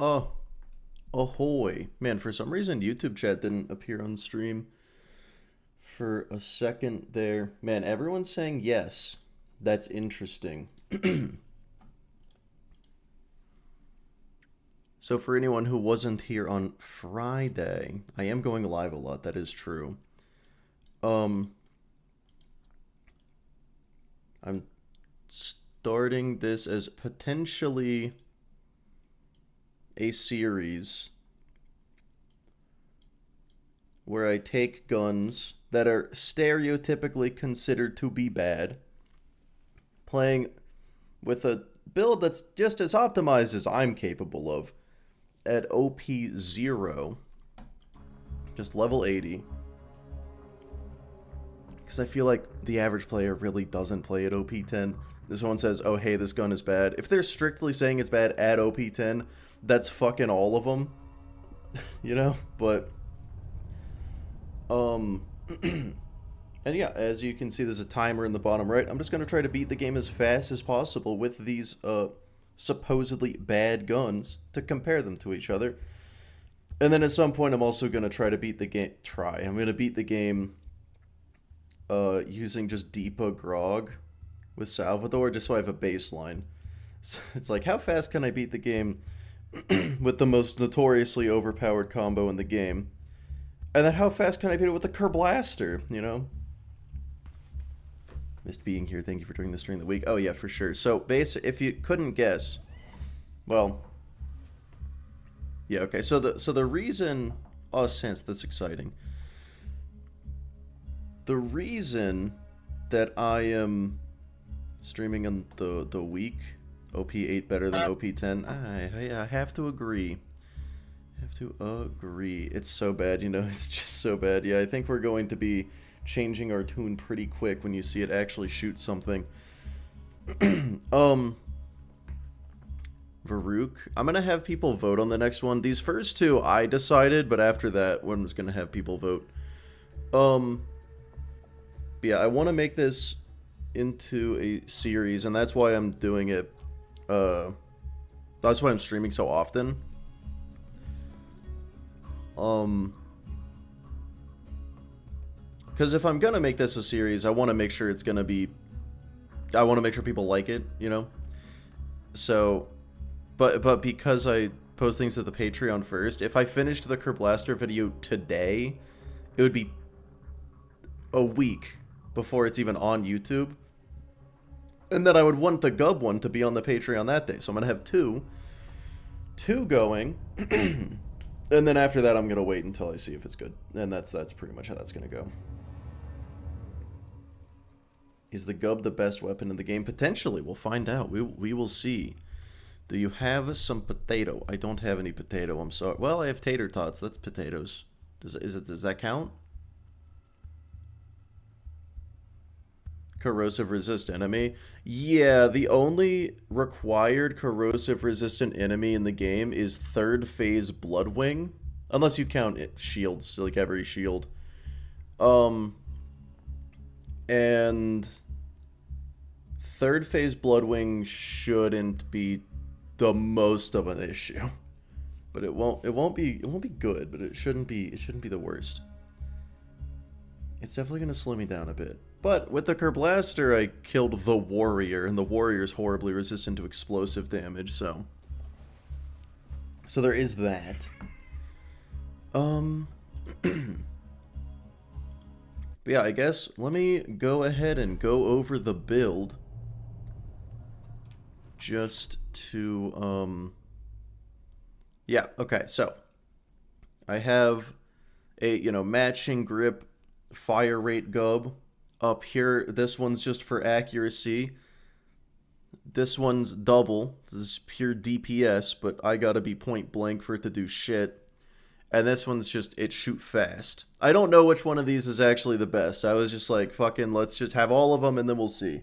Oh, ahoy. Man, for some reason YouTube chat didn't appear on stream for a second there. Man, everyone's saying yes. That's interesting. So for anyone who wasn't here on Friday, I am going live a lot, that is true. Um I'm starting this as potentially a series where I take guns that are stereotypically considered to be bad, playing with a build that's just as optimized as I'm capable of at OP 0, just level 80. Because I feel like the average player really doesn't play at OP 10. This one says, oh hey, this gun is bad. If they're strictly saying it's bad at OP 10, that's fucking all of them, you know? But Um, and yeah, as you can see, there's a timer in the bottom right. I'm just going to try to beat the game as fast as possible with these supposedly bad guns to compare them to each other. And then at some point, I'm also going to try to beat the game. I'm going to beat the game using just Deepa Grog with Salvador, just so I have a baseline. So it's like, how fast can I beat the game with the most notoriously overpowered combo in the game? And then how fast can I beat it with the Kerblaster, you know? Missed being here. Thank you for doing this during the week. Oh, yeah, for sure. So, if you couldn't guess, well, yeah, okay. So the reason, oh, sense that's exciting. The reason that I am streaming on the week, OP8 better than OP10, I have to agree. Have to agree. It's so bad, you know, it's just so bad. Yeah, I think we're going to be changing our tune pretty quick when you see it actually shoot something. Varuk, I'm gonna have people vote on the next one. These first two I decided, but after that one was gonna have people vote. Yeah, I want to make this into a series, and that's why I'm doing it. That's why I'm streaming so often. Because if I'm gonna make this a series, I want to make sure it's gonna be. I want to make sure people like it, you know. So, but because I post things to the Patreon first, if I finished the Kerblaster video today, it would be a week before it's even on YouTube. And then I would want the Gub one to be on the Patreon that day. So I'm gonna have two going. And then after that, I'm gonna wait until I see if it's good, and that's pretty much how that's gonna go. Is the Gub the best weapon in the game? Potentially, we'll find out. We will see. Do you have some potato? I don't have any potato. I'm sorry. Well, I have tater tots. That's potatoes. Does that count? Corrosive resist enemy. Yeah, the only required corrosive resistant enemy in the game is third phase Bloodwing. Unless you count it shields, like every shield. And third phase Bloodwing shouldn't be the most of an issue. But it won't be good, but it shouldn't be the worst. It's definitely gonna slow me down a bit. But with the Kerblaster, I killed the Warrior, and the Warrior's horribly resistant to explosive damage, so there is that. But yeah, I guess let me go ahead and go over the build just to yeah, okay. So I have a, matching grip fire rate Gub. Up here, this one's just for accuracy. This one's double. This is pure DPS, but I gotta be point blank for it to do shit. And this one's just, it shoot fast. I don't know which one of these is actually the best. I was just like, fucking, let's just have all of them and then we'll see.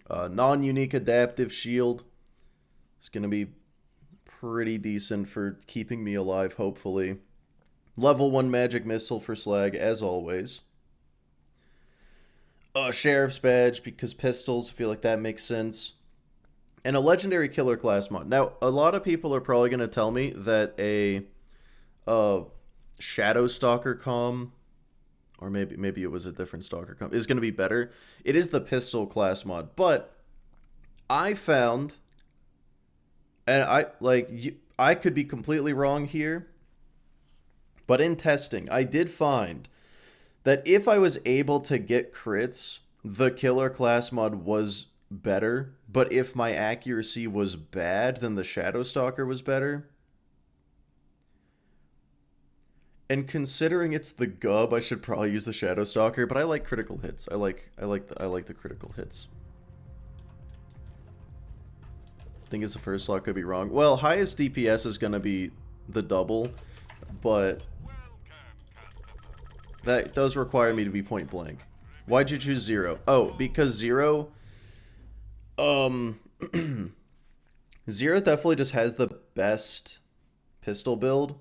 Non-unique adaptive shield. It's gonna be pretty decent for keeping me alive, hopefully. Level 1 magic missile for slag, as always. Sheriff's badge, because pistols, I feel like that makes sense. And a legendary killer class mod. Now, a lot of people are probably going to tell me that a Shadow Stalker comm, or maybe it was a different Stalker comm, is going to be better. It is the pistol class mod, but I found, and I could be completely wrong here, but in testing, I did find that if I was able to get crits, the killer class mod was better, but if my accuracy was bad, then the Shadow Stalker was better. And considering it's the Gub, I should probably use the Shadow Stalker, but I like critical hits. I like the critical hits. I think it's the first slot, could be wrong. Well, highest DPS is going to be the double, but that does require me to be point blank. Why'd you choose 0? Oh, because 0 Zero definitely just has the best pistol build.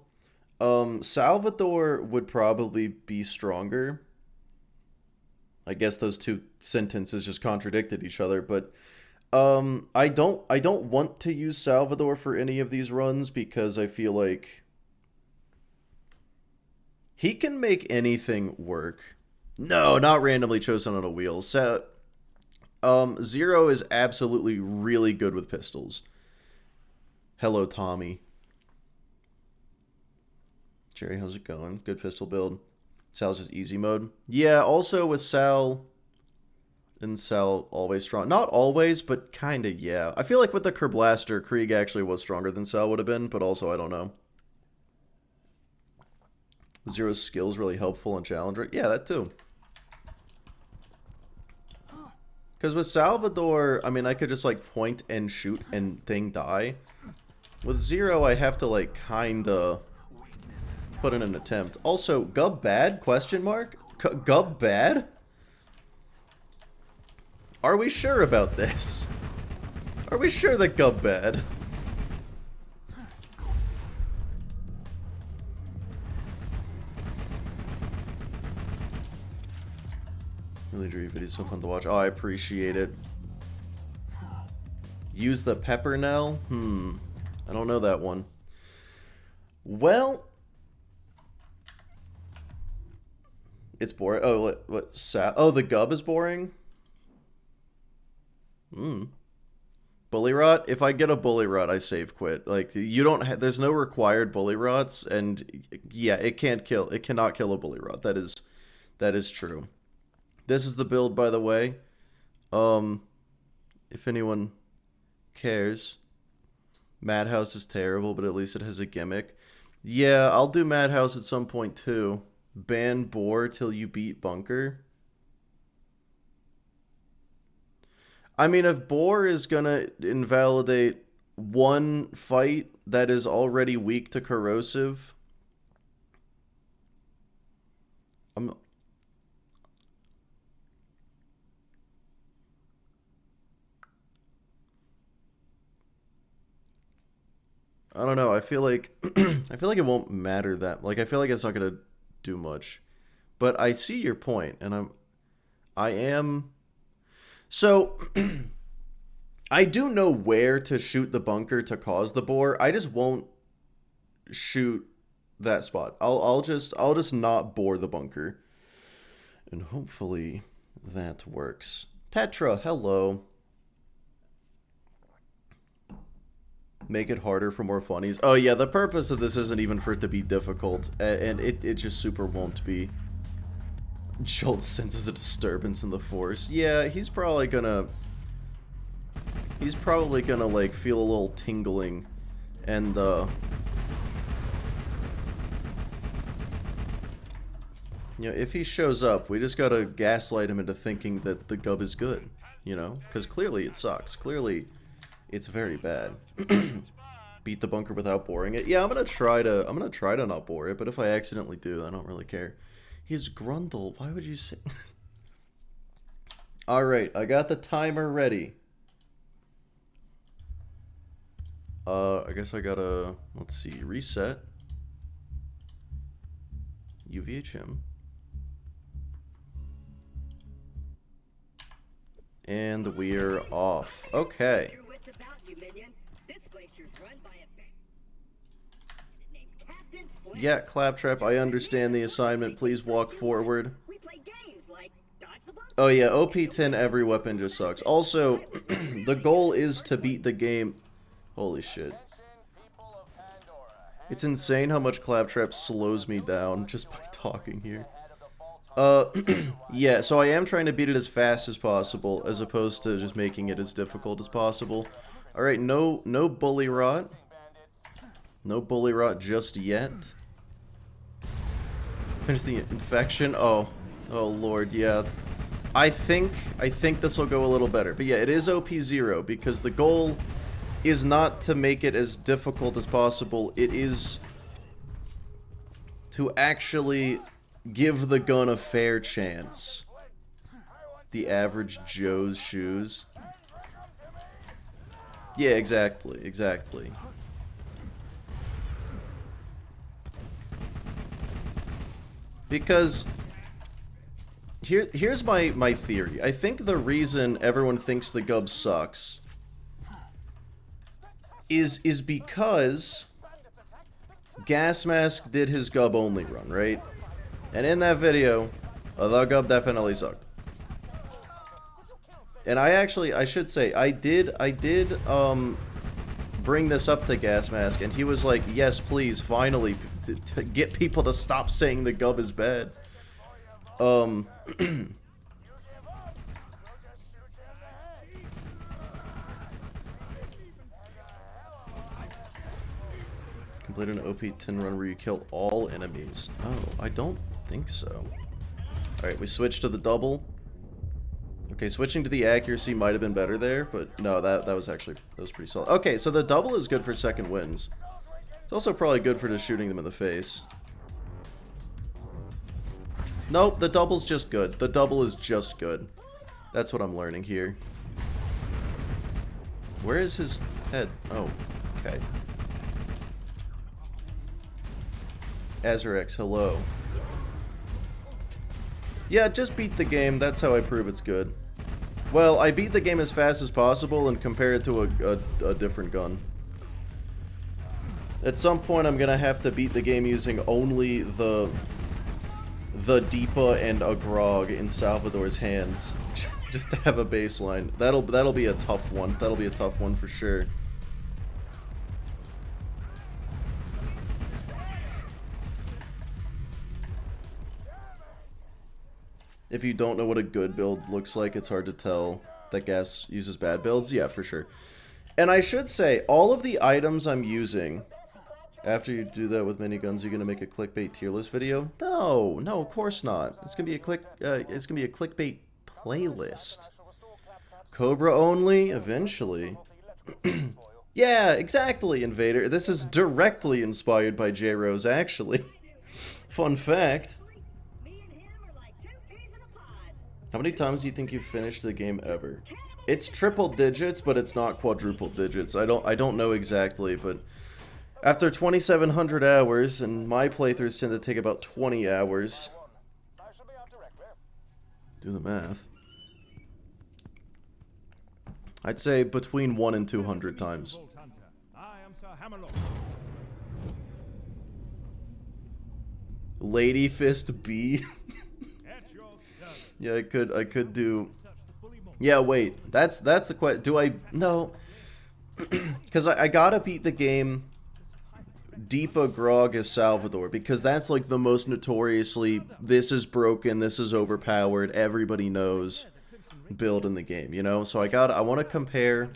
Salvador would probably be stronger. I guess those two sentences just contradicted each other, but I don't want to use Salvador for any of these runs because I feel like he can make anything work. No, not randomly chosen on a wheel. So Zero is absolutely really good with pistols. Hello, Tommy. Jerry, how's it going? Good pistol build. Sal's just easy mode. Yeah, also with Sal, and Sal always strong. Not always, but kinda, yeah. I feel like with the Kerblaster, Krieg actually was stronger than Sal would have been, but also I don't know. Zero's skills really helpful in Challenger. Yeah, that too. Because with Salvador, I mean, I could just, like, point and shoot and thing die. With Zero, I have to, like, kinda put in an attempt. Also, Gub Bad? Question mark? Gub Bad? Are we sure about this? Are we sure that Gub Bad? Really dreamy video, so fun to watch. Oh, I appreciate it. Use the Peppernell? I don't know that one. Well, it's boring. Oh, what? Oh, the Gub is boring? Bully Rot? If I get a Bully Rot, I save quit. Like, you don't there's no required Bully Rots, and yeah, it cannot kill a Bully Rot. That is true. This is the build, by the way. If anyone cares. Madhouse is terrible, but at least it has a gimmick. Yeah, I'll do Madhouse at some point, too. Ban Boar till you beat Bunker. I mean, if Boar is gonna invalidate one fight that is already weak to Corrosive... I don't know. I feel like I feel like it won't matter that. Like, I feel like it's not gonna do much. But I see your point, and I am. So I do know where to shoot the bunker to cause the bore. I just won't shoot that spot. I'll just not bore the bunker, and hopefully that works. Tetra, hello. Make it harder for more funnies. Oh yeah, the purpose of this isn't even for it to be difficult, and it just super won't be. Jolt senses a disturbance in the force. Yeah, he's probably gonna like feel a little tingling, and you know, if he shows up, we just gotta gaslight him into thinking that the Gub is good, you know, because clearly it sucks. Clearly it's very bad. Beat the bunker without boring it. Yeah, I'm gonna try to not bore it, but if I accidentally do, I don't really care. He's Grundle. Why would you say? All right, I got the timer ready. I guess I gotta, let's see, reset. UVHM. And we're off. Okay. Yeah, Claptrap, I understand the assignment. Please walk forward. Oh yeah, OP10 every weapon just sucks. Also, the goal is to beat the game. Holy shit. It's insane how much Claptrap slows me down just by talking here. Yeah, so I am trying to beat it as fast as possible, as opposed to just making it as difficult as possible. Alright, no bully rot. No bully rot just yet. Finish the infection. Oh lord, yeah. I think this will go a little better. But yeah, it is OP0 because the goal is not to make it as difficult as possible. It is to actually give the gun a fair chance. The average Joe's shoes. Yeah, exactly. Because here's my theory. I think the reason everyone thinks the Gub sucks is because Gas Mask did his Gub only run, right? And in that video, the Gub definitely sucked. And I should say, I did bring this up to Gas Mask, and he was like, yes, please, finally, to get people to stop saying the Gub is bad. Complete an OP10 run where you kill all enemies. Oh, I don't think so. Alright, we switched to the double. Okay, switching to the accuracy might have been better there, but no, that was pretty solid. Okay, so the double is good for second wins. It's also probably good for just shooting them in the face. Nope, the double's just good. The double is just good. That's what I'm learning here. Where is his head? Oh, okay. Azarex, hello. Yeah, just beat the game. That's how I prove it's good. Well, I beat the game as fast as possible and compare it to a different gun. At some point, I'm gonna have to beat the game using only the Deepa and a Grog in Salvador's hands, just to have a baseline. That'll be a tough one. That'll be a tough one for sure. If you don't know what a good build looks like, it's hard to tell that Gas uses bad builds. Yeah, for sure. And I should say, all of the items I'm using, after you do that with miniguns, you're gonna make a clickbait tier list video? No, of course not. It's gonna be a clickbait playlist. Cobra only, eventually. Yeah, exactly, Invader. This is directly inspired by J-Rose, actually. Fun fact. How many times do you think you've finished the game ever? It's triple digits, but it's not quadruple digits. I don't know exactly, but after 2,700 hours, and my playthroughs tend to take about 20 hours. Do the math. I'd say between 1 and 200 times. Lady Fist B. Yeah, I could do. Yeah, wait. That's the question. Do I? No. Because I gotta beat the game Deepa, Grog as Salvador, because that's like the most notoriously, this is broken, this is overpowered, everybody knows build in the game, you know? So I want to compare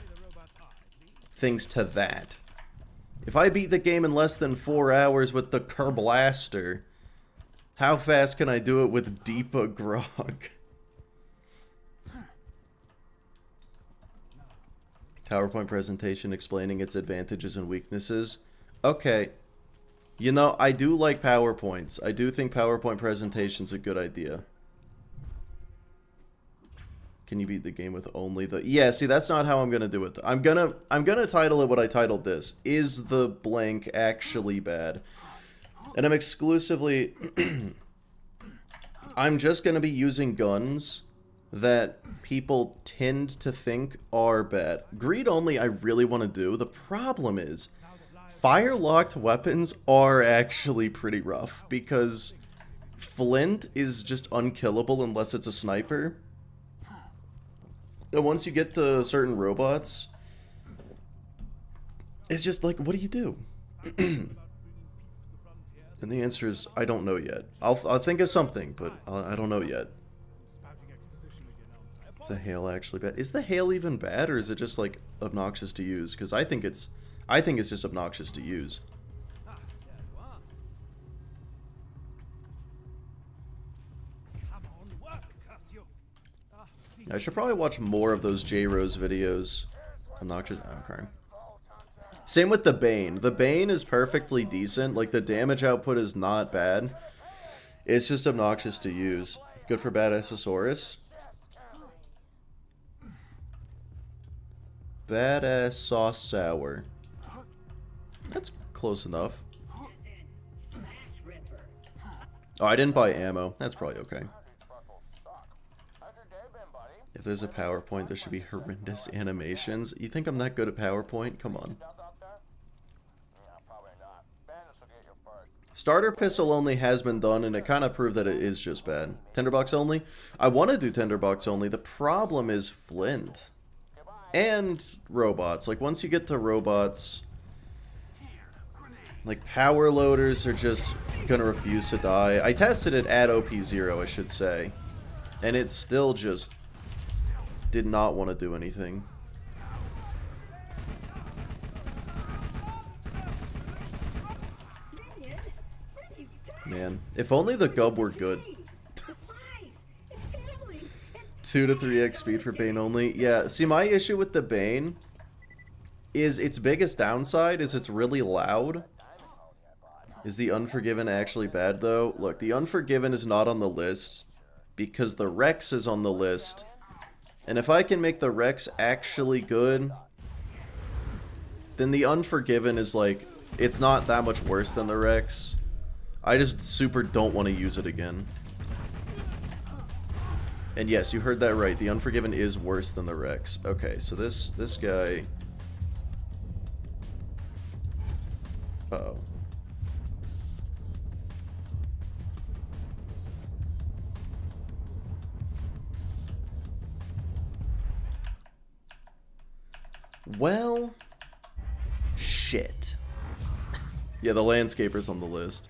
things to that. If I beat the game in less than 4 hours with the Kerblaster, how fast can I do it with Deepa Grog? PowerPoint presentation explaining its advantages and weaknesses. Okay. You know, I do like PowerPoints. I do think PowerPoint presentation's a good idea. Can you beat the game with only the... Yeah, see, that's not how I'm gonna do it. I'm gonna title it what I titled this. Is the blank actually bad? And I'm exclusively... I'm just gonna be using guns that people tend to think are bad. Greed only I really want to do. The problem is, fire-locked weapons are actually pretty rough, because Flint is just unkillable unless it's a sniper. And once you get to certain robots, it's just like, what do you do? And the answer is, I don't know yet. I'll think of something, but I don't know yet. Is the hail actually bad? Is the hail even bad, or is it just like obnoxious to use? Because I think it's just obnoxious to use. I should probably watch more of those J-Rose videos. Obnoxious. Okay. Same with the Bane. The Bane is perfectly decent. Like, the damage output is not bad. It's just obnoxious to use. Good for Badassosaurus. Badass sauce sour. That's close enough. Oh, I didn't buy ammo. That's probably okay. If there's a PowerPoint, there should be horrendous animations. You think I'm that good at PowerPoint? Come on. Starter pistol only has been done, and it kind of proved that it is just bad. Tinderbox only? I want to do Tinderbox only. The problem is Flint. And robots. Like, once you get to robots, like, power loaders are just gonna refuse to die. I tested it at OP0, I should say. And it still just did not want to do anything. Man, if only the Gub were good. 2 to 3x speed for Bane only. Yeah, see, my issue with the Bane is its biggest downside is it's really loud. Is the Unforgiven actually bad, though? Look, the Unforgiven is not on the list because the Rex is on the list. And if I can make the Rex actually good, then the Unforgiven is like, it's not that much worse than the Rex. I just super don't want to use it again. And yes, you heard that right. The Unforgiven is worse than the Rex. Okay, so this guy... Uh-oh. Well... Shit. Yeah, the Landscaper's on the list.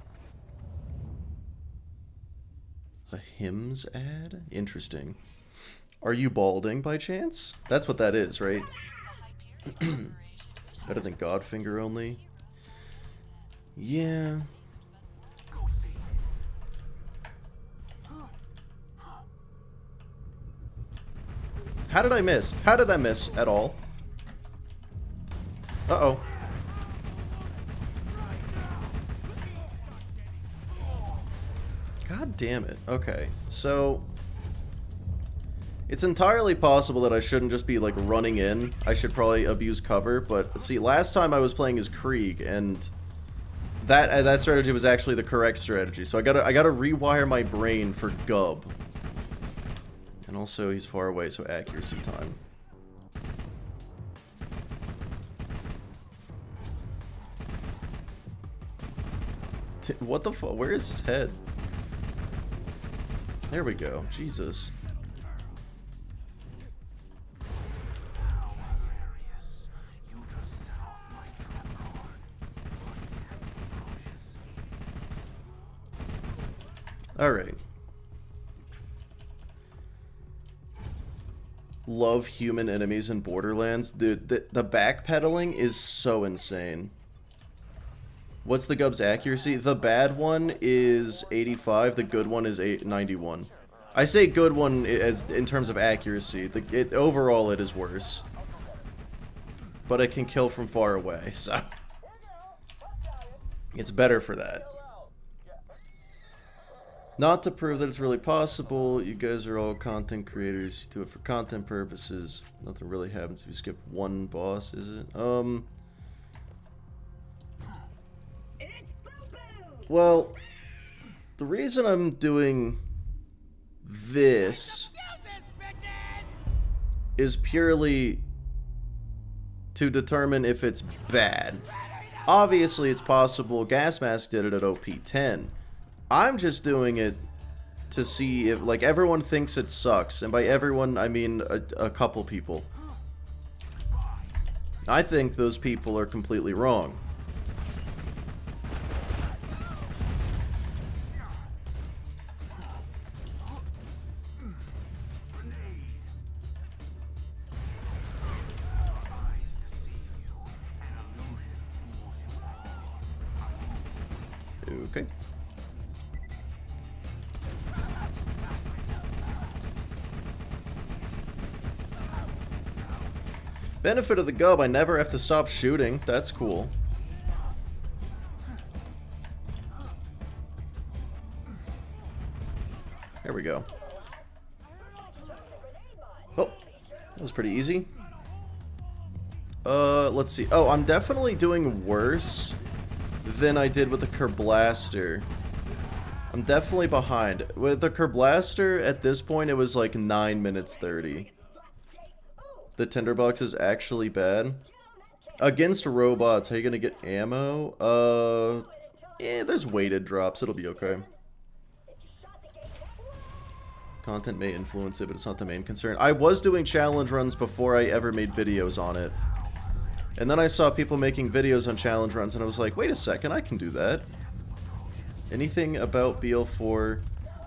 A hymns ad? Interesting. Are you balding by chance? That's what that is, right? Better than Godfinger only. Yeah. How did I miss? How did I miss at all? Uh-oh. God damn it. Okay, so it's entirely possible that I shouldn't just be like running in. I should probably abuse cover, but see, last time I was playing as Krieg, and that strategy was actually the correct strategy. So I gotta rewire my brain for Gub. And also he's far away, so accuracy time. What the fuck? Where is his head? There we go. Jesus. Alright. Love human enemies in Borderlands. Dude, the backpedaling is so insane. What's the Gub's accuracy? The bad one is 85, the good one is 91. I say good one as in terms of accuracy. Overall, it is worse. But it can kill from far away, so... It's better for that. Not to prove that it's really possible, you guys are all content creators. You do it for content purposes. Nothing really happens if you skip one boss, is it? Well, the reason I'm doing this is purely to determine if it's bad. Obviously, it's possible Gas Mask did it at OP 10. I'm just doing it to see if, like, everyone thinks it sucks. And by everyone, I mean a couple people. I think those people are completely wrong. Okay. Benefit of the Gub, I never have to stop shooting. That's cool. There we go. Oh, that was pretty easy. Let's see. Oh, I'm definitely doing worse than I did with the Kerblaster. I'm definitely behind. With the Kerblaster, at this point, it was like 9 minutes 30. The tinderbox is actually bad. Against robots, how are you gonna get ammo? There's weighted drops. It'll be okay. Content may influence it, but it's not the main concern. I was doing challenge runs before I ever made videos on it. And then I saw people making videos on challenge runs, and I was like, wait a second, I can do that. Anything about BL4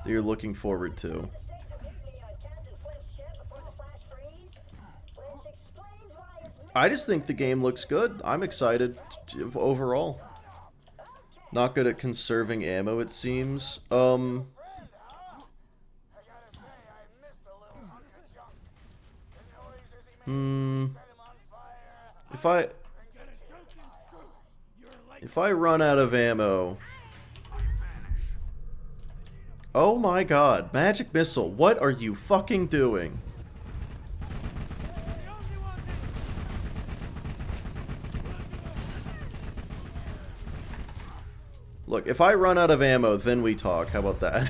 that you're looking forward to? I just think the game looks good. I'm excited overall. Not good at conserving ammo, it seems. If I run out of ammo... Oh my god, Magic Missile, what are you fucking doing? Look, if I run out of ammo, then we talk. How about that?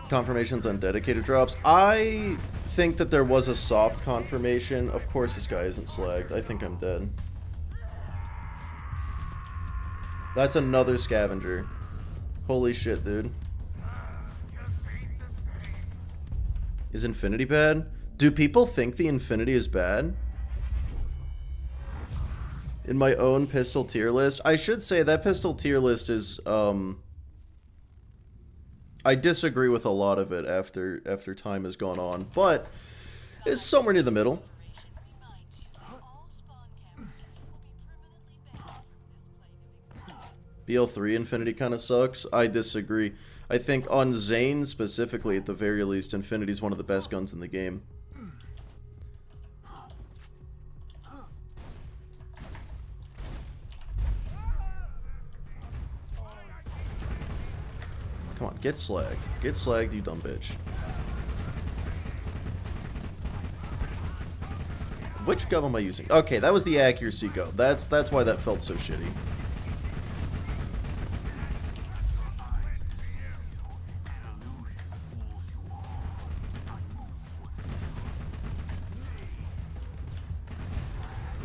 Confirmations on dedicated drops. I think that there was a soft confirmation. Of course this guy isn't slagged. I think I'm dead. That's another scavenger. Holy shit, dude. Is Infinity bad? Do people think the Infinity is bad? In my own pistol tier list? I should say that pistol tier list is, I disagree with a lot of it after time has gone on, but it's somewhere near the middle. BL3 Infinity kind of sucks. I disagree. I think on Zane specifically, at the very least, Infinity is one of the best guns in the game. Come on, get slagged. Get slagged, you dumb bitch. Which Gub am I using? Okay, that was the accuracy Gub. That's why that felt so shitty.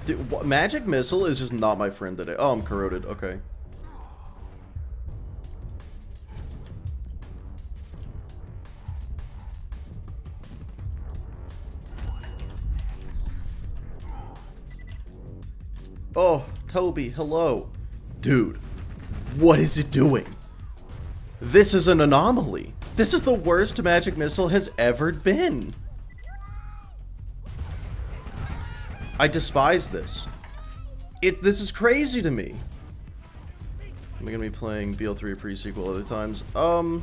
Dude, Magic Missile is just not my friend today. Oh, I'm corroded. Okay. Oh, Toby, hello. Dude, what is it doing? This is an anomaly. This is the worst Magic Missile has ever been. I despise this. This is crazy to me. Am I gonna be playing BL3 pre-sequel other times? No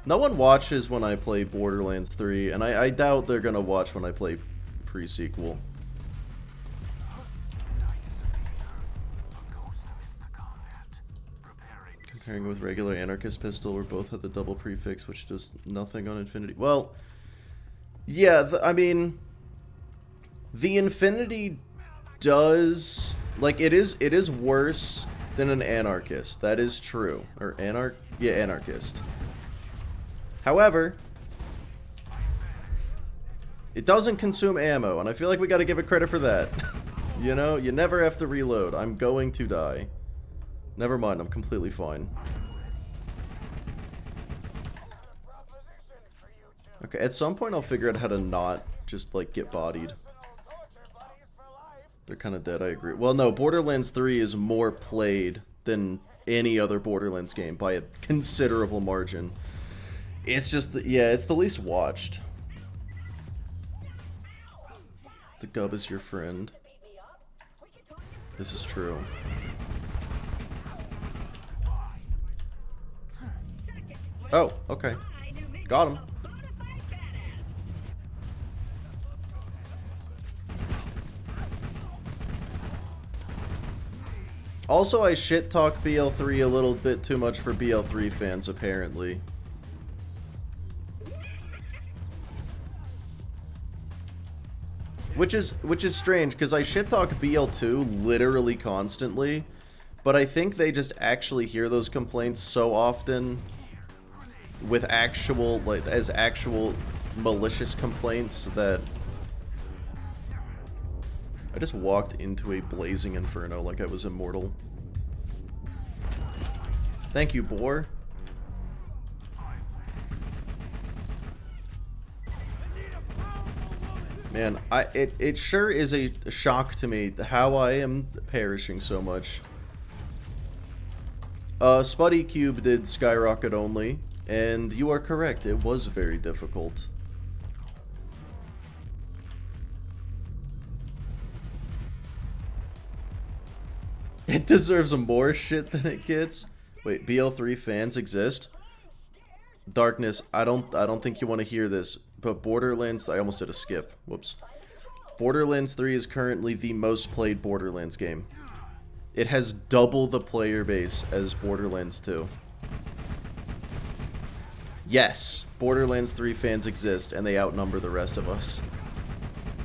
one watches when I play Borderlands 3, and I doubt they're gonna watch when I play pre-sequel. Comparing with regular Anarchist pistol, we both have the double prefix, which does nothing on Infinity. Well, Yeah, I mean, the Infinity does, like, it is worse than an Anarchist. That is true. Or yeah, Anarchist. However, it doesn't consume ammo, and I feel like we gotta give it credit for that. You know, you never have to reload. I'm going to die. Never mind, I'm completely fine. Okay, at some point I'll figure out how to not just, like, get bodied. They're kind of dead, I agree. Well, no, Borderlands 3 is more played than any other Borderlands game by a considerable margin. It's just, yeah, it's the least watched. The Gub is your friend. This is true. Oh, okay. Got him. Also, I shit-talk BL3 a little bit too much for BL3 fans, apparently. Which is strange, because I shit-talk BL2 literally constantly, but I think they just actually hear those complaints so often with actual, like, as actual malicious complaints that I just walked into a blazing inferno like I was immortal. Thank you, boar. Man, it sure is a shock to me how I am perishing so much. Spuddy Cube did Skyrocket only, and you are correct, it was very difficult. It deserves more shit than it gets. Wait, BL3 fans exist? Darkness, I don't think you want to hear this, but Borderlands, I almost did a skip. Whoops. Borderlands 3 is currently the most played Borderlands game. It has double the player base as Borderlands 2. Yes, Borderlands 3 fans exist, and they outnumber the rest of us.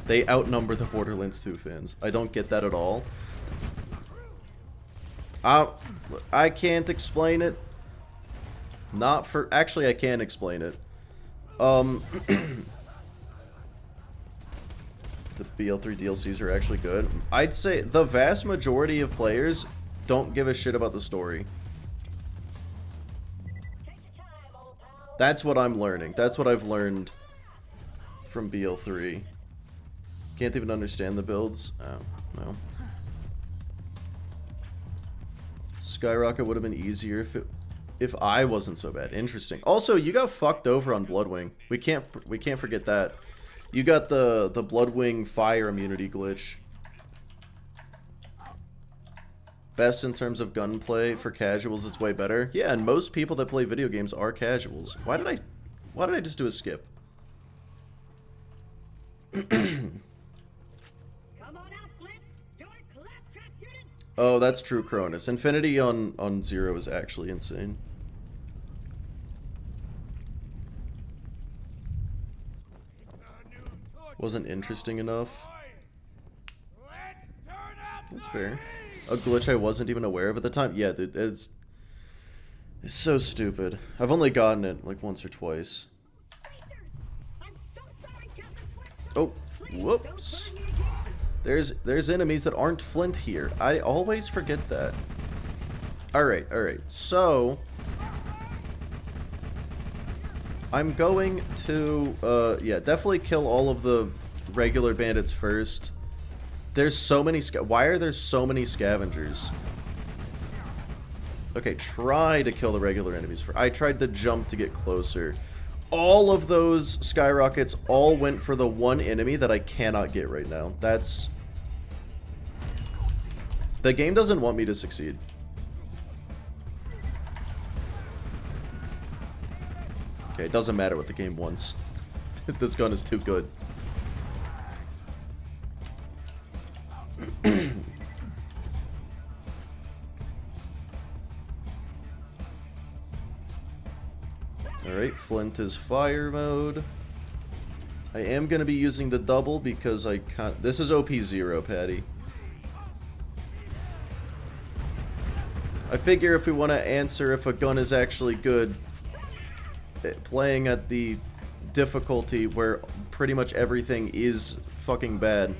They outnumber the Borderlands 2 fans. I don't get that at all. I can't explain it. Not for... Actually, I can explain it. The BL3 DLCs are actually good. I'd say the vast majority of players don't give a shit about the story. That's what I'm learning. That's what I've learned from BL3. Can't even understand the builds. Oh, no. Skyrocket would have been easier if I wasn't so bad. Interesting. Also, you got fucked over on Bloodwing. We can't forget that. You got the Bloodwing fire immunity glitch. Best in terms of gunplay for casuals, it's way better. Yeah, and most people that play video games are casuals. Why did I just do a skip? Oh, that's true, Cronus. Infinity on 0 is actually insane. Wasn't interesting enough. That's fair. A glitch I wasn't even aware of at the time? Yeah, dude, it's so stupid. I've only gotten it like once or twice. Oh, whoops. There's enemies that aren't Flint here. I always forget that. Alright, so I'm going to, yeah, definitely kill all of the regular bandits first. There's so many, why are there so many scavengers? Okay, try to kill the regular enemies first. I tried to jump to get closer. All of those skyrockets all went for the one enemy that I cannot get right now. That's... The game doesn't want me to succeed. Okay, it doesn't matter what the game wants. This gun is too good. Alright, Flint is fire mode. I am going to be using the double because I can't... This is OP0, Patty. I figure if we want to answer if a gun is actually good, playing at the difficulty where pretty much everything is fucking bad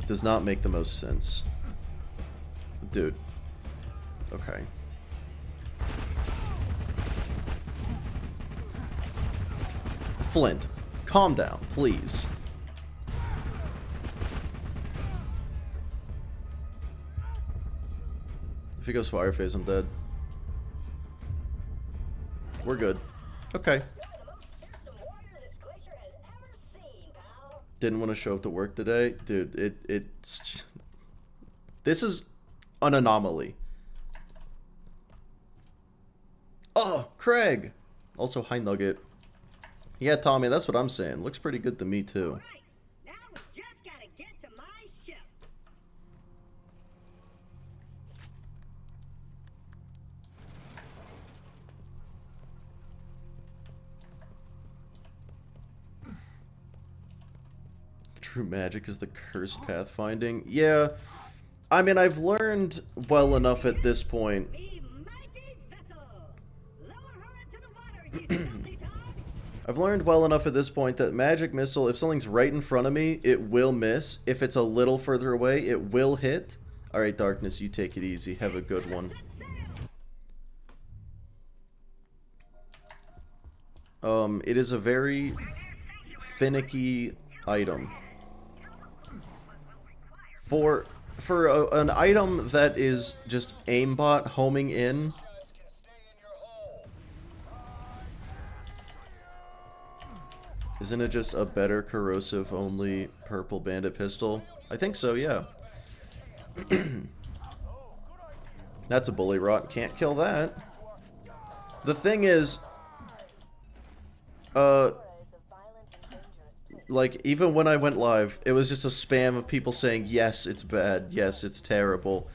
does not make the most sense. Dude. Okay. Flint, calm down, please. If he goes fire phase, I'm dead. We're good. Okay. Didn't want to show up to work today. Dude, it's... This is an anomaly. Oh, Craig! Also, hi, Nugget. Yeah, Tommy, that's what I'm saying. Looks pretty good to me, too. Right. Now we just gotta get to my ship. True magic is the cursed pathfinding. Yeah, I mean, I've learned well enough at this point. The mighty vessel. Lower her into the water, you filthy dog. I've learned well enough at this point that magic missile, if something's right in front of me, it will miss. If it's a little further away, it will hit. Alright, Darkness, you take it easy. Have a good one. It is a very finicky item. For an item that is just aimbot homing in, isn't it just a better corrosive only purple bandit pistol? I think so, yeah. That's a bully rot. Can't kill that. The thing is, like, even when I went live, it was just a spam of people saying, yes, it's bad, yes, it's terrible.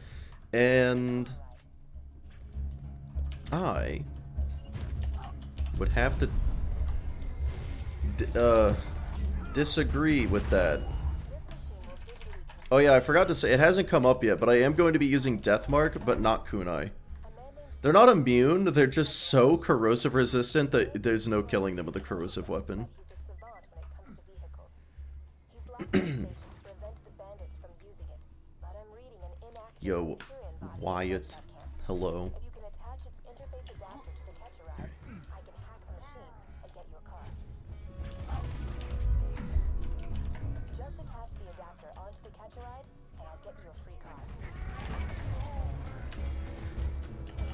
And I would have to disagree with that. Oh yeah, I forgot to say, it hasn't come up yet, but I am going to be using Deathmark, but not Kunai. They're not immune, they're just so corrosive resistant that there's no killing them with a corrosive weapon. Yo, Wyatt, hello.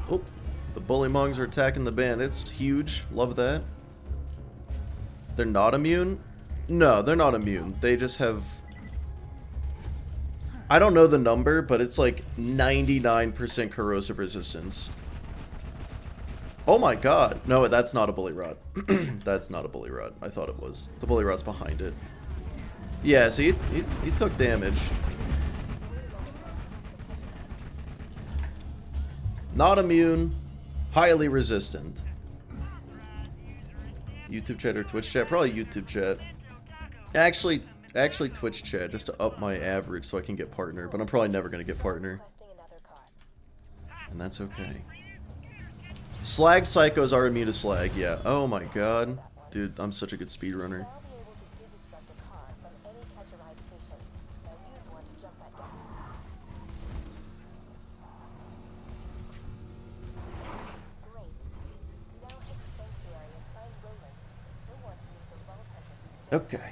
Oh, the bullymongs are attacking the bandits. Huge. Love that. They're not immune? No, they're not immune. They just have... I don't know the number, but it's like 99% corrosive resistance. Oh my god. No, that's not a bully rod. That's not a bully rod. I thought it was. The bully rod's behind it. Yeah, so he took damage. Not immune. Highly resistant. YouTube chat or Twitch chat? Probably YouTube chat. Actually Twitch chat, just to up my average so I can get partner, but I'm probably never going to get partner. And that's okay. Slag psychos are immune to slag, yeah. Oh my god. Dude, I'm such a good speedrunner. Okay.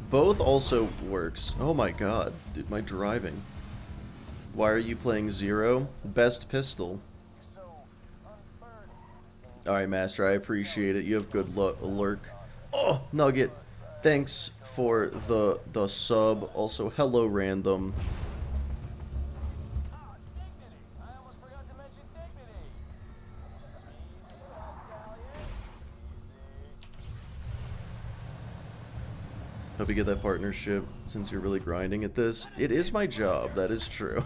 Both also works. Oh my god, dude, my driving. Why are you playing Zero? Best pistol. Alright, Master, I appreciate it. You have good lurk. Oh, Nugget. Thanks for the sub. Also, hello, Random. Hope you get that partnership since you're really grinding at this. It is my job, that is true.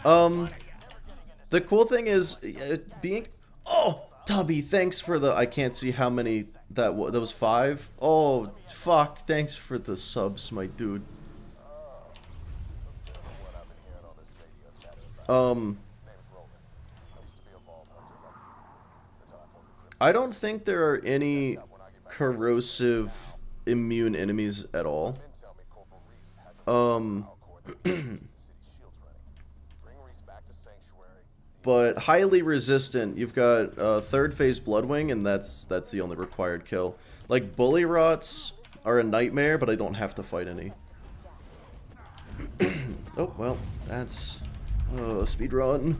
The cool thing is being... Oh! Tubby, thanks for the... I can't see how many that was 5. Oh, fuck. Thanks for the subs, my dude. I don't think there are any corrosive immune enemies at all. But highly resistant, you've got third phase Bloodwing, and that's the only required kill. Like, Bully Rots are a nightmare, but I don't have to fight any. Oh, well, that's speed run.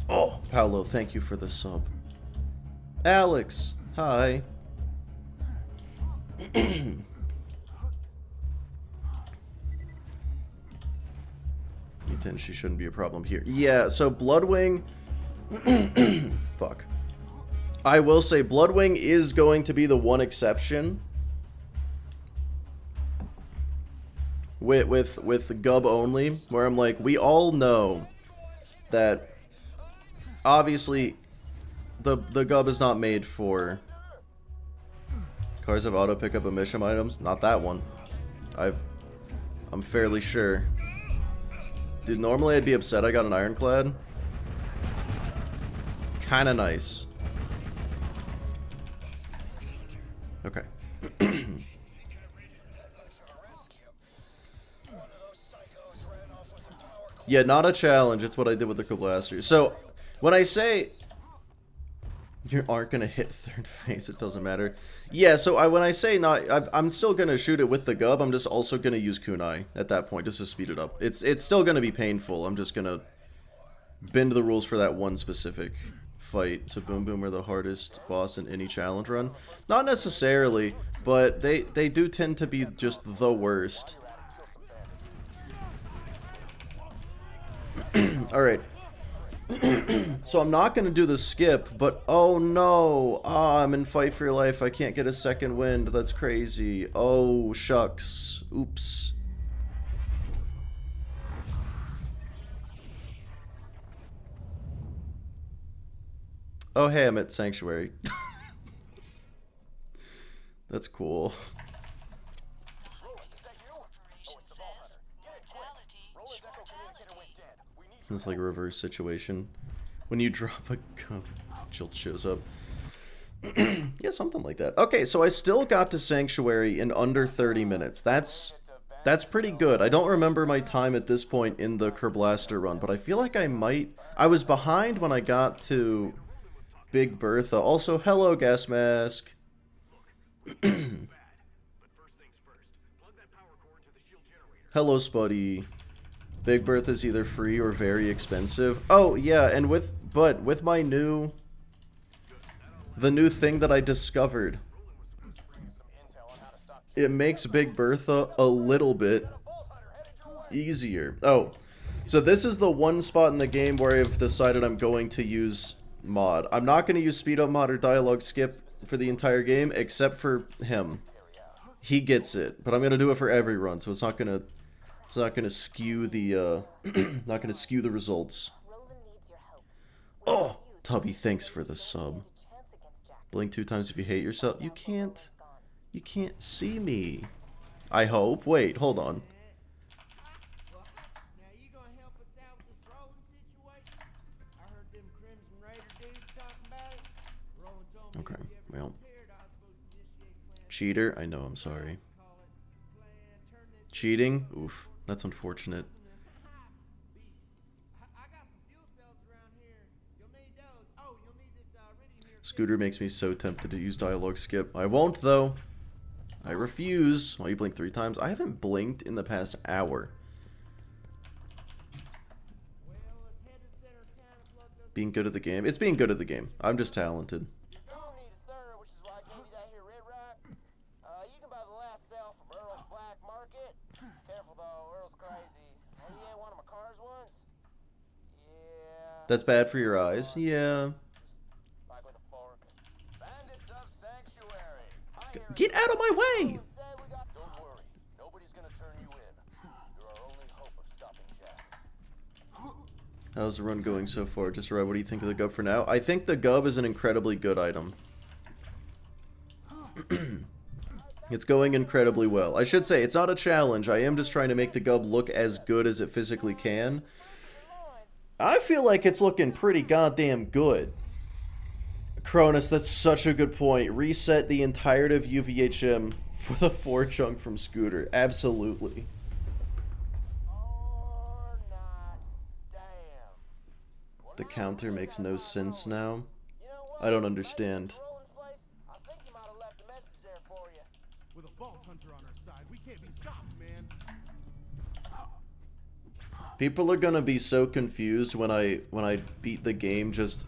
Oh, Paolo, thank you for the sub. Alex, hi. Then she shouldn't be a problem here. Yeah, so Bloodwing... Fuck. I will say Bloodwing is going to be the one exception. With Gub only, where I'm like, we all know that obviously the Gub is not made for cars of auto pickup and mission items. Not that one. I'm fairly sure. Dude, normally I'd be upset I got an ironclad. Kinda nice. Okay. Yeah, not a challenge. It's what I did with the Blaster. So, when I say you aren't gonna hit third phase, it doesn't matter. Yeah, so when I say not, I'm still gonna shoot it with the Gub. I'm just also gonna use Kunai at that point just to speed it up. It's still gonna be painful. I'm just gonna bend the rules for that one specific fight. So Bewm are the hardest boss in any challenge run. Not necessarily, but they do tend to be just the worst. All right. So I'm not going to do the skip, but oh no. Ah, I'm in Fight for Your Life. I can't get a second wind. That's crazy. Oh, shucks. Oops. Oh, hey, I'm at Sanctuary. That's cool. It's like a reverse situation. When you drop a gun, Jilt shows up. Yeah, something like that. Okay, so I still got to Sanctuary in under 30 minutes. That's pretty good. I don't remember my time at this point in the Kerblaster run, but I feel like I might... I was behind when I got to Big Bertha. Also, hello, Gas Mask. Hello, Spuddy. Big Bertha is either free or very expensive. Oh, yeah, and with my new... The new thing that I discovered. It makes Big Bertha a little bit easier. Oh, so this is the one spot in the game where I've decided I'm going to use mod. I'm not going to use speed up mod or dialogue skip for the entire game, except for him. He gets it, but I'm going to do it for every run, so it's not going to... It's not gonna skew the not gonna skew the results. Oh, Tubby, thanks for the sub. Blink 2 times if you hate yourself. You can't see me. I hope. Wait, hold on. Okay, well. Cheater, I know, I'm sorry. Cheating? Oof. That's unfortunate. Scooter makes me so tempted to use dialogue skip. I won't, though. I refuse. Well, you blink 3 times. I haven't blinked in the past hour. Being good at the game? It's being good at the game. I'm just talented. That's bad for your eyes. Yeah. Get out of my way! Don't worry. Nobody's gonna turn you in. You're our only hope of stopping Jack. How's the run going so far? Just right, what do you think of the Gub for now? I think the Gub is an incredibly good item. It's going incredibly well. I should say, it's not a challenge. I am just trying to make the Gub look as good as it physically can. I feel like it's looking pretty goddamn good. Cronus, that's such a good point. Reset the entirety of UVHM for the 4 chunk from Scooter. Absolutely. The counter makes no sense now. I don't understand. With a vault hunter on our side, we can't be stopped, man. People are gonna be so confused when I beat the game just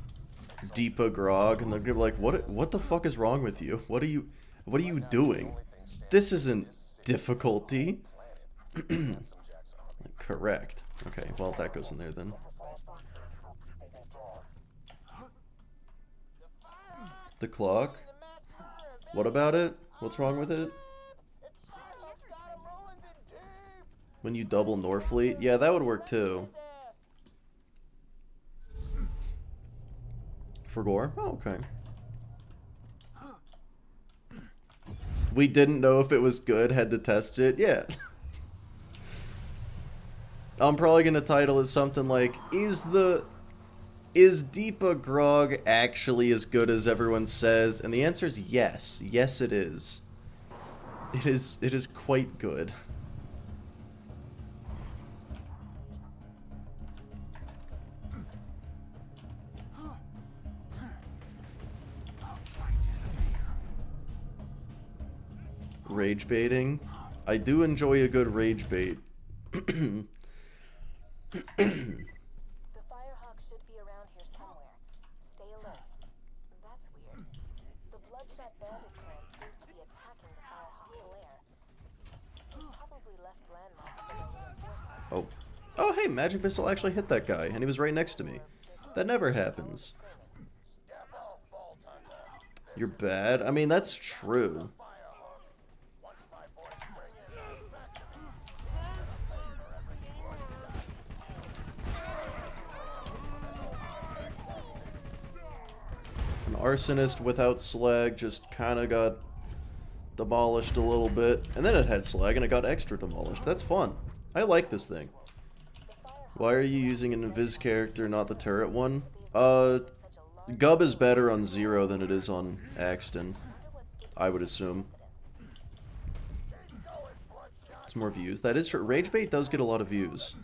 Deepa Grog, and they're gonna be like, what the fuck is wrong with you? What are you doing? This isn't difficulty. Correct. Okay, well that goes in there then. The clock? What about it? What's wrong with it? When you double Norfleet? Yeah, that would work too. For gore? Oh, okay. We didn't know if it was good, had to test it. Yeah. I'm probably gonna title it something like, Is Deepa Grog actually as good as everyone says? And the answer is yes. Yes, it is. It is quite good. Rage baiting? I do enjoy a good rage bait. The Firehawk should be around here somewhere. Stay alert. That's weird. The Bloodshot Bandit clan seems to be attacking the Firehawk's lair. They probably left landmarks for their reinforcements. Oh. Oh, hey, Magic Missile actually hit that guy, and he was right next to me. That never happens. You're bad? I mean, that's true. An arsonist without slag just kind of got demolished a little bit. And then it had slag and it got extra demolished. That's fun. I like this thing. Why are you using an invis character, not the turret one? Gub is better on 0 than it is on Axton, I would assume. It's more views. That is true. Rage bait does get a lot of views.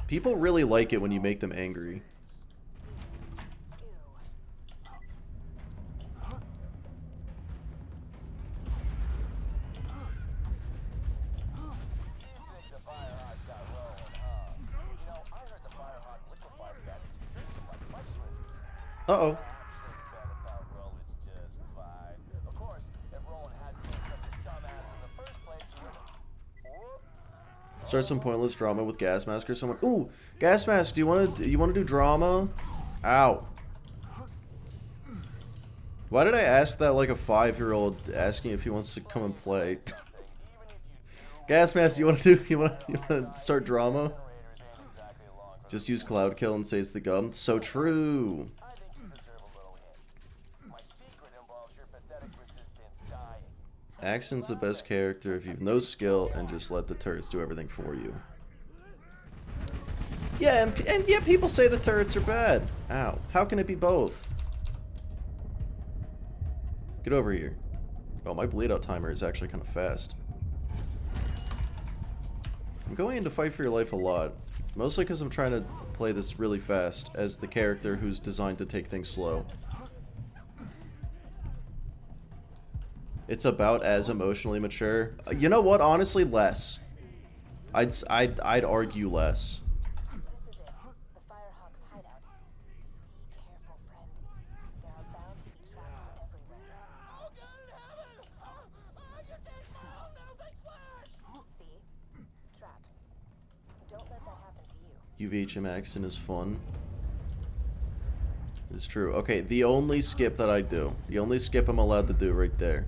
People really like it when you make them angry. Uh-oh. Start some pointless drama with Gas Mask or someone. Ooh, Gas Mask, do you want to do drama? Ow. Why did I ask that like a 5-year-old asking if he wants to come and play? Gas Mask, you want to start drama? Just use Cloud Kill and say it's the Gum. So true. Axton's the best character if you've no skill and just let the turrets do everything for you. Yeah, and yet people say the turrets are bad. Ow. How can it be both? Get over here. Oh, my bleed out timer is actually kind of fast. I'm going into Fight for Your Life a lot. Mostly because I'm trying to play this really fast as the character who's designed to take things slow. It's about as emotionally mature. You know what? Honestly, less. I'd argue less. This is it. The Firehawk's hideout. Be careful, friend. There are bound to be traps everywhere. Oh, God in heaven! Oh, you just found melting flash! See? Traps. Don't let that happen to you. UVHM Axton is fun. It's true. Okay, the only skip that I do. The only skip I'm allowed to do right there.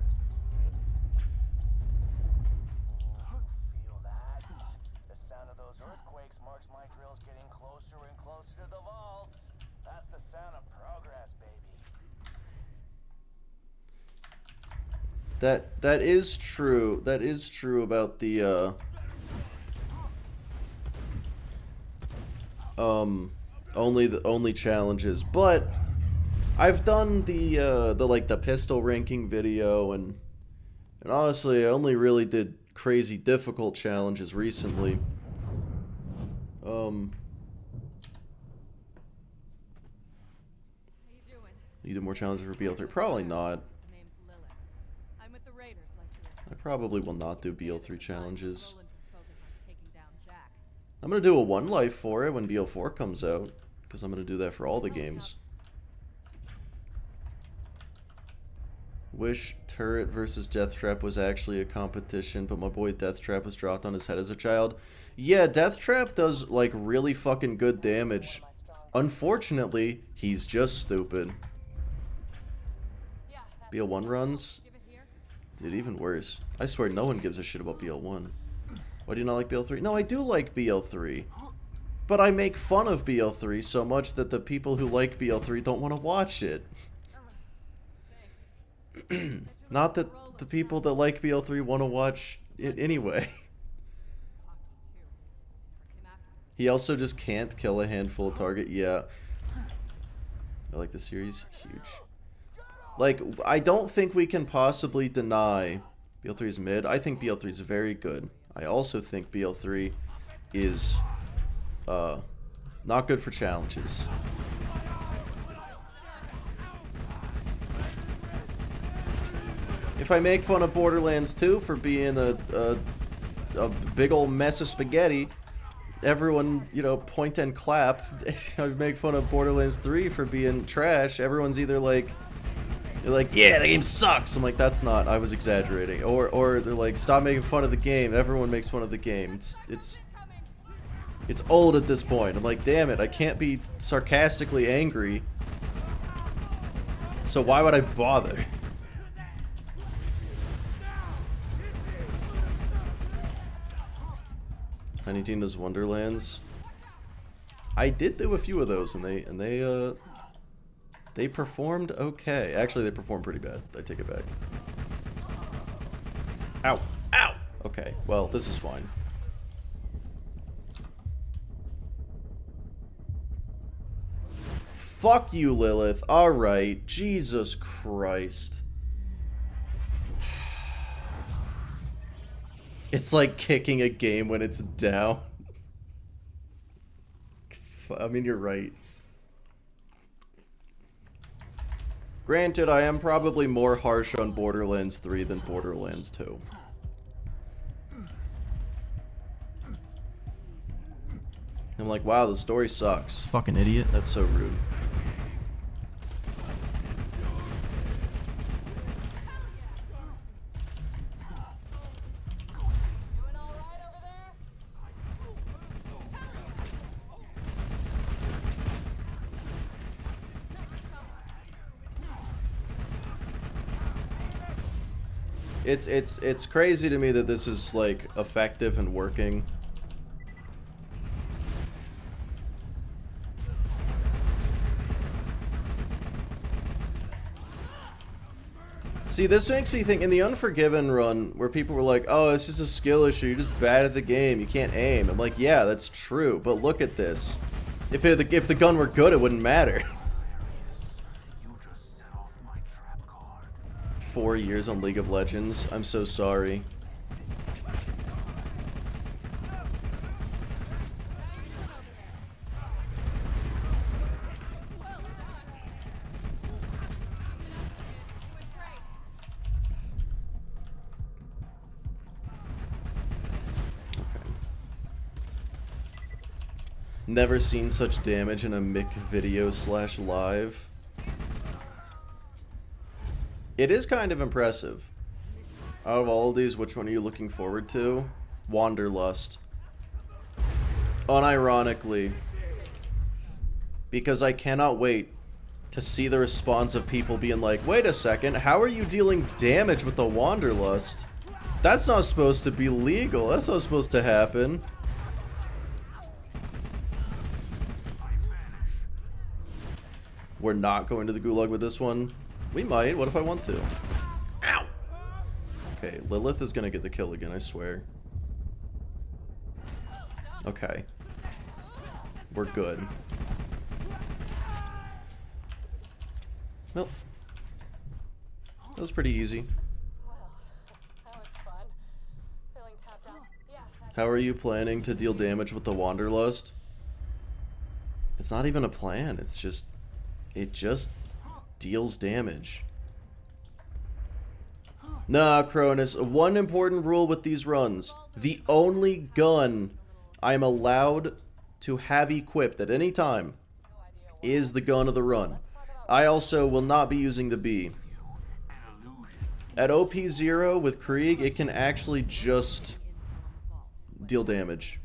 That is true. That is true about the only challenges. But I've done the like the pistol ranking video, and honestly, I only really did crazy difficult challenges recently. You do more challenges for BL3? Probably not. I probably will not do BL3 challenges. I'm gonna do a 1 life for it when BL4 comes out, because I'm gonna do that for all the games. Wish Turret versus Deathtrap was actually a competition, but my boy Deathtrap was dropped on his head as a child. Yeah, Deathtrap does like really fucking good damage. Unfortunately, he's just stupid. BL1 runs? Dude, even worse. I swear no one gives a shit about BL1. Why do you not like BL3? No, I do like BL3. But I make fun of BL3 so much that the people who like BL3 don't want to watch it. Not that the people that like BL3 want to watch it anyway. He also just can't kill a handful of target. Yeah. I like the series. Huge. Like, I don't think we can possibly deny BL3 is mid. I think BL3 is very good. I also think BL3 is not good for challenges. If I make fun of Borderlands 2 for being a big old mess of spaghetti, everyone, you know, point and clap. If I make fun of Borderlands 3 for being trash, everyone's either like, they're like, yeah, the game sucks. I'm like, that's not, I was exaggerating. Or they're like, stop making fun of the game. Everyone makes fun of the game. It's old at this point. I'm like, damn it, I can't be sarcastically angry. So why would I bother? Tiny Tina's Wonderlands. I did do a few of those, and they performed okay. Actually, they performed pretty bad. I take it back. Ow! Ow! Okay, well, this is fine. Fuck you, Lilith. Alright. Jesus Christ. It's like kicking a game when it's down. I mean, you're right. Granted, I am probably more harsh on Borderlands 3 than Borderlands 2. I'm like, wow, the story sucks. Fucking idiot. That's so rude. It's crazy to me that this is like effective and working. See, this makes me think in the Unforgiven run where people were like, oh, it's just a skill issue, you're just bad at the game, you can't aim. I'm like, yeah, that's true, but look at this. If the gun were good, it wouldn't matter. 4 years on League of Legends. I'm so sorry. Never seen such damage in a Mick video / live. It is kind of impressive. Out of all of these, which one are you looking forward to? Wanderlust. Unironically. Because I cannot wait to see the response of people being like, wait a second, how are you dealing damage with the Wanderlust? That's not supposed to be legal. That's not supposed to happen. We're not going to the gulag with this one. We might. What if I want to? Ow! Okay, Lilith is gonna get the kill again, I swear. Okay. We're good. Well, that was pretty easy. Well, that was fun. Feeling tapped out. Yeah. How are you planning to deal damage with the Wanderlust? It's not even a plan, it's just... It just deals damage. Nah, Cronus, one important rule with these runs. The only gun I'm allowed to have equipped at any time is the gun of the run. I also will not be using the B. At OP0 with Krieg, it can actually just deal damage.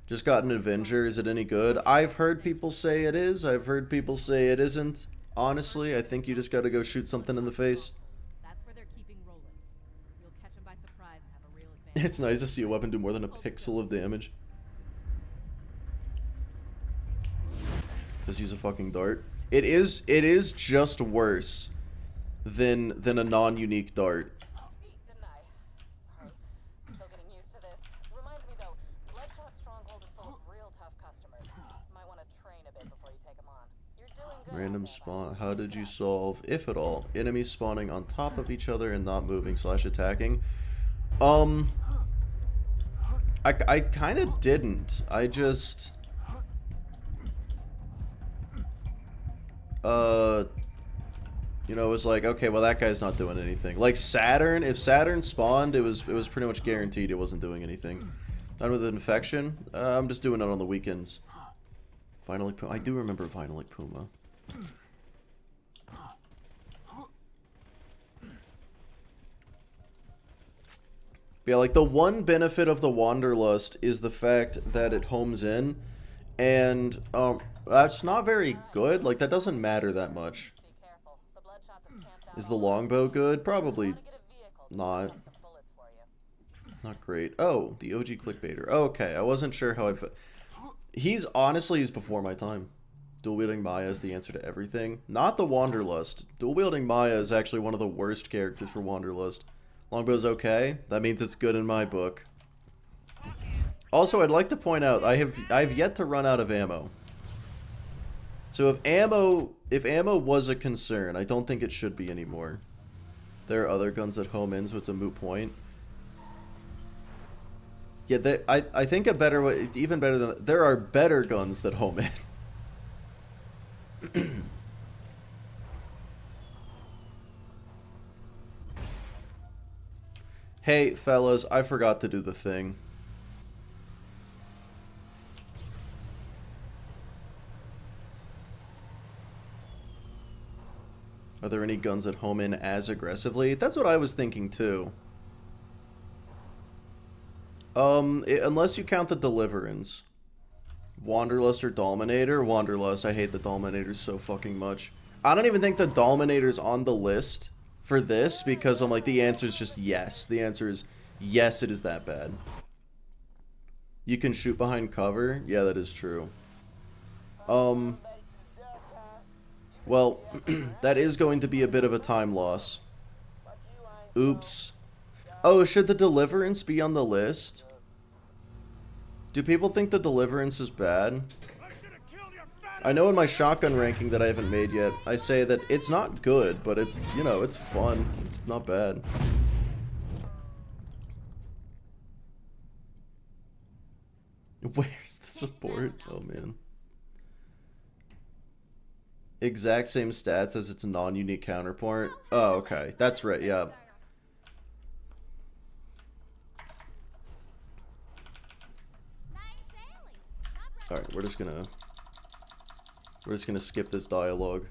Just got an Avenger. Is it any good? I've heard people say it is. I've heard people say it isn't. Honestly, I think you just gotta go shoot something in the face. That's where they're keeping Roland. You'll catch him by surprise and have a real advantage. It's nice to see a weapon do more than a pixel of damage. Just use a fucking dart. It is just worse than a non-unique dart. Didn't I? Sorry. Still getting used to this. Reminds me though, Bloodshot Stronghold is full of real tough customers. Might want to train a bit before you take them on. You're doing good. Random spawn. How did you solve, if at all, enemies spawning on top of each other and not moving / attacking? I kind of didn't. I just... You know, it was like, okay, well that guy's not doing anything. Like Saturn, if Saturn spawned, it was pretty much guaranteed it wasn't doing anything. Done with Infection, I'm just doing it on the weekends. Finally, I do remember Finally Puma. Yeah, like the one benefit of the Wanderlust is the fact that it homes in, and that's not very good. Like that doesn't matter that much. Be careful. The Bloodshots have camped out Is the all longbow good? Probably over. Get a vehicle to not. stuff some bullets for you. Not great. Oh, the OG clickbaiter. Okay, I wasn't sure how he's before my time. Dual wielding Maya is the answer to everything. Not the Wanderlust. Dual wielding Maya is actually one of the worst characters for Wanderlust. Longbow's okay. That means it's good in my book. Also, I'd like to point out I've yet to run out of ammo. So if ammo was a concern, I don't think it should be anymore. There are other guns at home in, so it's a moot point. Yeah, I think a better way, even better than that, there are better guns that home in. Hey, fellas, I forgot to do the thing. Are there any guns that home in as aggressively? That's what I was thinking too. Unless you count the Deliverance. Wanderlust or Dominator? Wanderlust. I hate the Dominators so fucking much. I don't even think the Dominator's on the list for this because I'm like, the answer is just yes. The answer is yes, it is that bad. You can shoot behind cover? Yeah, that is true. Well, that is going to be a bit of a time loss. Oops. Oh, should the Deliverance be on the list? Do people think the Deliverance is bad? I know in my shotgun ranking that I haven't made yet, I say that it's not good, but it's, you know, it's fun. It's not bad. Where's the support? Oh, man. Exact same stats as its non-unique counterpart? Oh, okay. That's right, yeah. Alright, we're just gonna skip this dialogue.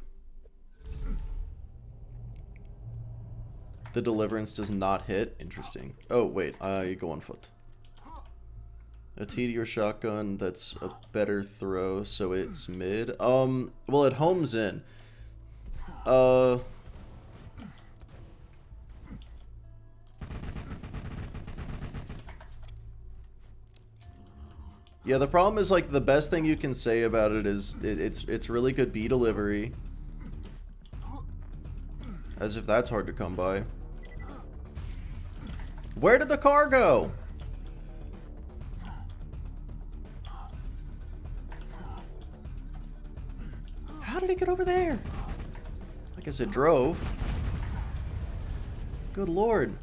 The Deliverance does not hit. Interesting. Oh, wait. I go on foot. A TD or shotgun that's a better throw, so it's mid. Well, it homes in. Yeah, the problem is, like, the best thing you can say about it is it's really good B delivery. As if that's hard to come by. Where did the car go? How did it get over there? I guess it drove. Good lord.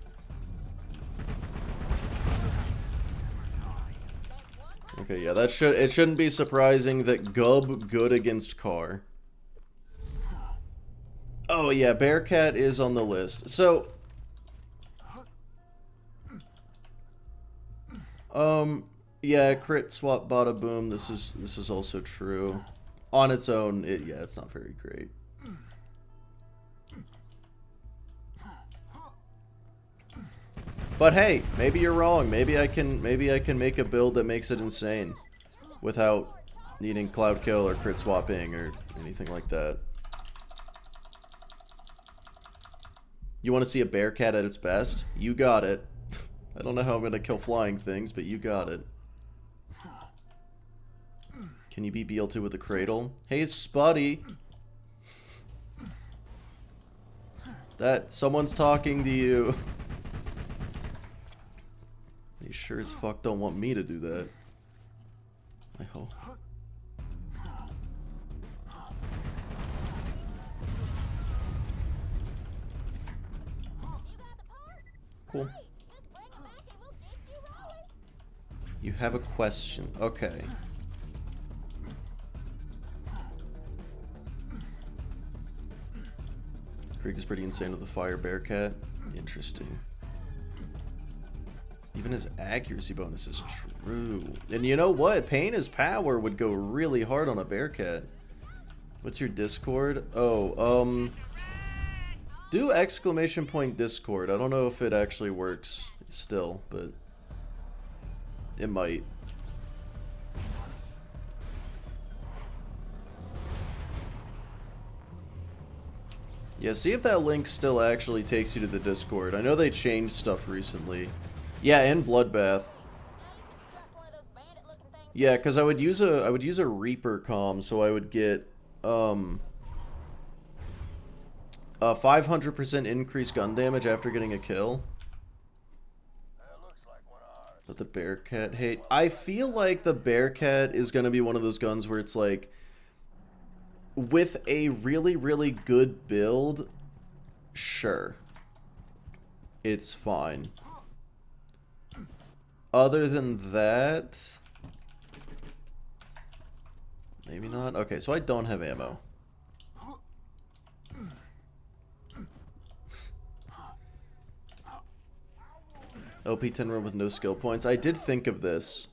Okay, yeah, it shouldn't be surprising that Gub good against car. Oh yeah, Bearcat is on the list. So yeah, crit swap bada boom. This is also true. On its own, it's not very great. But hey, maybe you're wrong. Maybe I can make a build that makes it insane without needing cloud kill or crit swapping or anything like that. You want to see a Bearcat at its best? You got it. I don't know how I'm going to kill flying things, but you got it. Can you beat BL2 with a cradle? Hey, Spuddy. Someone's talking to you. They sure as fuck don't want me to do that. I hope. Cool. You have a question. Okay. Krieg is pretty insane with the fire Bearcat. Interesting. Even his accuracy bonus is true. And you know what? Pain as power would go really hard on a Bearcat. What's your Discord? Oh, do exclamation point Discord. I don't know if it actually works still, but it might. Yeah, see if that link still actually takes you to the Discord. I know they changed stuff recently. Yeah, and Bloodbath. Yeah, because I would use a Reaper comm, so I would get a 500% increased gun damage after getting a kill. But the Bearcat hate. I feel like the Bearcat is gonna be one of those guns where it's like, with a really, really good build, sure, it's fine. Other than that, maybe not. Okay, so I don't have ammo. OP 10 run with no skill points. I did think of this.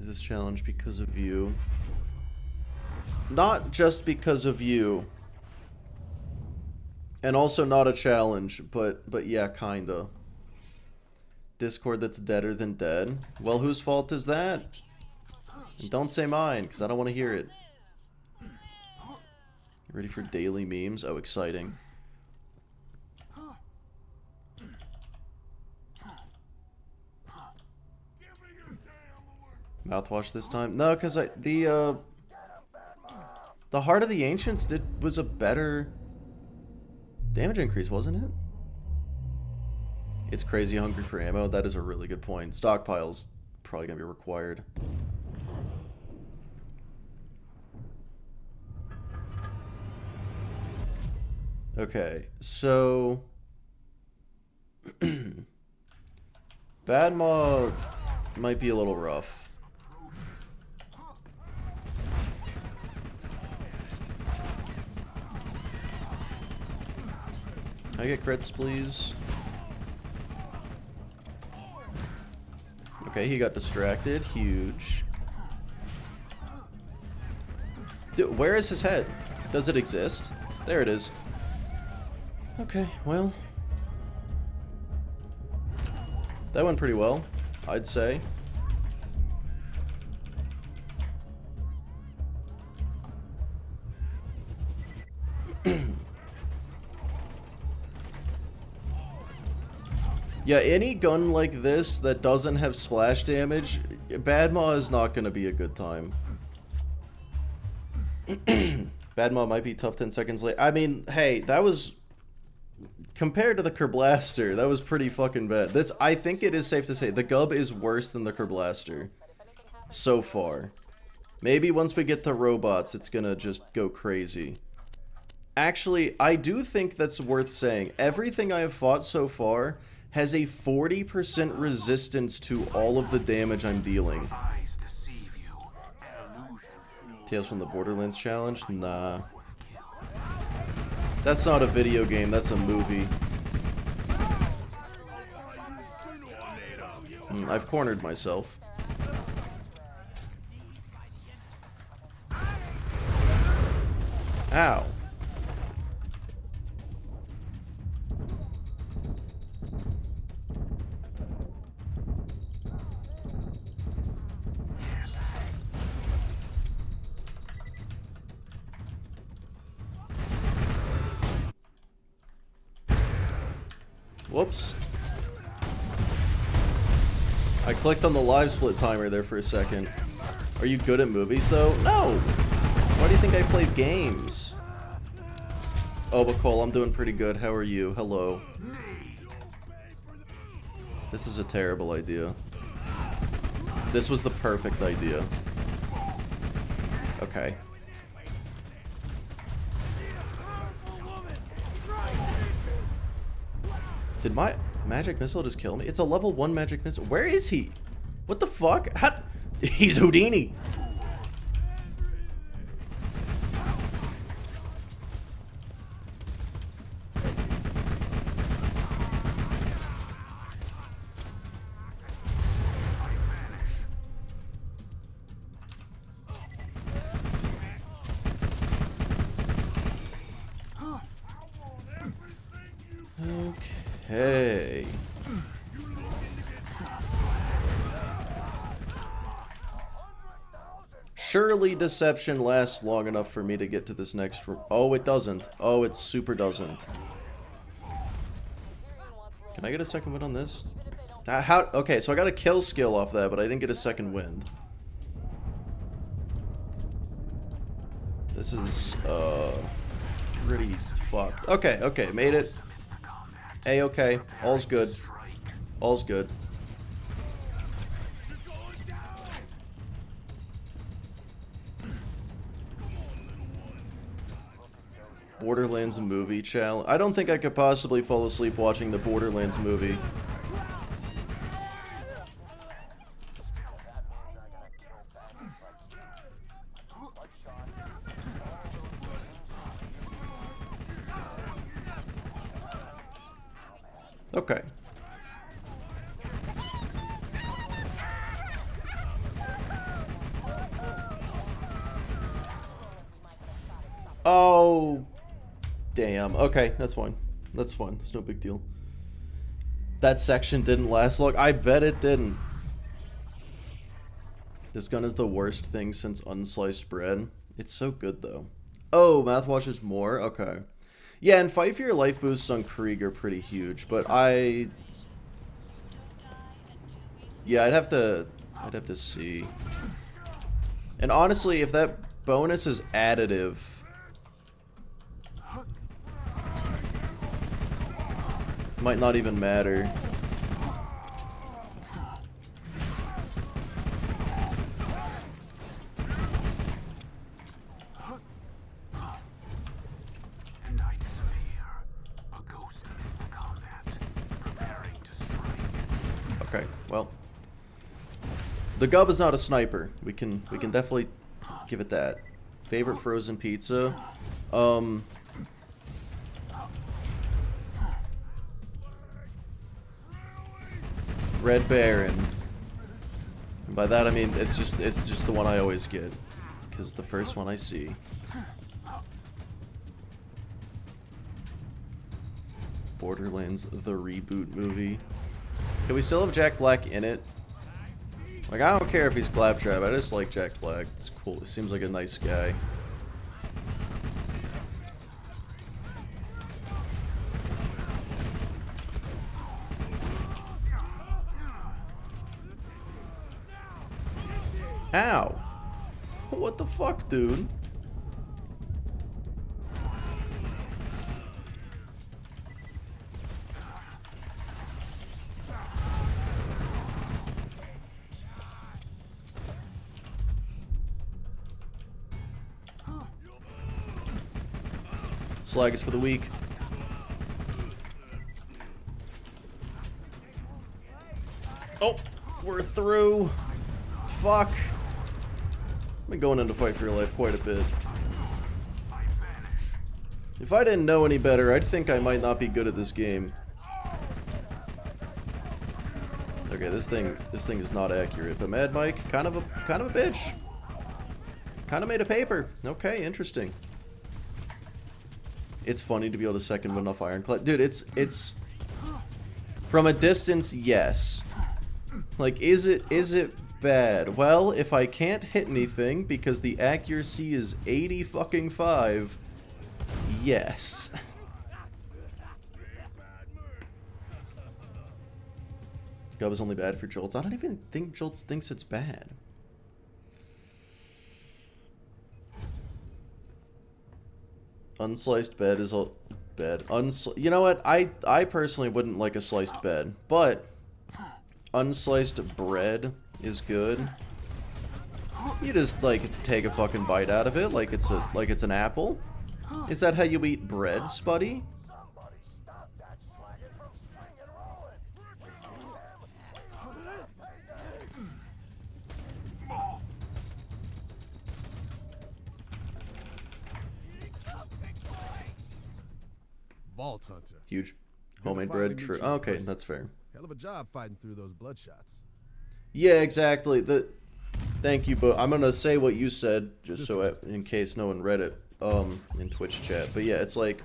Is this challenge because of you? Not just because of you. And also not a challenge, but yeah, kinda. Discord that's deader than dead. Well, whose fault is that? And don't say mine, because I don't want to hear it. You ready for daily memes? Oh, exciting. Mouthwash this time? No, because the Heart of the Ancients was a better damage increase, wasn't it? It's crazy hungry for ammo. That is a really good point. Stockpile's probably gonna be required. Okay, so Bad Maw might be a little rough. Can I get crits, please? Okay, he got distracted. Huge. Dude, where is his head? Does it exist? There it is. Okay, well. That went pretty well, I'd say. Yeah, any gun like this that doesn't have splash damage, Bad Maw is not going to be a good time. Bad Mod might be tough 10 seconds late. I mean, hey, that was... Compared to the Kerblaster, that was pretty fucking bad. This, I think it is safe to say, the Gub is worse than the Kerblaster. So far. Maybe once we get to robots, it's gonna just go crazy. Actually, I do think that's worth saying. Everything I have fought so far has a 40% resistance to all of the damage I'm dealing. Tales from the Borderlands challenge? Nah. That's not a video game, that's a movie. I've cornered myself. Ow. Whoops. I clicked on the live split timer there for a second. Are you good at movies though? No! Why do you think I play games? Oh, but Cole, I'm doing pretty good. How are you? Hello. This is a terrible idea. This was the perfect idea. Okay. Did my magic missile just kill me? It's a level 1 magic missile. Where is he? What the fuck? How? He's Houdini. Okay. Surely deception lasts long enough for me to get to this next room. Oh, it doesn't. Oh, it super doesn't. Can I get a second wind on this? How? Okay, so I got a kill skill off that, but I didn't get a second wind. This is, pretty fucked. Okay, okay, made it. A-okay. All's good. All's good. Borderlands movie challenge. I don't think I could possibly fall asleep watching the Borderlands movie. Okay. Oh, damn. Okay, that's fine. That's fine. It's no big deal. That section didn't last long. I bet it didn't. This gun is the worst thing since unsliced bread. It's so good, though. Oh, Math watches more? Okay. Yeah, and fight for your life boosts on Krieg are pretty huge, but yeah, I'd have to see. And honestly, if that bonus is additive, might not even matter. Okay, well, the Gub is not a sniper. We can definitely give it that. Favorite frozen pizza? Red Baron. And by that I mean it's just the one I always get, because it's the first one I see. Borderlands the reboot movie. Can we still have Jack Black in it? Like, I don't care if he's Claptrap, I just like Jack Black. It's cool, he seems like a nice guy. Ow! What the fuck, dude? Slag is for the weak. Oh, we're through. Fuck. I've been going into Fight for Your Life quite a bit. If I didn't know any better, I'd think I might not be good at this game. Okay, this thing is not accurate. But Mad Mike, kind of a bitch. Kind of made a paper. Okay, interesting. It's funny to be able to second wind off Ironclad. Dude, it's from a distance, yes. Like, is it bad? Well, if I can't hit anything because the accuracy is 80 fucking 5, yes. Gub is only bad for Jolts. I don't even think Jolts thinks it's bad. Unsliced bed is a bed. You know what? I personally wouldn't like a sliced bed, but unsliced bread is good. You just like take a fucking bite out of it like it's an apple. Is that how you eat bread, Spuddy? Somebody stop that slagging from springing Roland. Vault Hunter. Huge. Good to Homemade finally bread, meet true. you in Okay, person. that's fair. Hell of a job fighting through those bloodshots. Yeah, exactly. Thank you, but I'm gonna say what you said just so in case no one read it in Twitch chat. But yeah, it's like,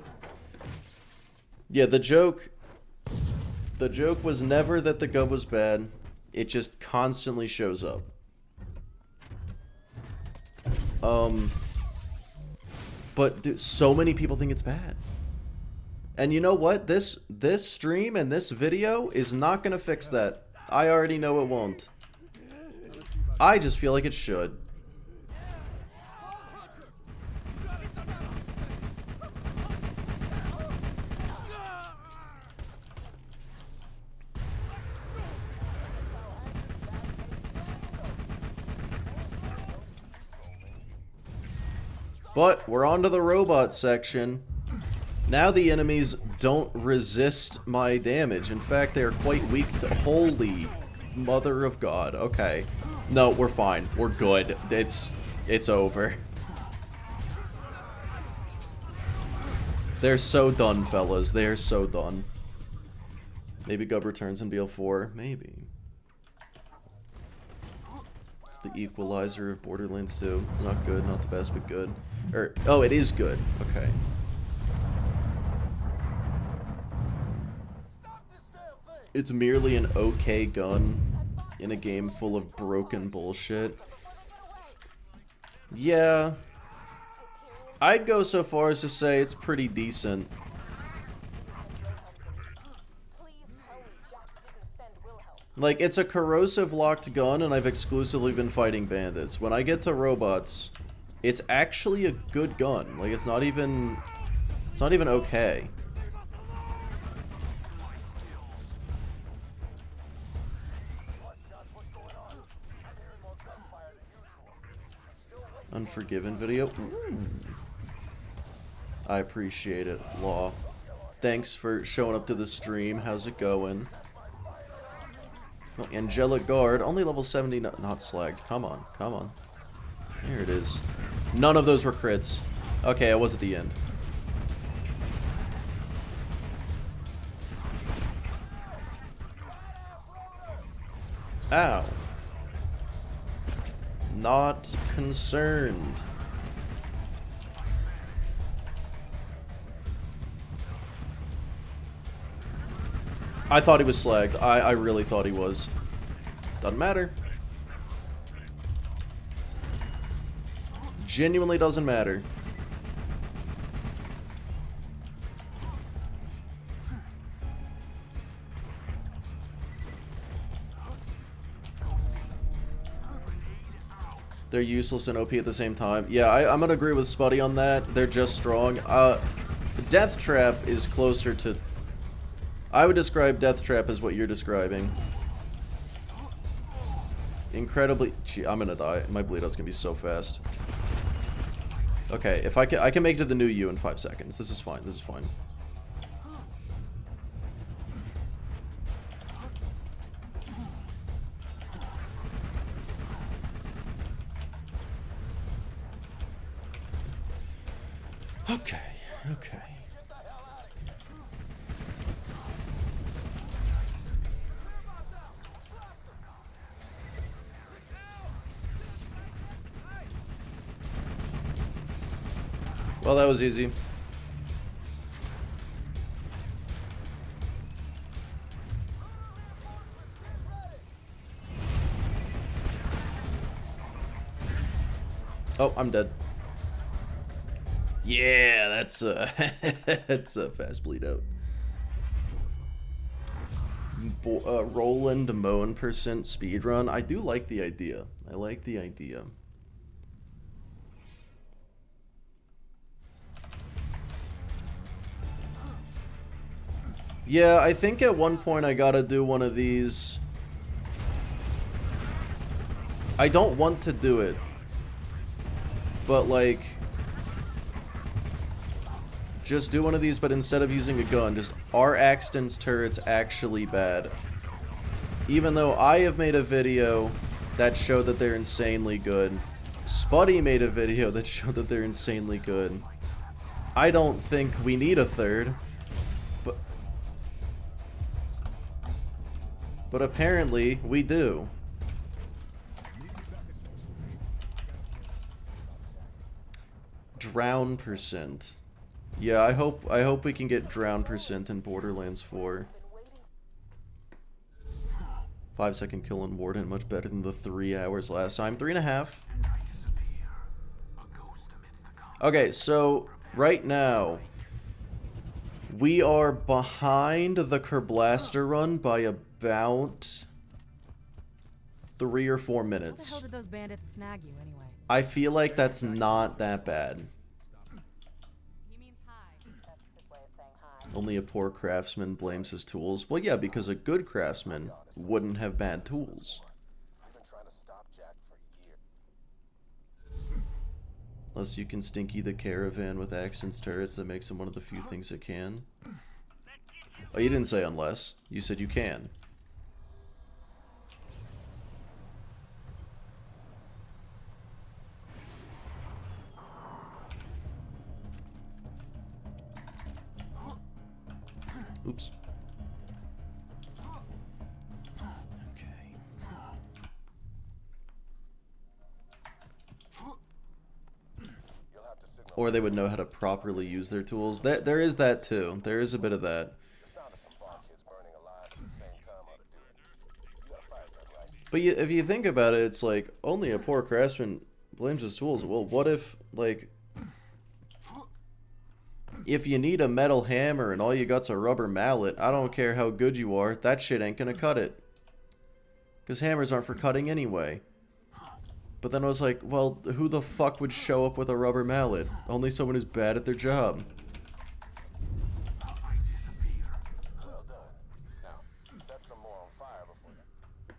yeah, the joke was never that the Gub was bad. It just constantly shows up. But dude, so many people think it's bad. And you know what? This stream and this video is not gonna fix that. I already know it won't. I just feel like it should. But we're on to the robot section. Now the enemies don't resist my damage. In fact, they are quite weak to... Holy mother of God. Okay. No, we're fine. We're good. It's over. They're so done, fellas. They are so done. Maybe Gub returns in BL4. Maybe. It's the equalizer of Borderlands 2. It's not good, not the best, but good. Oh, it is good. Okay. It's merely an okay gun in a game full of broken bullshit. Yeah. I'd go so far as to say it's pretty decent. Like, it's a corrosive locked gun and I've exclusively been fighting bandits. When I get to robots, it's actually a good gun. Like, it's not even okay. Unforgiven video. Ooh. I appreciate it, Law. Thanks for showing up to the stream. How's it going? Oh, Angelic Guard, only level 70, not slagged. Come on, come on. There it is. None of those were crits. Okay, I was at the end. Ow. Not concerned. I thought he was slagged. I really thought he was. Doesn't matter. Genuinely doesn't matter. They're useless and OP at the same time. Yeah, I'm gonna agree with Spuddy on that. They're just strong. Death Trap is closer to... I would describe Death Trap as what you're describing. Incredibly... Gee, I'm gonna die. My bleed out's gonna be so fast. Okay, if I can make it to the new you in 5 seconds. This is fine. This is fine. Okay, okay. Well, that was easy. Oh, I'm dead. Yeah, that's that's a fast bleed out. Roland Moan % speedrun. I do like the idea. I like the idea. Yeah, I think at one point I gotta do one of these. I don't want to do it, but like, just do one of these, but instead of using a gun, just are Axton's turrets actually bad? Even though I have made a video that showed that they're insanely good. Spuddy made a video that showed that they're insanely good. I don't think we need a third. But apparently, we do. Drown %. Yeah, I hope we can get drown % in Borderlands 4. 5-second kill on Warden, much better than the 3 hours last time. 3.5. Okay, so right now we are behind the Kerblaster run by about 3 or 4 minutes. How the hell did those bandits snag you anyway? I feel like that's not that bad. He means hi. That's his way of saying hi. Only a poor craftsman blames his tools. Well, yeah, because a good craftsman wouldn't have bad tools. I've been trying to stop Jack for years. Unless you can stinky the caravan with Axton's turrets, that makes him one of the few things it can. Oh, you didn't say unless. You said you can. Oops. Okay. Or they would know how to properly use their tools. There is that too. There is a bit of that. But if you think about it, it's like, only a poor craftsman blames his tools. Well, what if, like, if you need a metal hammer and all you got's a rubber mallet, I don't care how good you are, that shit ain't gonna cut it. Because hammers aren't for cutting anyway. But then I was like, well, who the fuck would show up with a rubber mallet? Only someone who's bad at their job. Well done. Now, set some more on fire before you.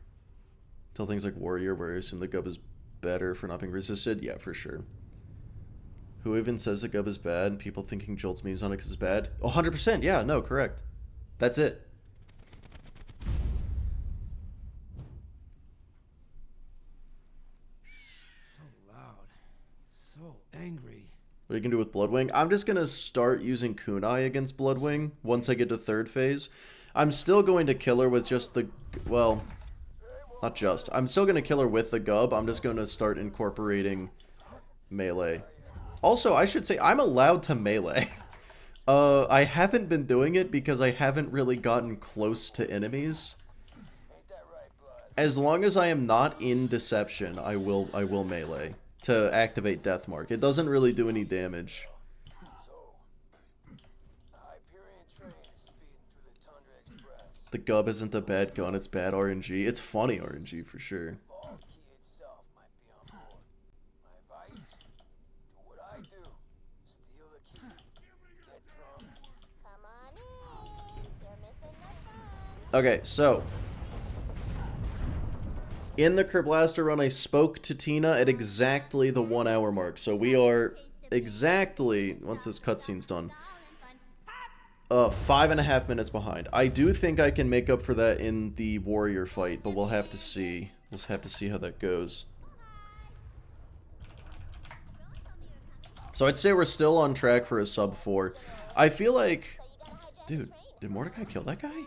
Tell things like Warrior, where I assume the Gub is better for not being resisted? Yeah, for sure. Who even says the Gub is bad? People thinking Jolt's memes on it because it's bad? 100%, yeah, no, correct. That's it. So loud. So angry. What are you going to do with Bloodwing? I'm just going to start using Kunai against Bloodwing once I get to 3rd phase. I'm still going to kill her with just the... Well, not just. I'm still going to kill her with the Gub. I'm just going to start incorporating melee. Also, I should say, I'm allowed to melee. I haven't been doing it because I haven't really gotten close to enemies. As long as I am not in Deception, I will melee to activate Deathmark. It doesn't really do any damage. The Gub isn't a bad gun, it's bad RNG. It's funny RNG for sure. Come on in. You're missing the fun. Okay, so in the Kerblaster run, I spoke to Tina at exactly the 1 hour mark. So we are exactly once this cutscene's done. 5.5 minutes behind. I do think I can make up for that in the warrior fight, but we'll have to see. We'll have to see how that goes. So I'd say we're still on track for a sub 4. I feel like... Dude, did Mordecai kill that guy?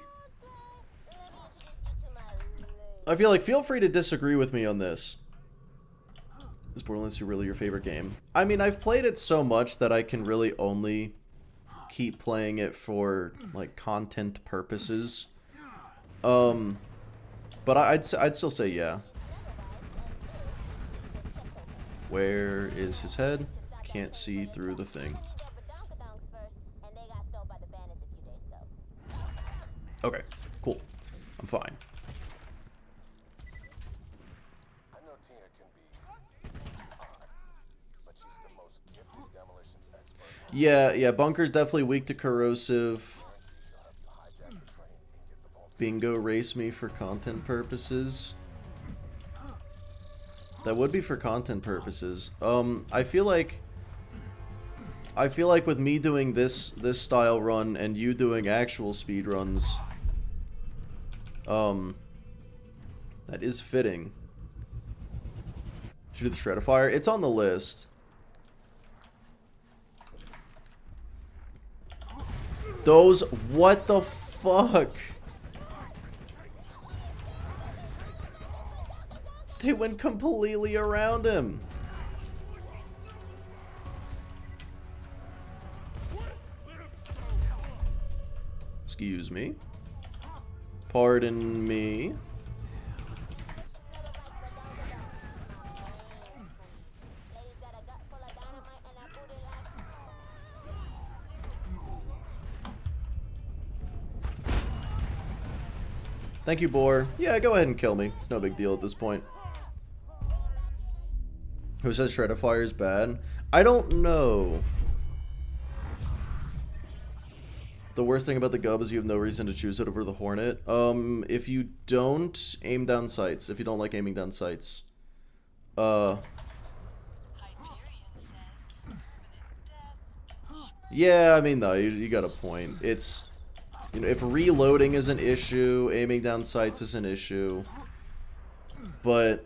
I feel like, feel free to disagree with me on this. Is Borderlands 2 really your favorite game? I mean, I've played it so much that I can really only keep playing it for, like, content purposes. But I'd still say yeah. Where is his head? Can't see through the thing. Okay, cool. I'm fine. I know Tina can be odd, but she's the most gifted demolitions expert. Yeah, Bunker's definitely weak to corrosive. She'll help you hijack the train and get the vault. Bingo race me for content purposes. That would be for content purposes. I feel like with me doing this style run and you doing actual speed runs, that is fitting. Should do the Shredder Fire. It's on the list. Those, what the fuck? They went completely around him. Excuse me. Pardon me. Thank you, Boar. Yeah, go ahead and kill me. It's no big deal at this point. Who says Shredder Fire is bad? I don't know. The worst thing about the Gub is you have no reason to choose it over the Hornet. If you don't aim down sights, if you don't like aiming down sights. Yeah, I mean, no, you got a point. It's, you know, if reloading is an issue, aiming down sights is an issue. But,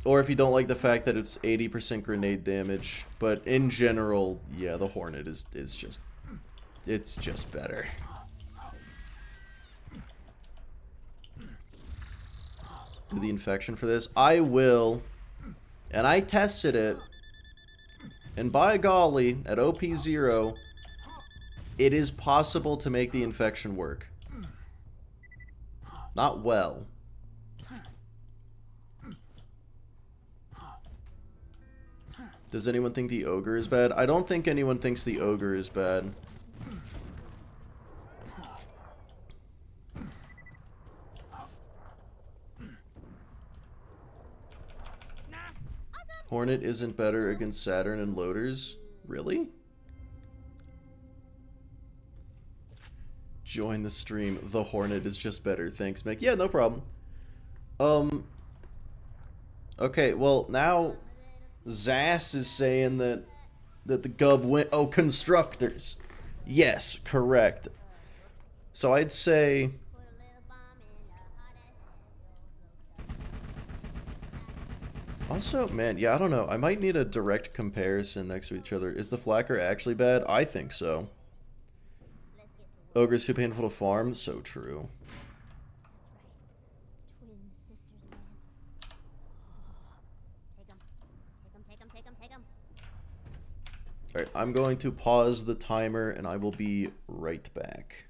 or if you don't like the fact that it's 80% grenade damage. But in general, yeah, the Hornet is just, it's just better. Do the infection for this? I will. And I tested it. And by golly, at OP0, it is possible to make the infection work. Not well. Does anyone think the ogre is bad? I don't think anyone thinks the ogre is bad. Hornet isn't better against Saturn and loaders? Really? Join the stream. The Hornet is just better. Thanks, Mick. Yeah, no problem. Okay, well, now Zass is saying that the Gub went... Oh, constructors. Yes, correct. So I'd say... Also, man, yeah, I don't know. I might need a direct comparison next to each other. Is the Flacker actually bad? I think so. Ogre's too painful to farm? So true. Alright, I'm going to pause the timer and I will be right back.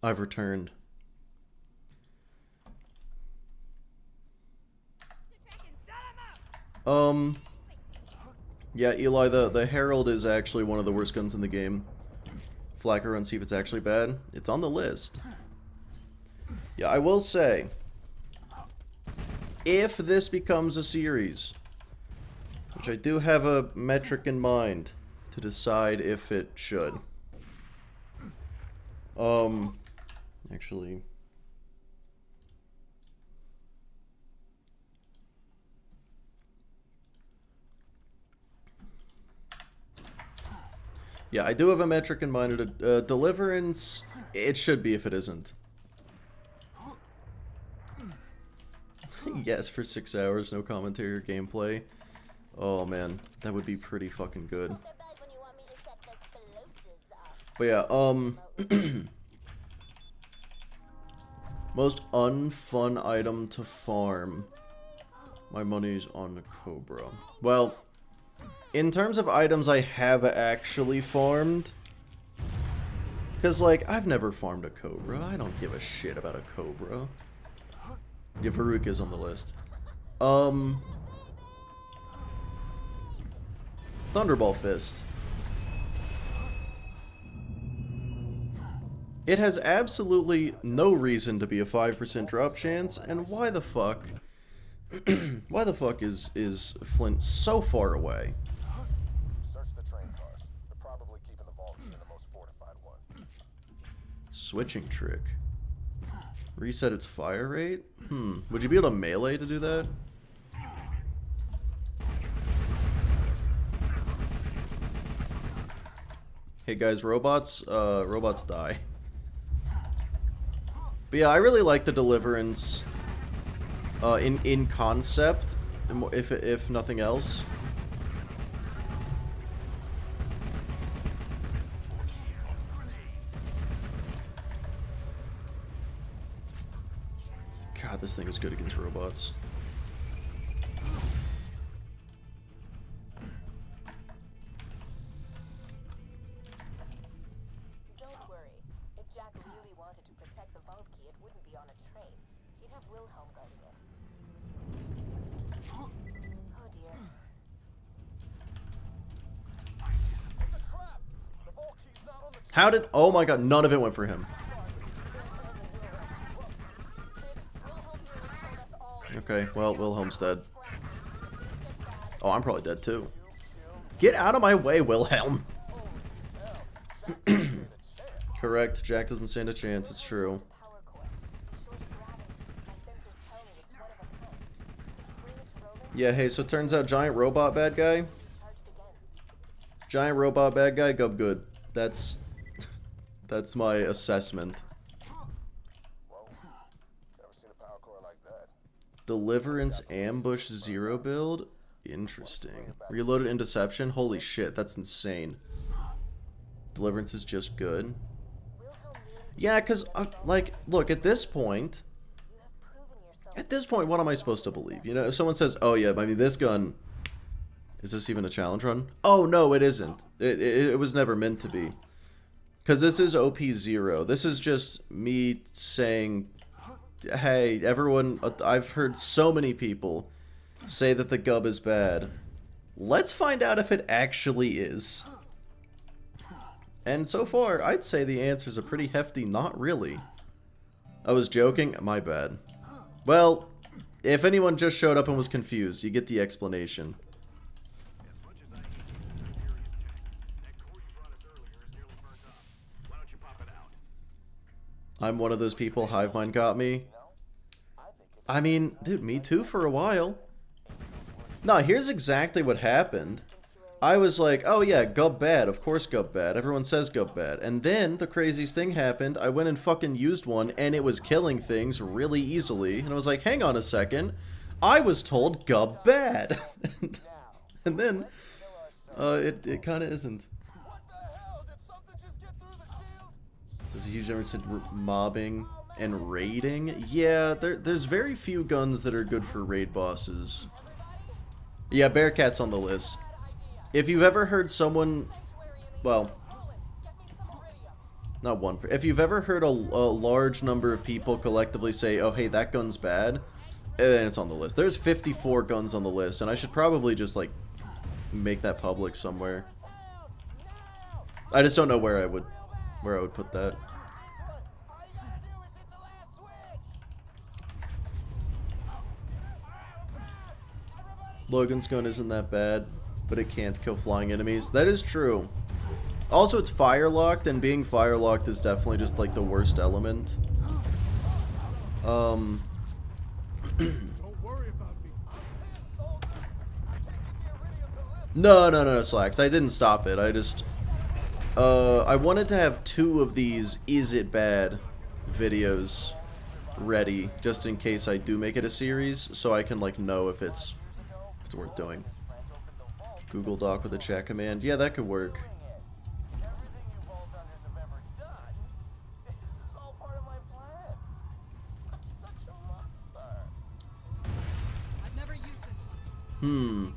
I've returned. Yeah, Eli, the Herald is actually one of the worst guns in the game. Flacker and see if it's actually bad. It's on the list. Yeah, I will say, if this becomes a series, which I do have a metric in mind to decide if it should. Actually, yeah, I do have a metric in mind. Deliverance, it should be if it isn't. Yes, for 6 hours, no commentary or gameplay. Oh man, that would be pretty fucking good. But yeah, most unfun item to farm. My money's on the Cobra. Well, in terms of items I have actually farmed, because, like, I've never farmed a Cobra. I don't give a shit about a Cobra. Yeah, Farouk is on the list. Thunderball Fist. It has absolutely no reason to be a 5% drop chance, and why the fuck... why the fuck is Flint so far away? Search the train cars. They're probably keeping the vault key in the most fortified one. Switching trick. Reset its fire rate? Would you be able to melee to do that? Hey guys, robots die. But yeah, I really like the Deliverance in concept, if nothing else. God, this thing is good against robots. Don't worry. If Jack really wanted to protect the vault key, it wouldn't be on a train. He'd have Wilhelm guarding it. Oh dear. It's a trap! The vault key's not on the How did... Oh my god, none of it went for him. Okay, well, Wilhelm's dead. Oh, I'm probably dead too. Get out of my way, Wilhelm! Correct, Jack doesn't stand a chance, it's true. Yeah, hey, so it turns out giant robot bad guy. Giant robot bad guy, Gub good. That's my assessment. Deliverance ambush 0 build? Interesting. Reloaded interception? Holy shit, that's insane. Deliverance is just good. Yeah, because, like, look, at this point, what am I supposed to believe? You know, if someone says, oh yeah, maybe this gun, is this even a challenge run? Oh no, it isn't. It was never meant to be. Because this is OP0. This is just me saying, hey, everyone, I've heard so many people say that the Gub is bad. Let's find out if it actually is. And so far, I'd say the answer's a pretty hefty not really. I was joking? My bad. Well, if anyone just showed up and was confused, you get the explanation. I'm one of those people, Hivemind got me. I mean, dude, me too for a while. No, here's exactly what happened. I was like, oh yeah, Gub bad, of course Gub bad, everyone says Gub bad. And then, the craziest thing happened, I went and fucking used one, and it was killing things really easily. And I was like, hang on a second, I was told Gub bad. And then, it kinda isn't. There's a huge difference in mobbing and raiding. Yeah, there's very few guns that are good for raid bosses. Yeah, Bearcat's on the list. If you've ever heard someone... Well... Not one. If you've ever heard a large number of people collectively say, "Oh, hey, that gun's bad," and it's on the list. There's 54 guns on the list, and I should probably just like make that public somewhere. I just don't know where I would put that. Logan's gun isn't that bad, but it can't kill flying enemies. That is true. Also, it's fire locked, and being fire locked is definitely just like the worst element. Don't worry about me. No, Slacks. I didn't stop it. I just I wanted to have 2 of these "Is It Bad" videos ready, just in case I do make it a series, so I can like know if it's worth doing. Google Doc with a chat command. Yeah, that could work. I've never used this one.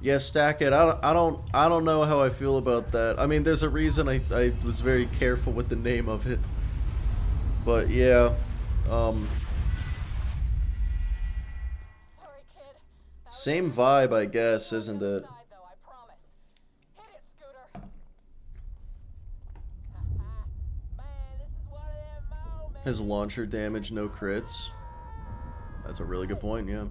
Yeah, stack it. I don't know how I feel about that. I mean, there's a reason I was very careful with the name of it. But yeah, Sorry, kid. same vibe, I guess, isn't it? Side, though, I promise. Hit it, Scooter. Man, this is one of them moments. His launcher damage, no crits. That's a really good point, yeah.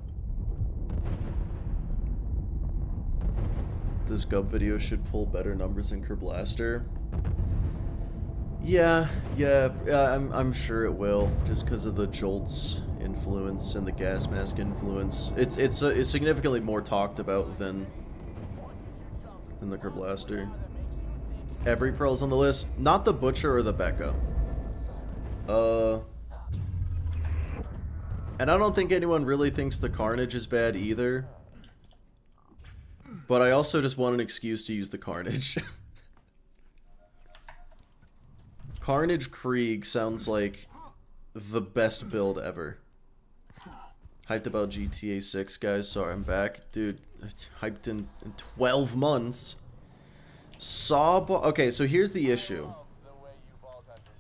This Gub video should pull better numbers than Kerblaster. Yeah, I'm sure it will, just because of the Jolt's influence and the gas mask influence. It's significantly more talked about than the Kerblaster. Every Pearl's on the list, not the Butcher or the Becca. And I don't think anyone really thinks the Carnage is bad either. But I also just want an excuse to use the Carnage. Carnage Krieg sounds like the best build ever. Hyped about GTA 6, guys. Sorry, I'm back. Dude, hyped in 12 months. Okay, so here's the issue.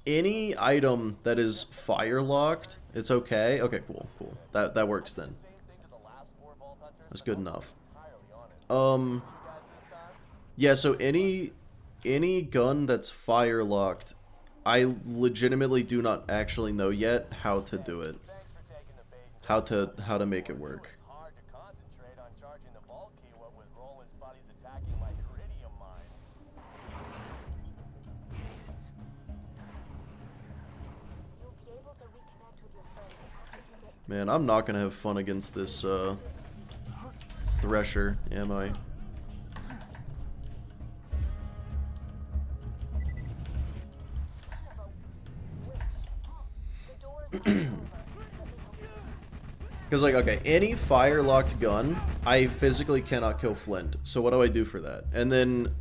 Any item that is fire locked, it's okay. Okay, cool. That works then. That's good enough. Yeah, so any gun that's fire locked, I legitimately do not actually know yet how to do it. How to make it work. Hard to concentrate on charging the vault key what with Roland's buddies attacking my iridium mines. You'll be able to reconnect with your friends after you get Man, I'm not gonna have fun against this Thresher, am I? son of a witch. The door's locked over. Let me help you. Because, like, okay, any fire-locked gun, I physically cannot kill Flint. So what do I do for that? And then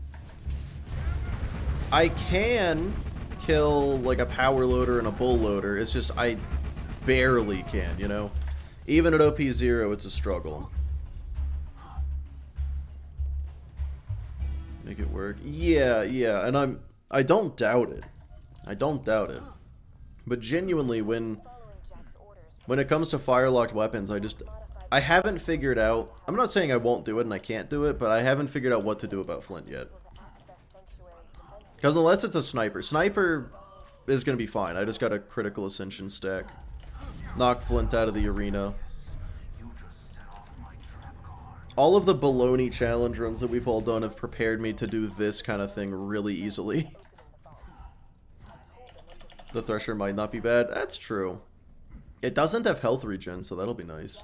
I can kill, like, a power loader and a bull loader. It's just I barely can, you know? Even at OP0, it's a struggle. Make it work. Yeah, and I don't doubt it. I don't doubt it. But genuinely, when it comes to fire-locked weapons, I haven't figured out... I'm not saying I won't do it and I can't do it, but I haven't figured out what to do about Flint yet. Because unless it's a sniper. Sniper is going to be fine. I just got a critical ascension stack. Knock Flint out of the arena. All of the baloney challenge runs that we've all done have prepared me to do this kind of thing really easily. The Thresher might not be bad. That's true. It doesn't have health regen, so that'll be nice.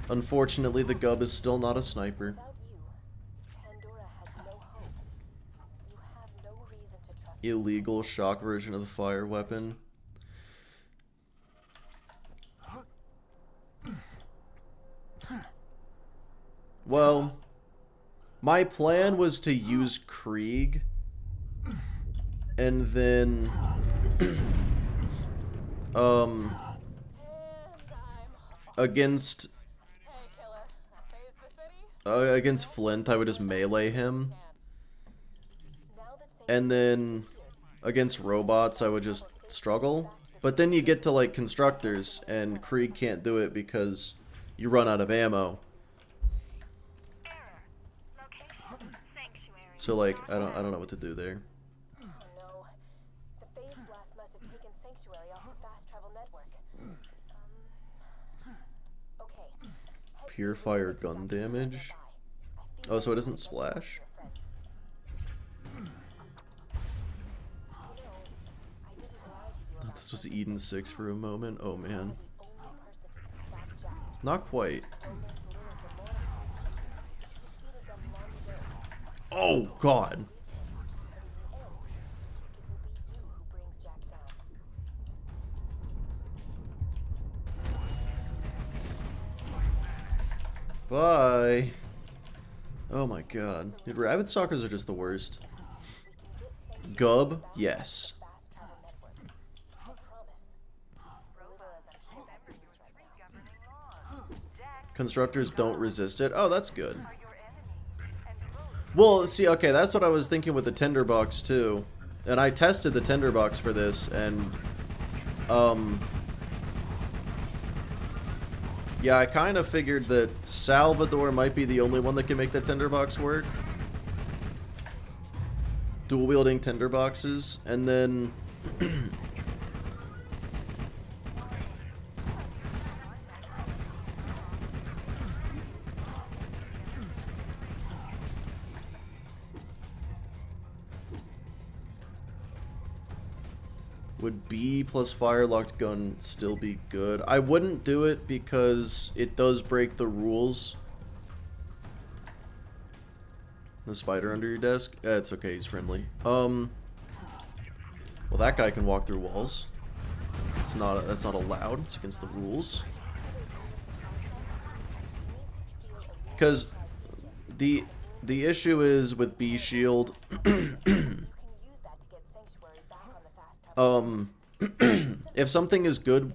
Unfortunately, the Gub is still not a sniper. Illegal shock version of the fire weapon. Well, my plan was to use Krieg, and then, And I'm against, Hey, killer. Phase the city? against Flint, I would just melee him, Now that and then against robots, I would just struggle. But then you get to, like, constructors, and Krieg can't do it because you run out of ammo. So, like, I don't know what to do there. Oh no. The phase blast must have taken Sanctuary off the fast travel network. Okay. Head to Pure the fire road gun stops damage. nearby. I think Oh, so it I doesn't can get splash? your friends. You know, I didn't lie to you about This was Eden 6 for a moment. Oh, man. the only person who can stop Jack. Not quite. Roland, Lilith, and Mordecai. Defeated them long ago. Oh, God. But in the end, it will be you who brings Jack down. Bye. Oh, my God. Dude, rabbit stalkers are just the worst. We can get Sanctuary Gub? back on the Yes. fast travel network. I promise. Little as I'm sure that means right now. Constructors don't resist it. Oh, that's good. Well, see, okay, that's what I was thinking with the tinderbox, too. And I tested the tinderbox for this, and, yeah, I kind of figured that Salvador might be the only one that can make the tinderbox work. Dual-wielding tinderboxes, and then... Would B plus fire locked gun still be good? I wouldn't do it because it does break the rules. The spider under your desk? It's okay, he's friendly. Well, that guy can walk through walls. That's not allowed. It's against the rules. Because the issue is with B shield. You can use that to get Sanctuary back on the fast travel. If something is good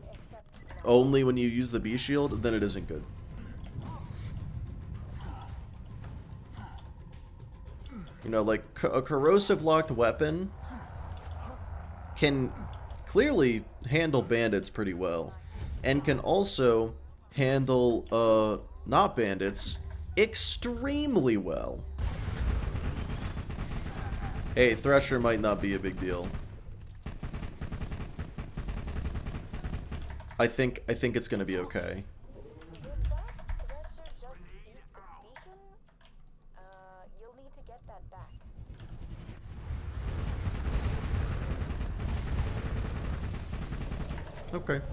only when you use the B shield, then it isn't good. You know, like a corrosive locked weapon can clearly handle bandits pretty well, and can also handle not bandits extremely well. Hey, Thresher might not be a big deal. I think it's gonna be okay. Did that Thresher just eat the beacon? You'll need to get that back. Okay. You've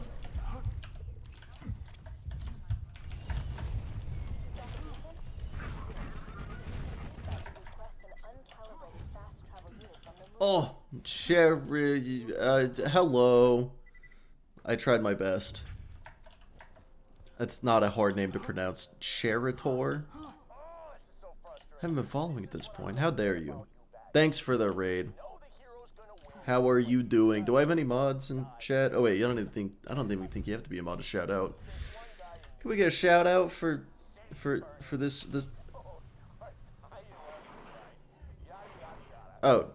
got the beacon? Use that to request an uncalibrated fast travel unit from the Oh, Cherry. Hello. I tried my best. That's not a hard name to pronounce. Cheritor? Haven't been following at this point. How dare you? Thanks for the raid. How are you doing? Do I have any mods in chat? Oh wait, I don't even think you have to be a mod to shout out. Can we get a shout out for this? Oh,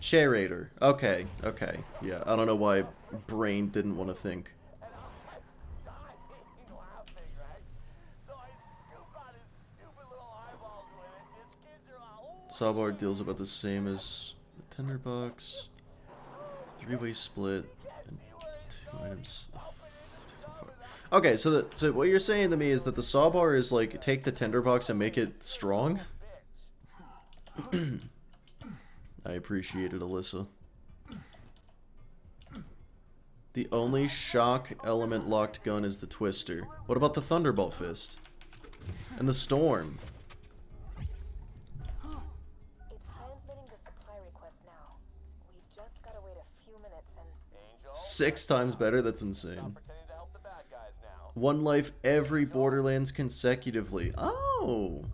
Cherator. Okay, okay. Yeah, I don't know why brain didn't want to think. Sawbar deals about the same as the tinderbox. 3-way split. And 2 items. Okay, so what you're saying to me is that the sawbar is like take the tinderbox and make it strong? I appreciate it, Alyssa. The only shock element locked gun is the twister. What about the thunderbolt fist? And the storm? It's transmitting the supply request now. We've just gotta wait a few minutes and... 6 times better? That's insane. Pretending to help the bad guys now. One life every Borderlands consecutively. Oh,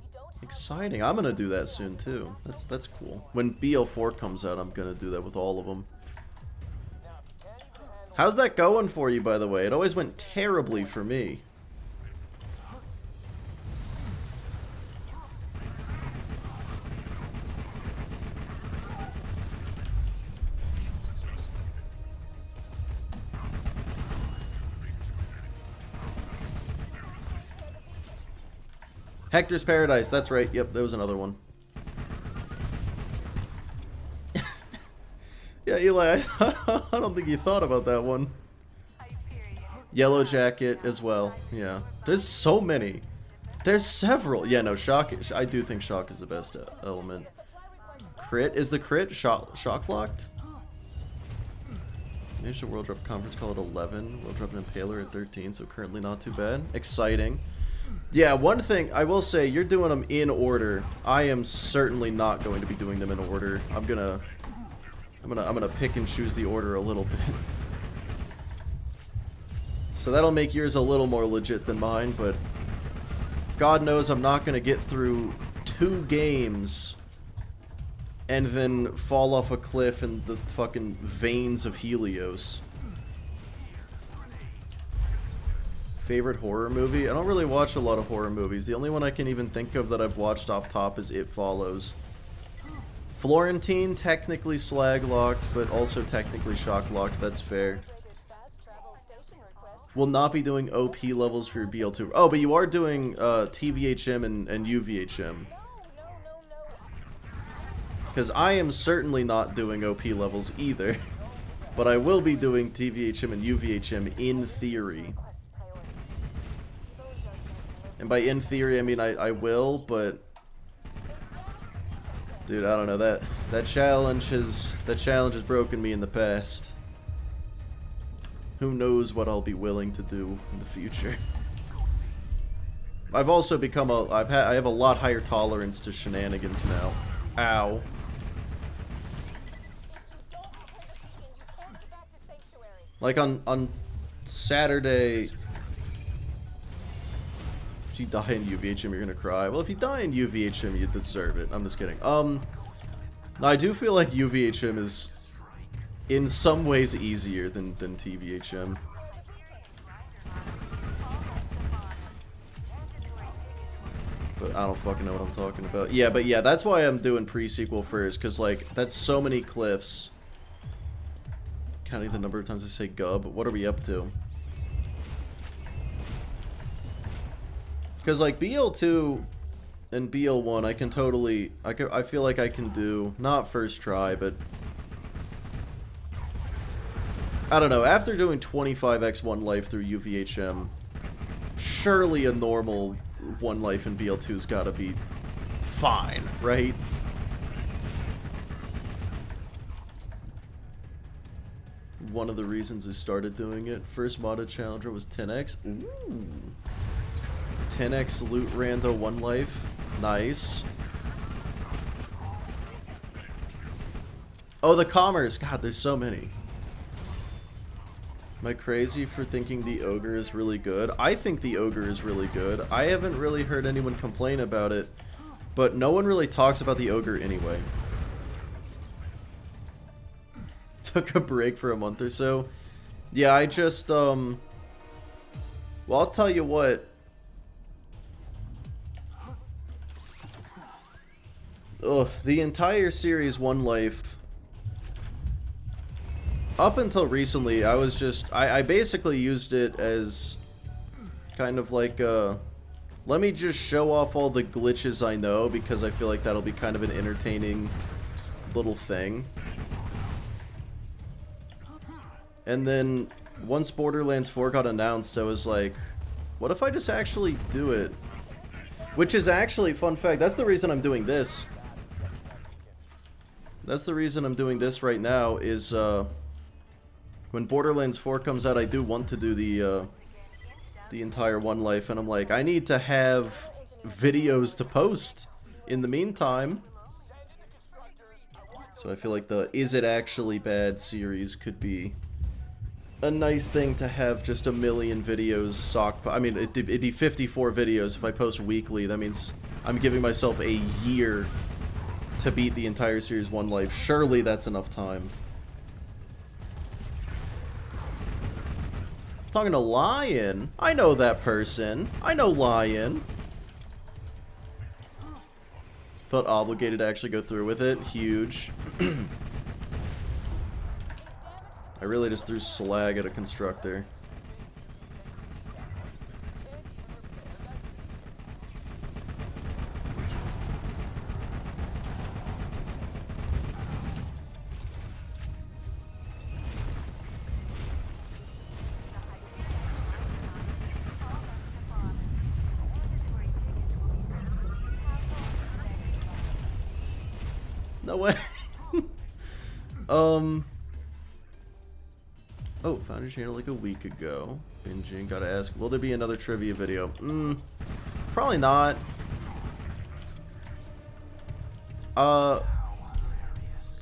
exciting. I'm gonna do that soon too. That's cool. When BL4 comes out, I'm gonna do that with all of them. How's that going for you, by the way? It always went terribly for me. Hector's Paradise, that's right. Yep, there was another one. Yeah, Eli, I don't think you thought about that one. Yellow Jacket as well. Yeah. There's so many. There's several. Yeah, no, Shock. I do think Shock is the best element. Crit? Is the crit shock locked? Initial World Drop Conference call at 11. World Drop an Impaler at 13, so currently not too bad. Exciting. Yeah, one thing I will say, you're doing them in order. I am certainly not going to be doing them in order. I'm gonna pick and choose the order a little bit. So that'll make yours a little more legit than mine, but God knows I'm not gonna get through 2 games and then fall off a cliff in the fucking veins of Helios. Favorite horror movie? I don't really watch a lot of horror movies. The only one I can even think of that I've watched off top is It Follows. Florentine, technically slag locked, but also technically shock locked. That's fair. Will not be doing OP levels for your BL2. Oh, but you are doing TVHM and UVHM. Because I am certainly not doing OP levels either. But I will be doing TVHM and UVHM in theory. And by in theory, I mean I will, but dude, I don't know, that challenge has broken me in the past. Who knows what I'll be willing to do in the future. I've also become I have a lot higher tolerance to shenanigans now. Ow. Like on Saturday, if you die in UVHM, you're gonna cry. Well, if you die in UVHM, you deserve it. I'm just kidding. No, I do feel like UVHM is in some ways easier than TVHM. But I don't fucking know what I'm talking about. Yeah, but yeah, that's why I'm doing pre-sequel first, because like that's so many cliffs. Counting the number of times I say Gub. What are we up to? Because like BL2 and BL1, I can totally, I feel like I can do, not first try, but I don't know, after doing 25x 1 life through UVHM, surely a normal 1 life in BL2's gotta be fine, right? One of the reasons I started doing it, first modded challenger was 10x. Ooh. 10x loot rando 1 life. Nice. Oh, the commerce. God, there's so many. Am I crazy for thinking the ogre is really good? I think the ogre is really good. I haven't really heard anyone complain about it, but no one really talks about the ogre anyway. Took a break for a month or so. Yeah, I just, well, I'll tell you what. Ugh, the entire series 1 life, up until recently, I was just, I basically used it as kind of like, let me just show off all the glitches I know, because I feel like that'll be kind of an entertaining little thing. And then, once Borderlands 4 got announced, I was like, what if I just actually do it? Which is actually, fun fact, that's the reason I'm doing this. That's the reason I'm doing this right now, is, when Borderlands 4 comes out, I do want to do the entire 1 life, and I'm like, I need to have videos to post in the meantime. So I feel like the Is It Actually Bad series could be a nice thing to have just a million videos stockpiled. I mean, it'd be 54 videos if I post weekly. That means I'm giving myself a year to beat the entire series one life. Surely that's enough time. Talking to Lion. I know that person. I know Lion. Felt obligated to actually go through with it. Huge. I really just threw slag at a constructor. No way. Oh, found your channel like a week ago. Binging, gotta ask, will there be another trivia video? Probably not.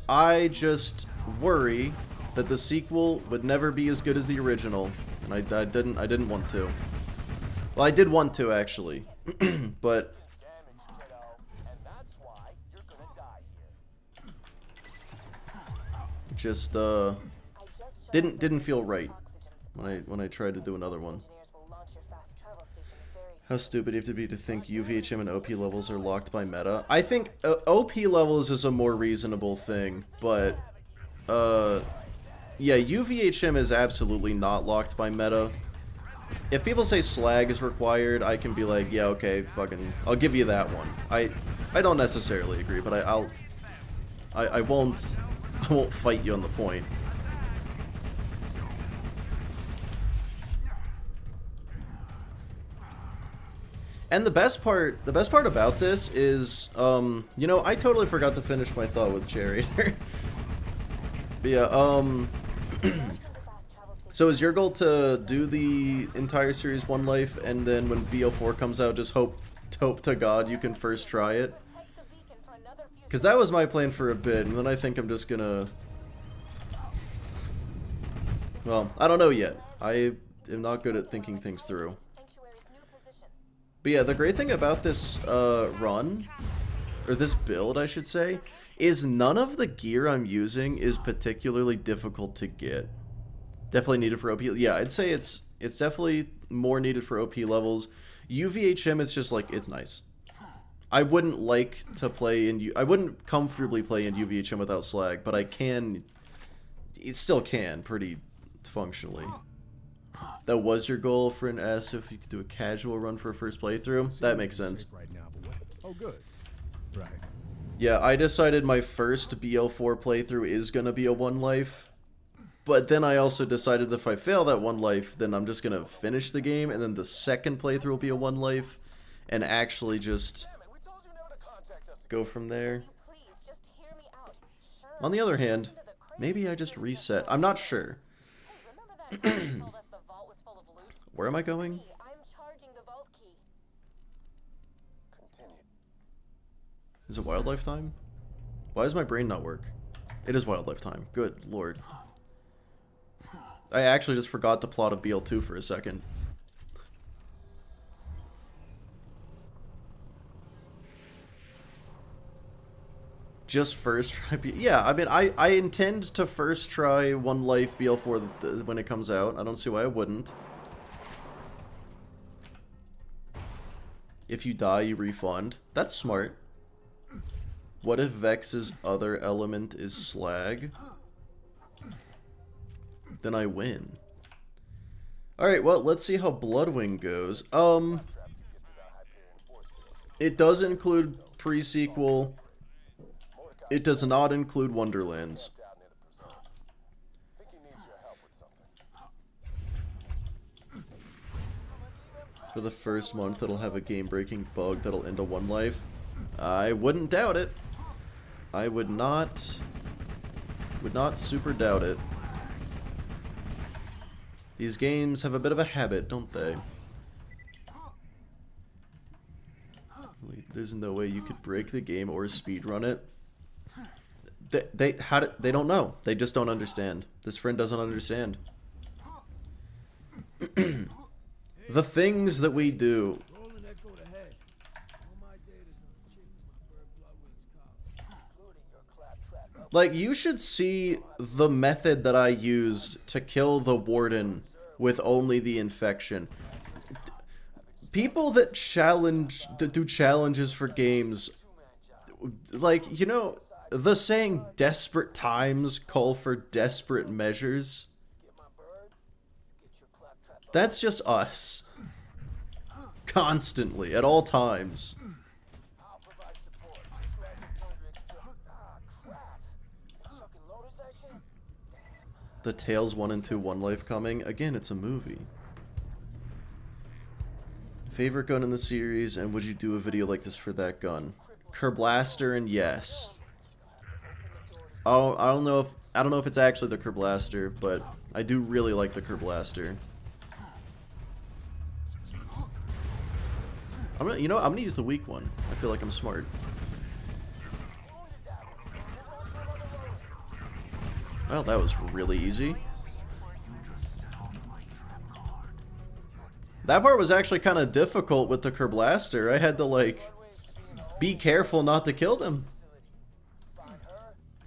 I just worry that the sequel would never be as good as the original, and I didn't want to. Well, I did want to actually, but just didn't feel right when I tried to do another one. How stupid you have to be to think UVHM and OP levels are locked by meta. I think OP levels is a more reasonable thing, but yeah, UVHM is absolutely not locked by meta. If people say slag is required, I can be like, yeah, okay, fucking, I'll give you that one. I don't necessarily agree, but I won't fight you on the point. And the best part about this is, you know, I totally forgot to finish my thought with Charioteer. But yeah, so is your goal to do the entire series one life, and then when BO4 comes out, just hope to God you can first try it? Because that was my plan for a bit, and then I think I'm just gonna... Well, I don't know yet. I am not good at thinking things through. But yeah, the great thing about this run, or this build I should say, is none of the gear I'm using is particularly difficult to get. Definitely needed for OP. Yeah, I'd say it's definitely more needed for OP levels. UVHM, it's just like, it's nice. I wouldn't like to play in I wouldn't comfortably play in UVHM without slag, but I can, it still can pretty functionally. That was your goal for an S, if you could do a casual run for a first playthrough? That makes sense. Oh, good. Right. Yeah, I decided my first BL4 playthrough is gonna be a one life, but then I also decided that if I fail that one life, then I'm just gonna finish the game, and then the second playthrough will be a one life, and actually just go from there. On the other hand, maybe I just reset. I'm not sure. Where am I going? Is it wildlife time? Why does my brain not work? It is wildlife time. Good lord. I actually just forgot the plot of BL2 for a second. Just first try yeah, I mean, I intend to first try one life BL4 when it comes out. I don't see why I wouldn't. If you die, you refund. That's smart. What if Vex's other element is slag? Then I win. Alright, well, let's see how Bloodwing goes. It does include pre-sequel. It does not include Wonderlands. For the first month, it'll have a game-breaking bug that'll end a one life. I wouldn't doubt it. I would not super doubt it. These games have a bit of a habit, don't they? There's no way you could break the game or speedrun it. They don't know. They just don't understand. This friend doesn't understand. The things that we do. Roland echoed ahead. All my data's on a chick with my Berg Bloodwings collar. Including your claptrap up. Like, you should see the method that I used to kill the warden with only the infection. People that do challenges for games, like, you know, the saying desperate times call for desperate measures. Get my bird, you get your claptrap up. That's just us. Constantly, at all times. I'll provide support. Just like the Tundra Express. Ah, crap. Fucking Lotus that shit? Damn. The Tales 1 and 2 One Life coming. Again, it's a movie. Favorite gun in the series, and would you do a video like this for that gun? Kerblaster and yes. Oh, I don't know if it's actually the Kerblaster, but I do really like the Kerblaster. I'm gonna use the weak one. I feel like I'm smart. Well, that was really easy. That part was actually kind of difficult with the Kerblaster. I had to, like, be careful not to kill them.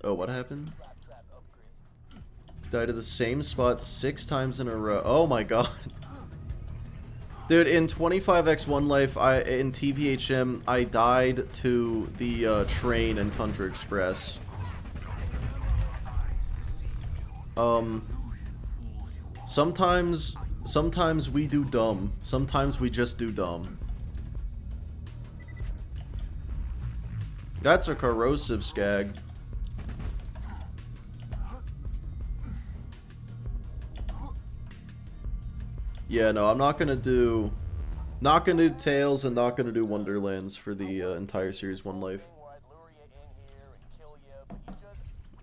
Oh, what happened? Died at the same spot 6 times in a row. Oh my god. Dude, in 25x1 life, in TVHM, I died to the train in Tundra Express. Sometimes we do dumb. Sometimes we just do dumb. That's a corrosive skag. Yeah, no, I'm not gonna do Tales and not gonna do Wonderlands for the entire series One Life.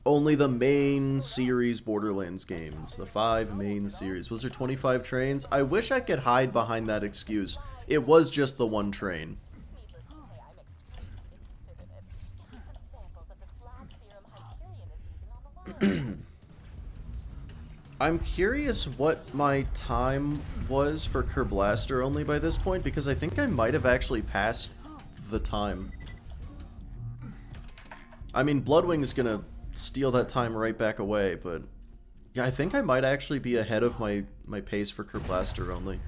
Only the main series Borderlands games. The 5 main series. Was there 25 trains? I wish I could hide behind that excuse. It was just the one train. Needless to say, I'm extremely interested in it. Give me some samples of the slag serum Hyperion is using on the world. I'm curious what my time was for Kerblaster only by this point, because I think I might have actually passed the time. I mean, Bloodwing's gonna steal that time right back away, but yeah, I think I might actually be ahead of my pace for Kerblaster only.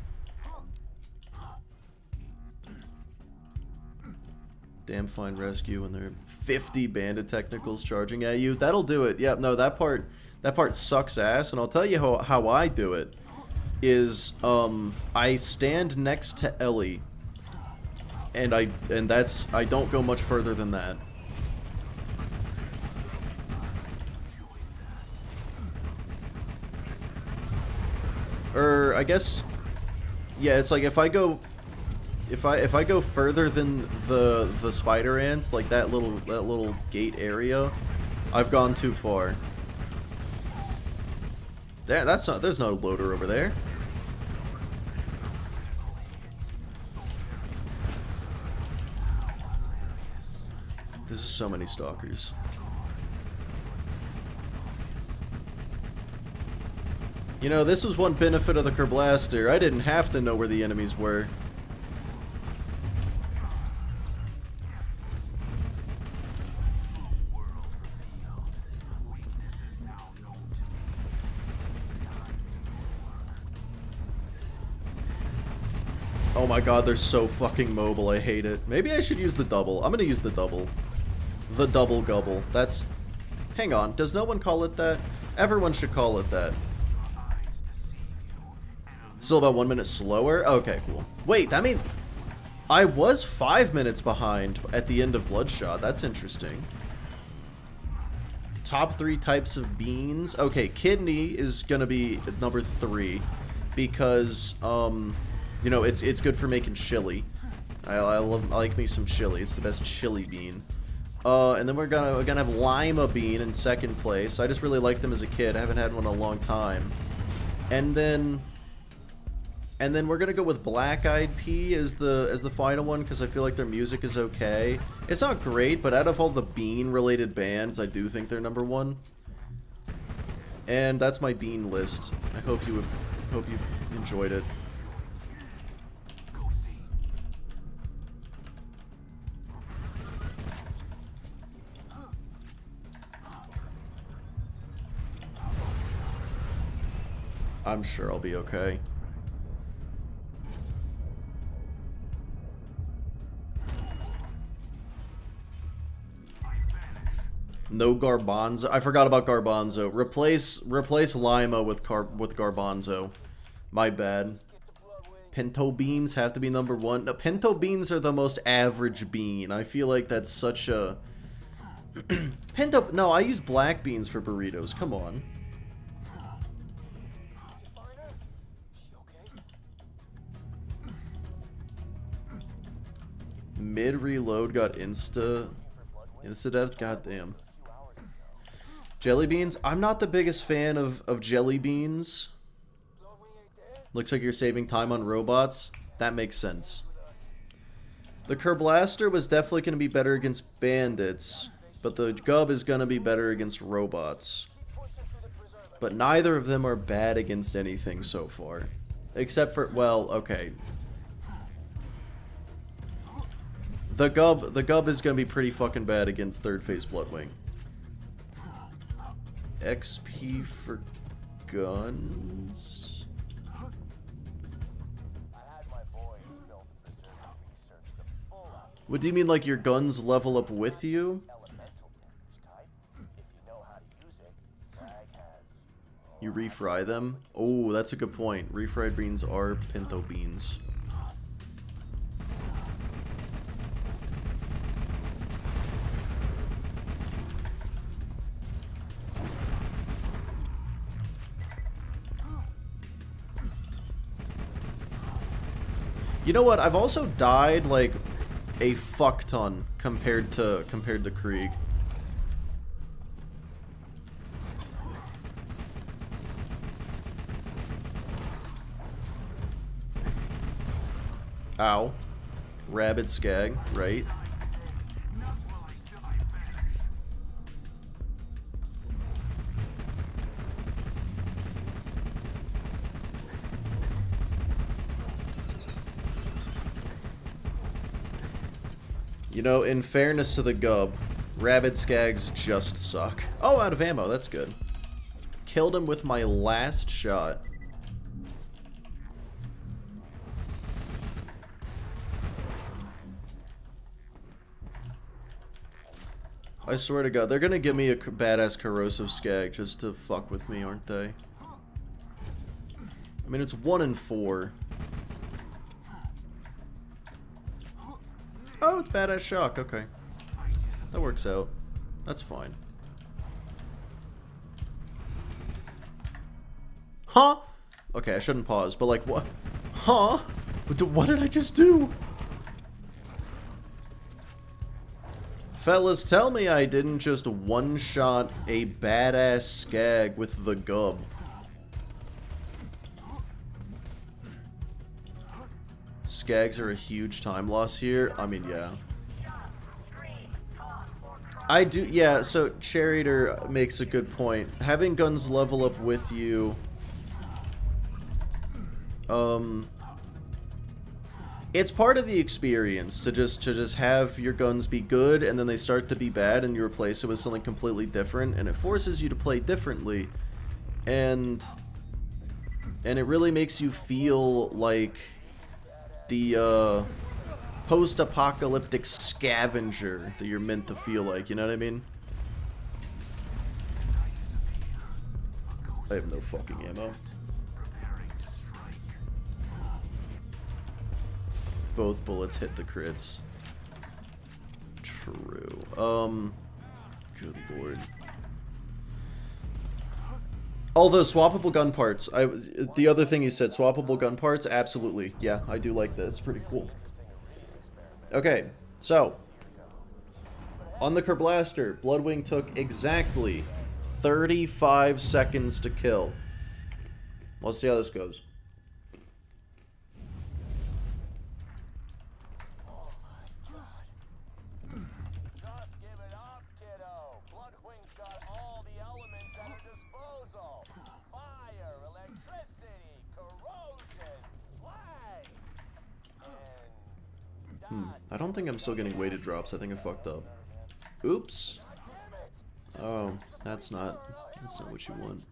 Damn fine rescue when there are 50 bandit technicals charging at you. That'll do it. Yeah, no, that part sucks ass, and I'll tell you how I do it is I stand next to Ellie, and I don't go much further than that. Or I guess, yeah, it's like if I go further than the spider ants, like that little gate area, I've gone too far. There's no loader over there. This is so many stalkers. You know, this was one benefit of the Kerblaster. I didn't have to know where the enemies were. Oh my god, they're so fucking mobile, I hate it. Maybe I should use the double. I'm gonna use the double. The double gobble. That's... Hang on, does no one call it that? Everyone should call it that. Still about 1 minute slower? Okay, cool. Wait, that means... I was 5 minutes behind at the end of Bloodshot. That's interesting. Top 3 types of beans. Okay, kidney is gonna be number 3. Because, you know, it's good for making chili. I like me some chili. It's the best chili bean. And then we're gonna have lima bean in second place. I just really liked them as a kid. I haven't had one in a long time. And then we're gonna go with Black Eyed Pea as the final one, because I feel like their music is okay. It's not great, but out of all the bean related bands, I do think they're number 1. And that's my bean list. I hope you Enjoyed it. I'm sure I'll be okay. No Garbanzo. I forgot about Garbanzo. Replace Lima with Garbanzo. My bad. Pinto beans have to be number one. No, pinto beans are the most average bean. I feel like that's such a pinto. No, I use black beans for burritos. Come on. Mid reload got insta death. Goddamn. Jelly beans. I'm not the biggest fan of jelly beans. Looks like you're saving time on robots. That makes sense. The Kerblaster was definitely going to be better against bandits, but the Gub is going to be better against robots. But neither of them are bad against anything so far. Except for, well, okay. The Gub is going to be pretty fucking bad against third phase Bloodwing. XP for guns. What do you mean, like your guns level up with you? You refry them? Oh, that's a good point. Refried beans are pinto beans. You know what? I've also died like a fuck ton compared to Krieg. Ow. Rabid Skag, right? You know, in fairness to the Gub, Rabid Skags just suck. Oh, out of ammo, that's good. Killed him with my last shot. I swear to God, they're gonna give me a badass corrosive Skag just to fuck with me, aren't they? I mean, it's 1 in 4. Oh, it's badass shock. Okay. That works out. That's fine. Huh? Okay, I shouldn't pause, but like, what? Huh? What did I just do? Fellas, tell me I didn't just one-shot a badass Skag with the Gub. Skags are a huge time loss here. I mean, yeah. I do, yeah, so Charioteer makes a good point. Having guns level up with you, it's part of the experience to just have your guns be good and then they start to be bad and you replace it with something completely different and it forces you to play differently. And it really makes you feel like the post-apocalyptic scavenger that you're meant to feel like, you know what I mean? I have no fucking ammo. Both bullets hit the crits. True. Good lord. Although swappable gun parts, the other thing you said, swappable gun parts, absolutely. Yeah, I do like that. It's pretty cool. Okay, so on the Kerblaster, Bloodwing took exactly 35 seconds to kill. Let's see how this goes. I don't think I'm still getting weighted drops. I think I fucked up. Oops. Oh, that's not what you want.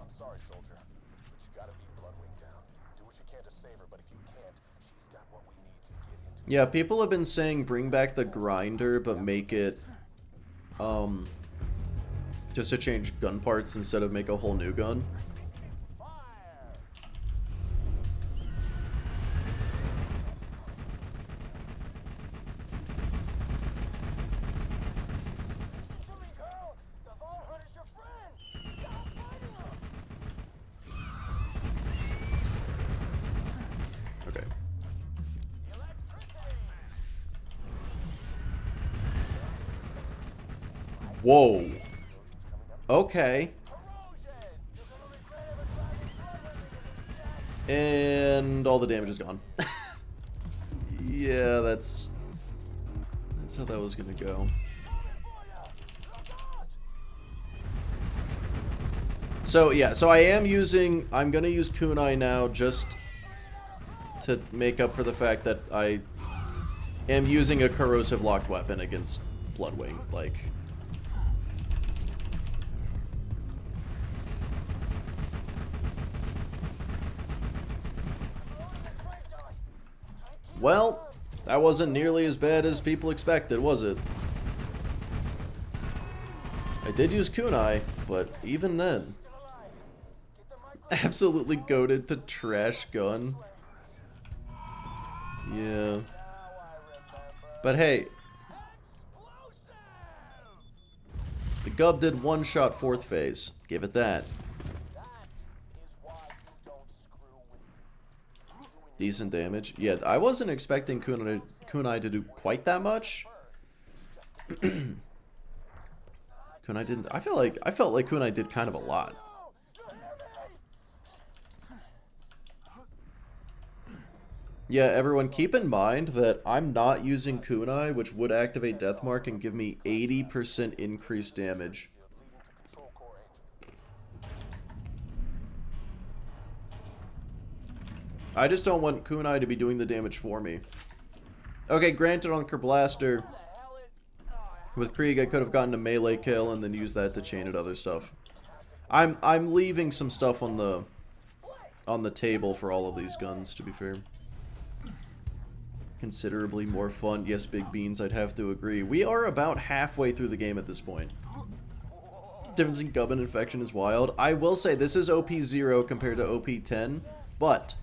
I'm sorry, soldier, but you gotta beat Bloodwing down. Do what you can to save her, but if you can't, she's got what we need to get into. Yeah, people have been saying bring back the grinder, but make it, just to change gun parts instead of make a whole new gun. Listen to me, girl. The Vault Hunter's your friend. Stop fighting him. Okay. Electricity. Whoa. Okay. Corrosion. You're gonna regret ever driving Bloodwing into this jack. And all the damage is gone. Yeah, that's how that was gonna go. So yeah, so I'm gonna use kunai now just to make up for the fact that I am using a corrosive locked weapon against Bloodwing, like. Well, that wasn't nearly as bad as people expected, was it? I did use kunai, but even then, absolutely goated to trash gun. Yeah. But hey, the Gub did one-shot 4th phase. Give it that. Decent damage. Yeah, I wasn't expecting kunai to do quite that much. Kunai didn't. I felt like kunai did kind of a lot. Yeah, everyone keep in mind that I'm not using kunai, which would activate Deathmark and give me 80% increased damage. I just don't want kunai to be doing the damage for me. Okay, granted on Kerblaster, with Krieg I could have gotten a melee kill and then used that to chain at other stuff. I'm leaving some stuff on the table for all of these guns, to be fair. Considerably more fun. Yes, Big Beans, I'd have to agree. We are about halfway through the game at this point. Difference in Gub and Infection is wild. I will say this is OP0 compared to OP10, but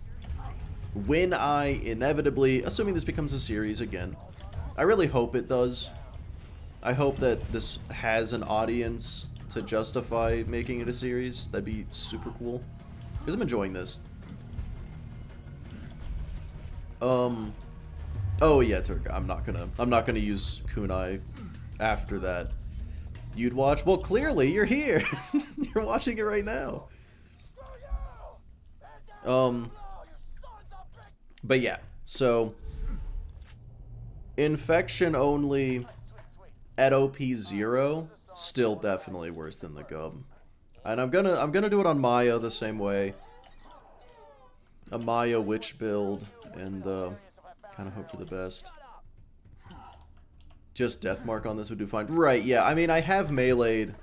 when I inevitably, assuming this becomes a series again, I really hope it does. I hope that this has an audience to justify making it a series. That'd be super cool. Because I'm enjoying this. Oh yeah, Turk, I'm not gonna use kunai after that. You'd watch? Well, clearly you're here. You're watching it right now. But yeah, so infection only at OP0, still definitely worse than the Gub. And I'm gonna do it on Maya the same way. A Maya witch build, and kind of hope for the best. Just Deathmark on this would do fine. Right, yeah, I mean I have meleeed,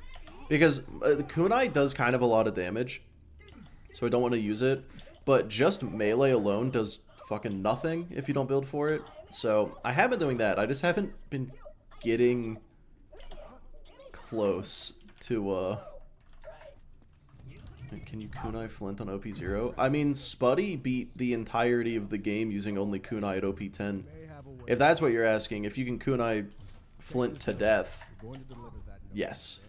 because kunai does kind of a lot of damage, so I don't want to use it. But just melee alone does fucking nothing if you don't build for it. So I have been doing that. I just haven't been getting close to can you kunai Flint on OP0? I mean, Spuddy beat the entirety of the game using only kunai at OP10. If that's what you're asking, if you can kunai Flint to death, yes.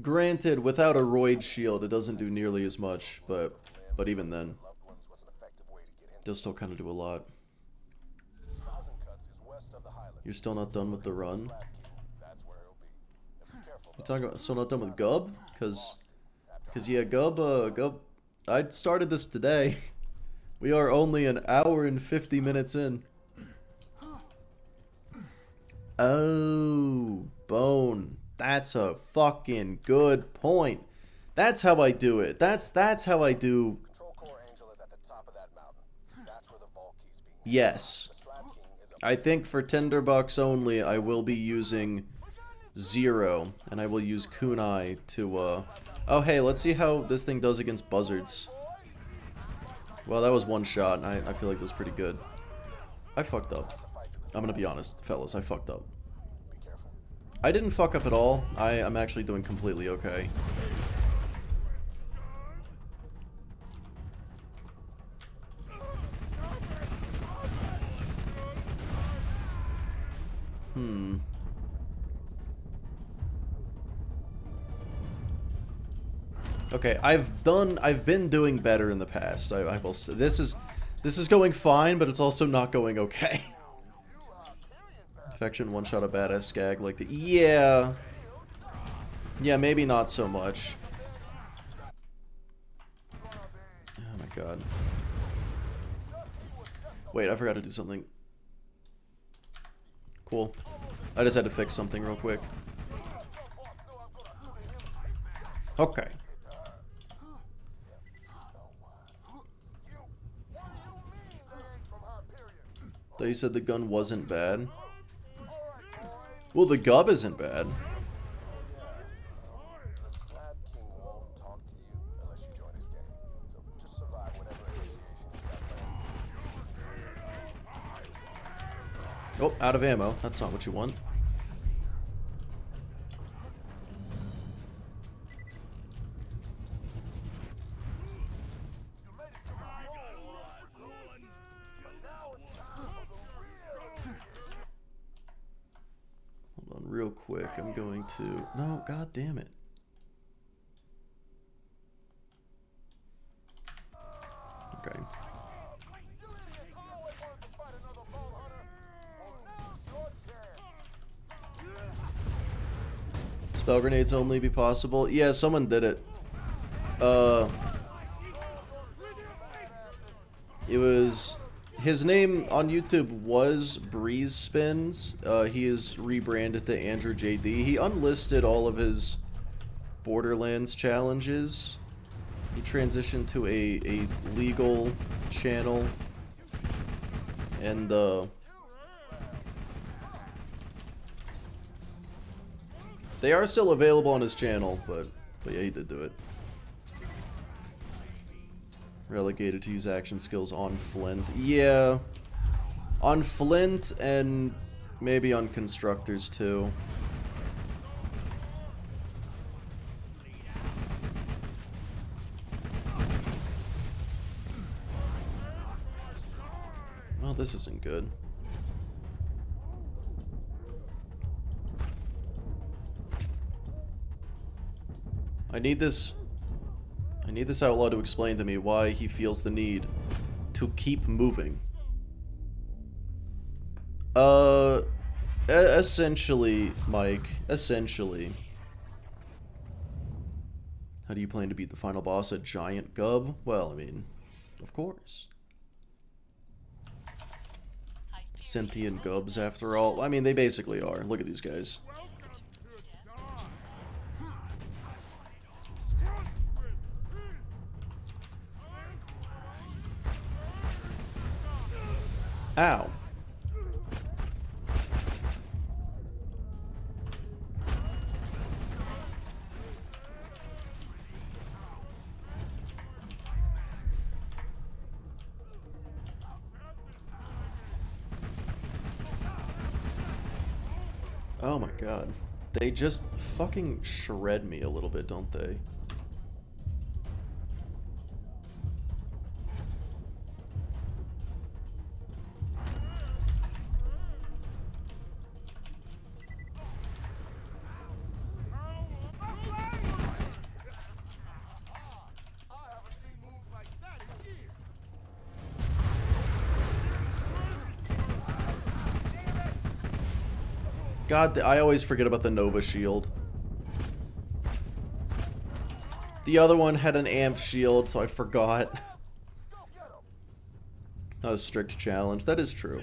Granted, without a roid shield, it doesn't do nearly as much, but even then, they'll still kind of do a lot. You're still not done with the run? You're talking about still not done with Gub? Cause yeah, Gub, I started this today. We are only an hour and 50 minutes in. Oh, Bone. That's a fucking good point. That's how I do it. That's how I do Yes. I think for $10 only, I will be using Zero, and I will use Kunai to, Oh, hey, let's see how this thing does against buzzards. Well, that was one shot, and I feel like that was pretty good. I fucked up. I'm gonna be honest, fellas, I fucked up. I didn't fuck up at all. I'm actually doing completely okay. Okay, I've been doing better in the past. I will say this is going fine, but it's also not going okay. Infection one-shot a badass skag like the yeah, maybe not so much. Oh my god. Wait, I forgot to do something. Cool. I just had to fix something real quick. Okay. Though you said the gun wasn't bad. Well, the Gub isn't bad. The Slab King won't talk to you unless you join his game. So just survive whatever initiation he's got planned. Oh, out of ammo. That's not what you want. You made it to my goal, Roland. But now it's time for the real initiation. Hold on, real quick. I'm going to. No, god damn it. Okay. You idiots always wanted to fight another bolt hunter. Well, now's your chance. Spell grenades only be possible? Yeah, someone did it. It was his name on YouTube was Breeze Spins. He is rebranded to Andrew JD. He unlisted all of his Borderlands challenges. He transitioned to a legal channel, and they are still available on his channel, but yeah, he did do it. Relegated to use action skills on Flint. Yeah. On Flint and maybe on Constructors too. Well, this isn't good. I need this outlaw to explain to me why he feels the need to keep moving. Essentially, Mike, essentially. How do you plan to beat the final boss, a giant Gub? Well, I mean, of course. Sentient Gubs, after all. I mean, they basically are. Look at these guys. Ow. Oh my god. They just fucking shred me a little bit, don't they? God, I always forget about the Nova shield. The other one had an amped shield, so I forgot. That was a strict challenge. That is true.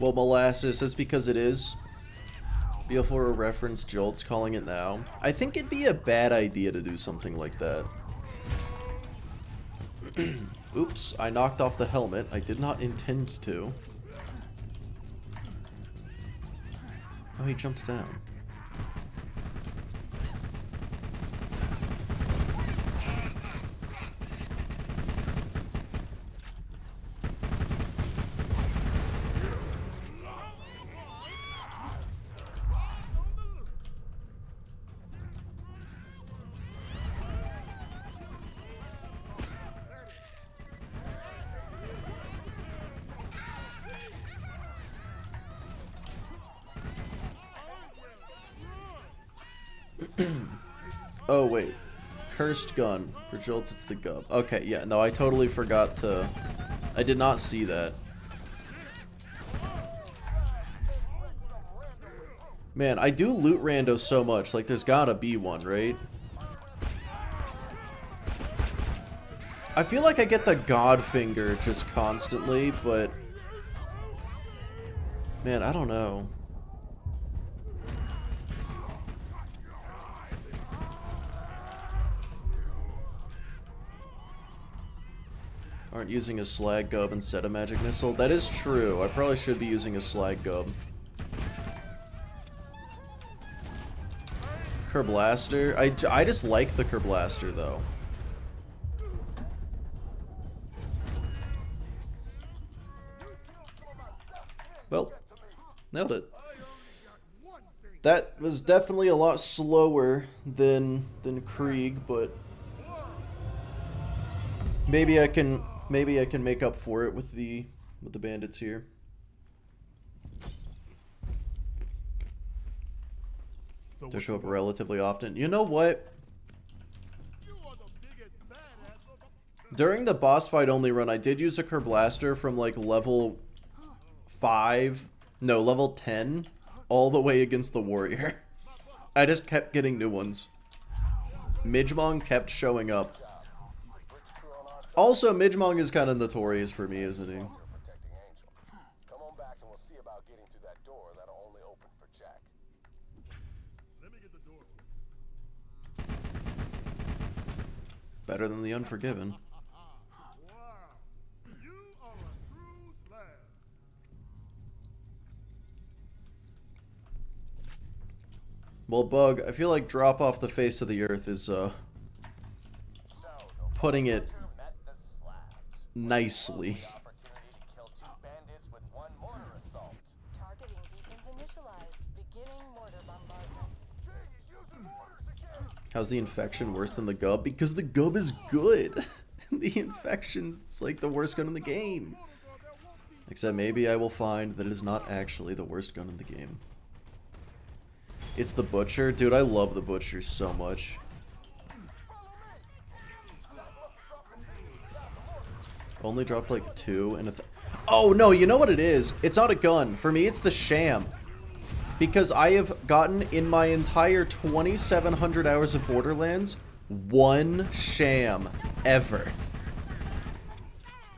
Well, molasses, that's because it is. Before a reference, Jolt's calling it now. I think it'd be a bad idea to do something like that. Oops, I knocked off the helmet. I did not intend to. Oh, he jumped down. Oh, wait. Cursed gun. For Jolts, it's the Gub. Okay, yeah, no, I totally forgot to... I did not see that. Man, I do loot rando so much. Like, there's gotta be one, right? I feel like I get the God Finger just constantly, but... Man, I don't know. Aren't using a slag gub instead of magic missile? That is true. I probably should be using a slag gub. Kerblaster? I just like the Kerblaster though. Well, nailed it. That was definitely a lot slower than Krieg, but maybe I can make up for it with the bandits here. They show up relatively often. You know what? During the boss fight only run, I did use a Kerblaster from like level 5, no, level 10, all the way against the warrior. I just kept getting new ones. Midgemong kept showing up. Also, Midgemong is kind of notorious for me, isn't he? Come on back and we'll see about getting through that door that'll only open for Jack. Let me get the door. Better than the Unforgiven. Wow. You are a true slab. Well, Bug, I feel like drop off the face of the earth is, putting it nicely. Targeting beacons initialized. Beginning mortar bombardment. How's the infection worse than the Gub? Because the Gub is good. The infection's like the worst gun in the game. Except maybe I will find that it is not actually the worst gun in the game. It's the Butcher. Dude, I love the Butcher so much. Only dropped like 2 and a oh no, you know what it is? It's not a gun. For me, it's the sham. Because I have gotten in my entire 2,700 hours of Borderlands, 1 sham ever.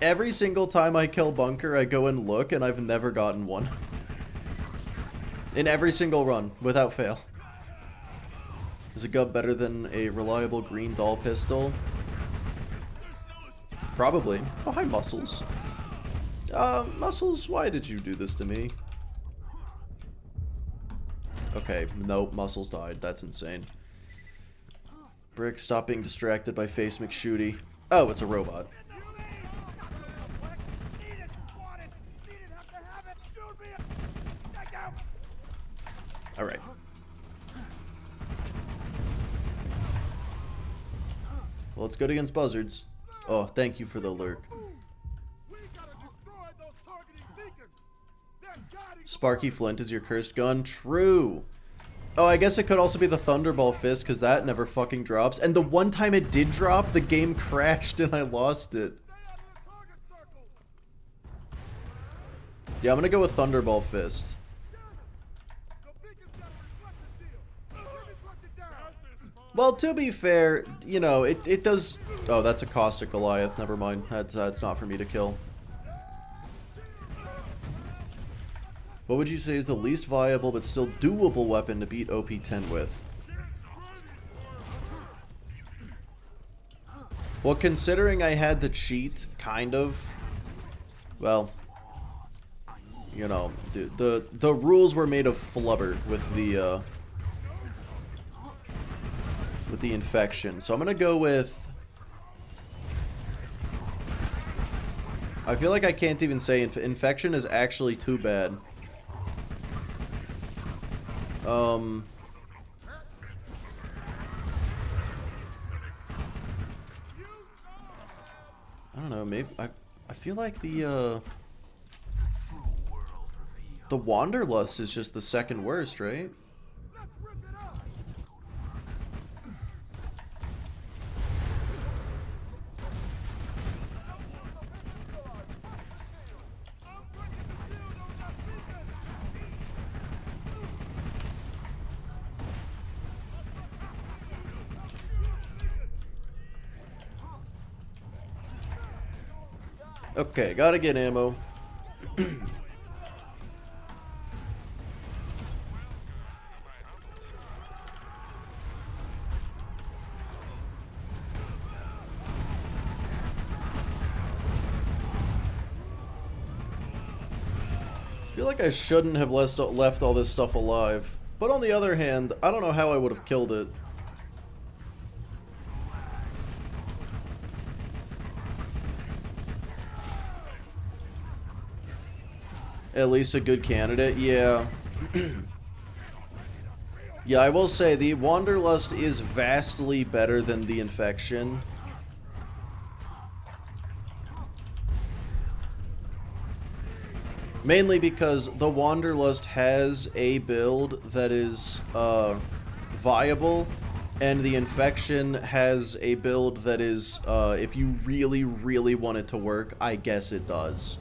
Every single time I kill Bunker, I go and look, and I've never gotten one. In every single run, without fail. Is a Gub better than a reliable green doll pistol? Probably. Oh, hi, Muscles. Muscles, why did you do this to me? Okay, nope, Muscles died. That's insane. Brick, stop being distracted by Face McShooty. Oh, it's a robot. Alright. Well, it's good against buzzards. Oh, thank you for the lurk. Sparky Flint is your cursed gun? True. Oh, I guess it could also be the Thunderball Fist, because that never fucking drops. And the one time it did drop, the game crashed and I lost it. Yeah, I'm gonna go with Thunderball Fist. Well, to be fair, you know, it does... Oh, that's a Caustic Goliath. Never mind. That's not for me to kill. What would you say is the least viable but still doable weapon to beat OP10 with? Well, considering I had the cheat, kind of, well, you know, the rules were made of flubber with the infection. So I'm gonna go with. I feel like I can't even say infection is actually too bad. I don't know, maybe I feel like the Wanderlust is just the second worst, right? Okay, gotta get ammo. I feel like I shouldn't have left all this stuff alive. But on the other hand, I don't know how I would have killed it. At least a good candidate, yeah. Yeah, I will say the Wanderlust is vastly better than the Infection. Mainly because the Wanderlust has a build that is viable, and the Infection has a build that is, if you really, really want it to work, I guess it does.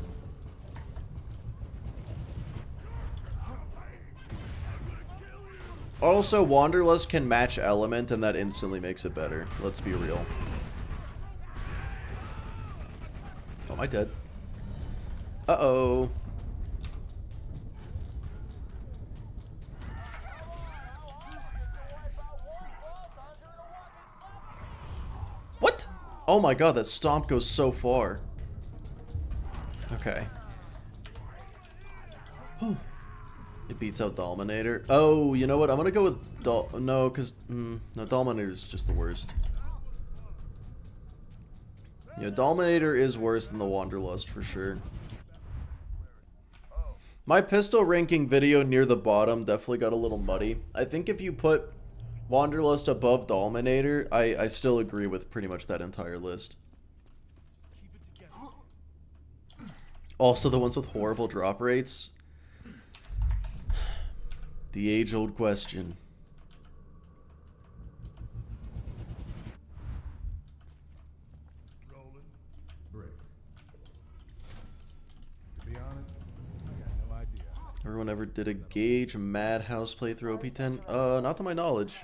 Also, Wanderlust can match element, and that instantly makes it better. Let's be real. Oh, am I dead? Uh-oh. What? Oh my god, that stomp goes so far. Okay. It beats out Dominator. Oh, you know what? I'm gonna go with no, because no, Dominator is just the worst. Yeah, Dominator is worse than the Wanderlust for sure. My pistol ranking video near the bottom definitely got a little muddy. I think if you put Wanderlust above Dominator, I still agree with pretty much that entire list. Also, the ones with horrible drop rates. The age-old question. Roland, Berg. To be honest, I got no idea. Everyone ever did a Gauge Madhouse playthrough OP10? Not to my knowledge.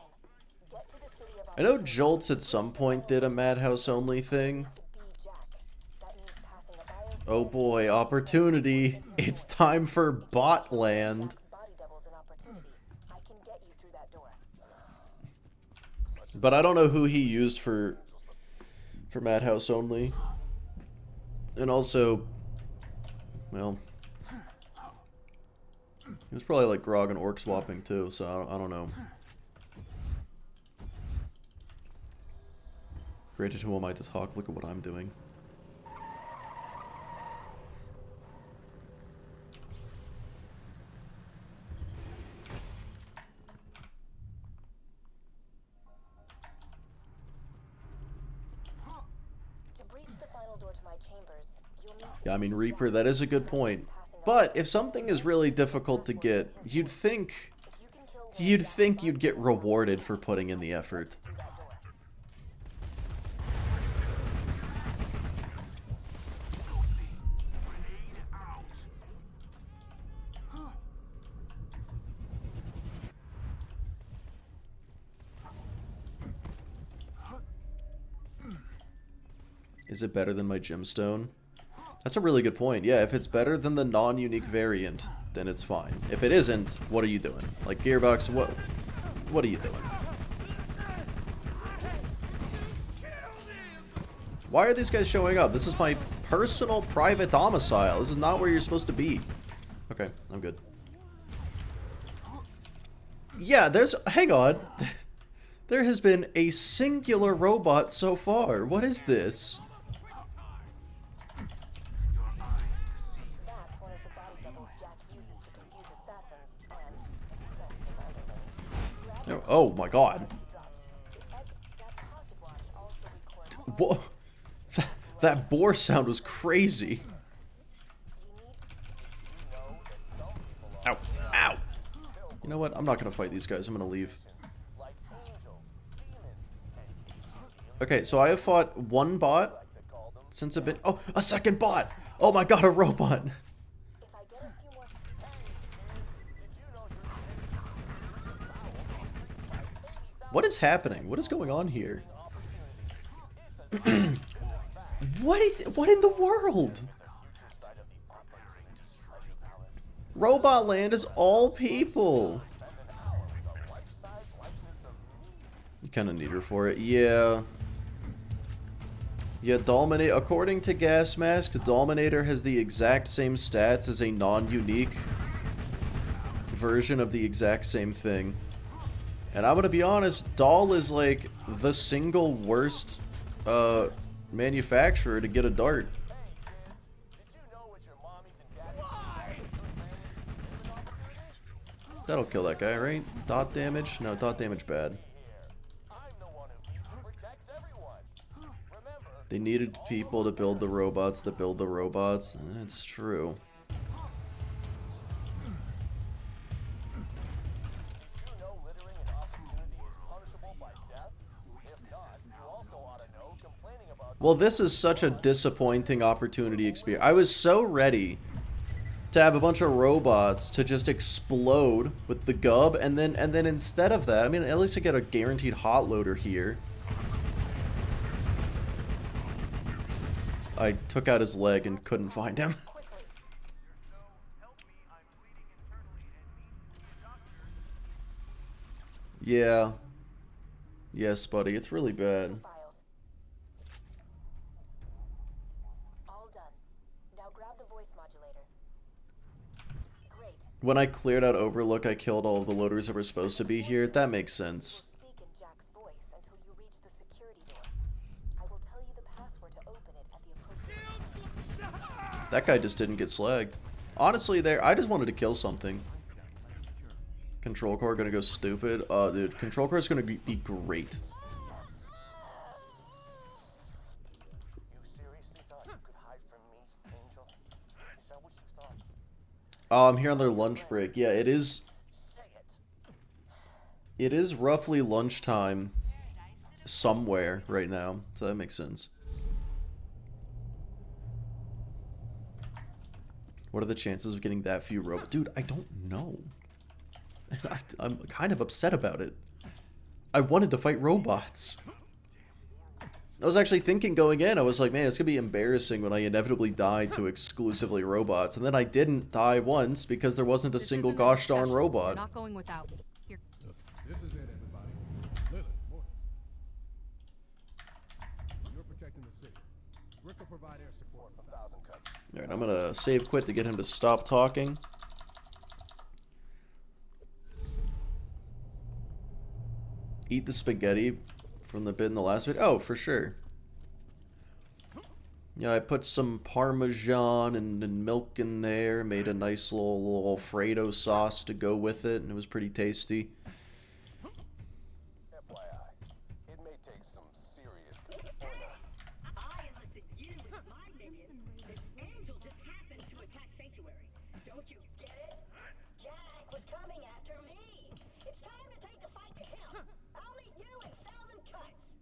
I know Jolts at some point did a Madhouse only thing. Oh boy, opportunity. It's time for Botland. But I don't know who he used for Madhouse only. And also, well, he was probably like Grog and Orc swapping too, so I don't know. Granted, who am I to talk? Look at what I'm doing. Yeah, I mean, Reaper, that is a good point. But if something is really difficult to get, you'd think you'd get rewarded for putting in the effort. Is it better than my gemstone? That's a really good point. Yeah, if it's better than the non-unique variant, then it's fine. If it isn't, what are you doing? Like, Gearbox, what are you doing? Why are these guys showing up? This is my personal private domicile. This is not where you're supposed to be. Okay, I'm good. Yeah, hang on. There has been a singular robot so far. What is this? That's one of the body doubles Jack uses to confuse assassins and impress his underlings. Oh my god. That pocket watch also records Whoa. That boar sound was crazy. Ow. Ow. You know what? I'm not gonna fight these guys. I'm gonna leave. Okay, so I have fought one bot since I've been... Oh, a second bot! Oh my god, a robot! If I get a few more What is happening? What is going on here? What in the world? Robot Land is all people. You kind of need her for it. Yeah. Yeah, Dominator. According to Gas Mask, Dominator has the exact same stats as a non-unique version of the exact same thing. And I'm gonna be honest, Doll is like the single worst manufacturer to get a dart. That'll kill that guy, right? Dot damage? No, dot damage bad. They needed people to build the robots that build the robots. That's true. Well, this is such a disappointing opportunity experience. I was so ready to have a bunch of robots to just explode with the Gub, and then instead of that, I mean, at least I get a guaranteed hot loader here. I took out his leg and couldn't find him. Yeah. Yes, buddy, it's really bad. All done. Now grab the voice modulator. Great. When I cleared out Overlook, I killed all of the loaders that were supposed to be here. That makes sense. Speak in Jack's voice until you reach the security door. I will tell you the password to open it at the appropriate time. That guy just didn't get slagged. Honestly, I just wanted to kill something. Control core gonna go stupid. Dude, control core is gonna be great. You seriously thought you could hide from me, Angel? Is that what you thought? I'm here on their lunch break. Yeah, it is. Say it. It is roughly lunchtime somewhere right now, so that makes sense. What are the chances of getting that few robots? Dude, I don't know. I'm kind of upset about it. I wanted to fight robots. I was actually thinking going in, I was like, man, it's gonna be embarrassing when I inevitably die to exclusively robots. And then I didn't die once because there wasn't a This single isn't a gosh darn discussion. robot. We're not going without. Here. This is it, everybody. Lilith, boy. You're protecting the city. Rick will provide air support. 1,000 cuts. Alright, I'm gonna save quit to get him to stop talking. Eat the spaghetti from the bit in the last video? Oh, for sure. Yeah, I put some Parmesan and milk in there, made a nice little Alfredo sauce to go with it, and it was pretty tasty. FYI, it may take some serious or not. I enlisted you as my minion. This angel just happened to attack Sanctuary. Don't you get it? Jack was coming after me. It's time to take the fight to him. I'll meet you in 1,000 cuts.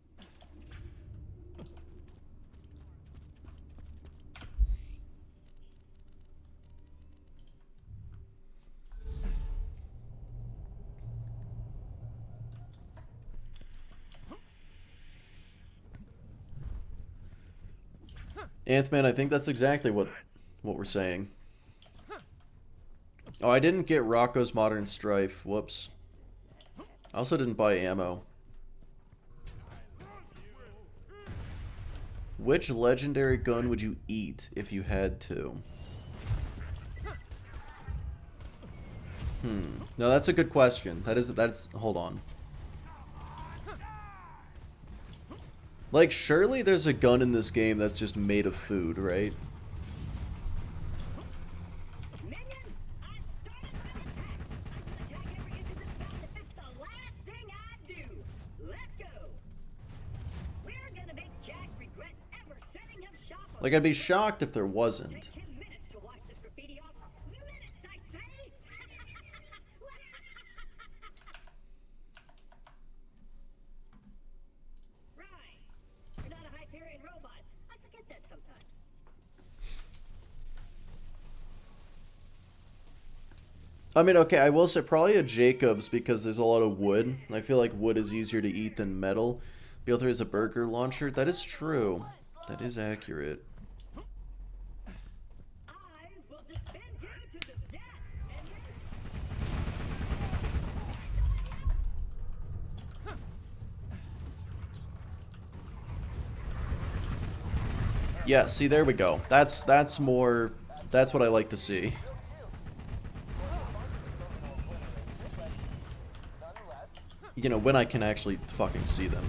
Anthman, I think that's exactly what we're saying. Oh, I didn't get Rocco's Modern Strife. Whoops. I also didn't buy ammo. Which legendary gun would you eat if you had to? No, that's a good question. That's hold on. Like, surely there's a gun in this game that's just made of food, right? Minion, I started my attack. I'm gonna drag every inch of this belt if it's the last thing I do. Let's go. We're gonna make Jack regret ever setting up shop. Like, I'd be shocked if there wasn't. Take 10 minutes to wash this graffiti off. Minutes, I say. Right. You're not a Hyperion robot. I forget that sometimes. I mean, okay, I will say probably a Jacobs because there's a lot of wood. I feel like wood is easier to eat than metal. BL3 is a burger launcher. That is true. That is accurate. I will defend you to the death, Minion. Yeah, see, there we go. That's more. That's what I like to see. You know, when I can actually fucking see them.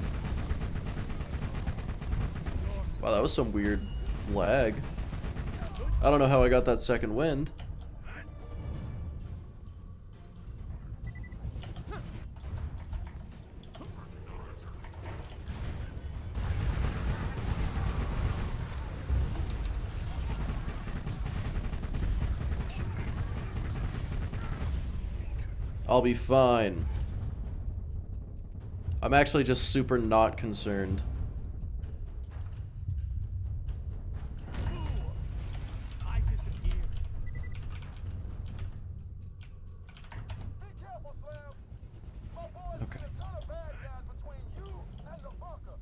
Wow, that was some weird lag. I don't know how I got that second wind. I'll be fine. I'm actually just super not concerned. I disappear. Be careful, Slam. My boys Okay. see a ton of bad guys between you and the bunker.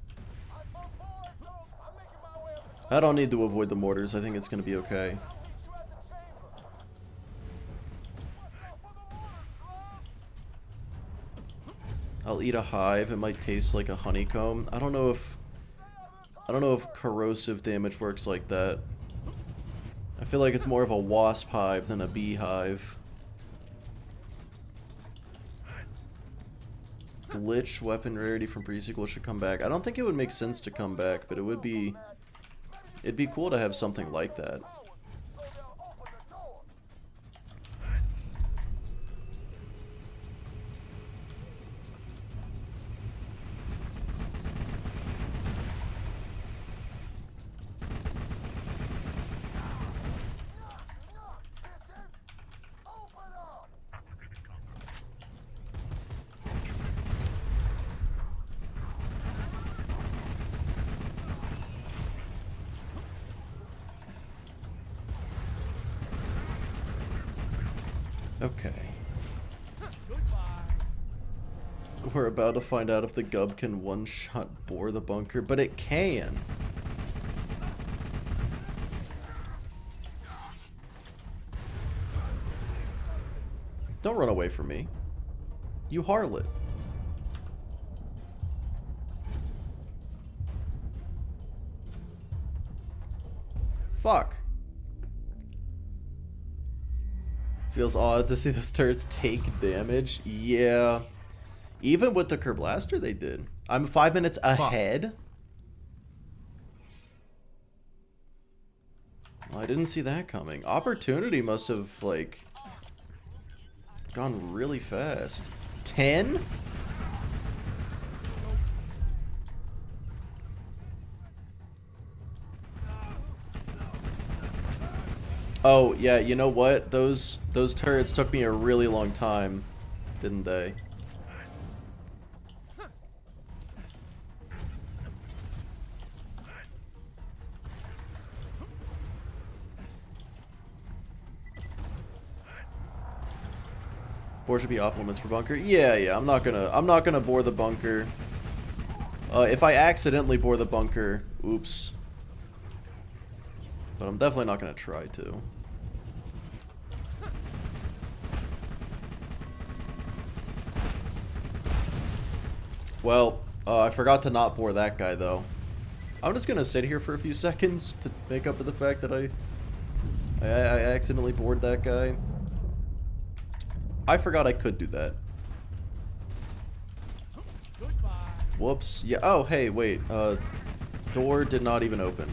I avoid those. I'm making my way up the I don't need to avoid the mortars. I think it's gonna be okay. I'll meet you at the chamber. Watch out for the mortars, Slam. I'll eat a hive. It might taste like a honeycomb. I don't know if corrosive damage works like that. I feel like it's more of a wasp hive than a beehive. Glitch weapon rarity from pre-sequel should come back. I don't think it would make sense to come back, but it'd be cool to have something like that. So they'll open the doors. Knock, bitches. Open up. Okay. Goodbye. We're about to find out if the Gub can one-shot bore the bunker, but it can. Don't run away from me. You harlot. Fuck. Feels odd to see those turrets take damage. Yeah. Even with the Kerblaster they did. I'm 5 minutes ahead. Oh, I didn't see that coming. Opportunity must have, like, gone really fast. 10? Oh, yeah, you know what? Those turrets took me a really long time, didn't they? Bore should be off limits for bunker. Yeah, I'm not gonna bore the bunker. If I accidentally bore the bunker, oops. But I'm definitely not gonna try to. Well, I forgot to not bore that guy, though. I'm just gonna sit here for a few seconds to make up for the fact that I accidentally bored that guy. I forgot I could do that. Whoops. Yeah. Oh, hey, wait. Door did not even open.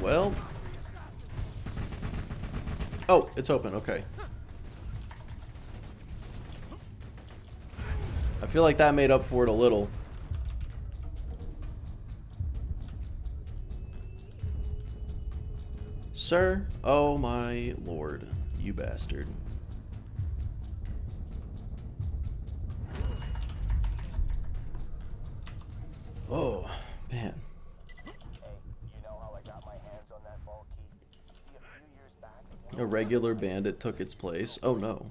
Well. Oh, it's open. Okay. I feel like that made up for it a little. Sir? Oh my lord. You bastard. Oh, man. A regular bandit took its place. Oh no.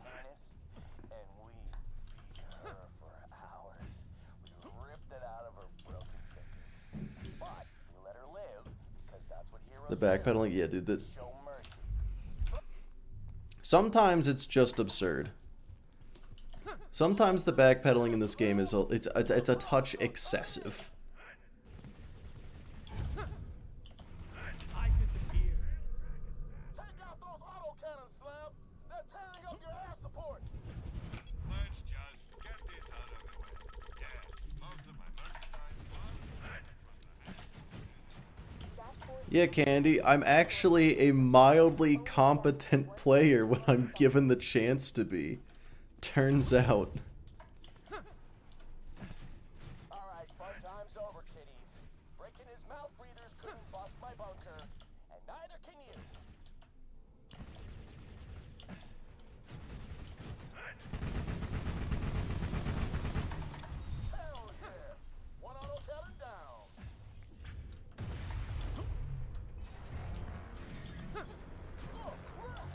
The backpedaling, yeah, dude. Sometimes it's just absurd. Sometimes the backpedaling in this game is it's a touch excessive. Yeah, Candy, I'm actually a mildly competent player when I'm given the chance to be. Turns out. Alright, fun time's over, kiddies. Breaking his mouth breathers couldn't bust my bunker, and neither can you. Hell yeah! One auto cannon down. Oh crap!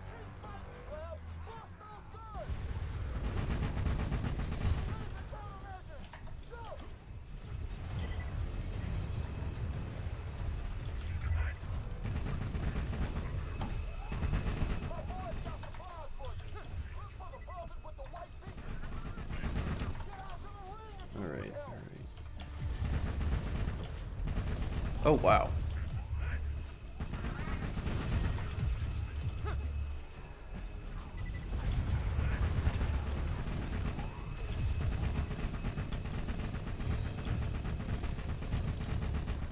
Keep fighting, Slab! Bust those guns! Raise the countermeasures! Jump! My boys got supplies for you. Look for the buzzard with the white beacon. Get out to the ring if you Alright, need help. alright. Oh, wow.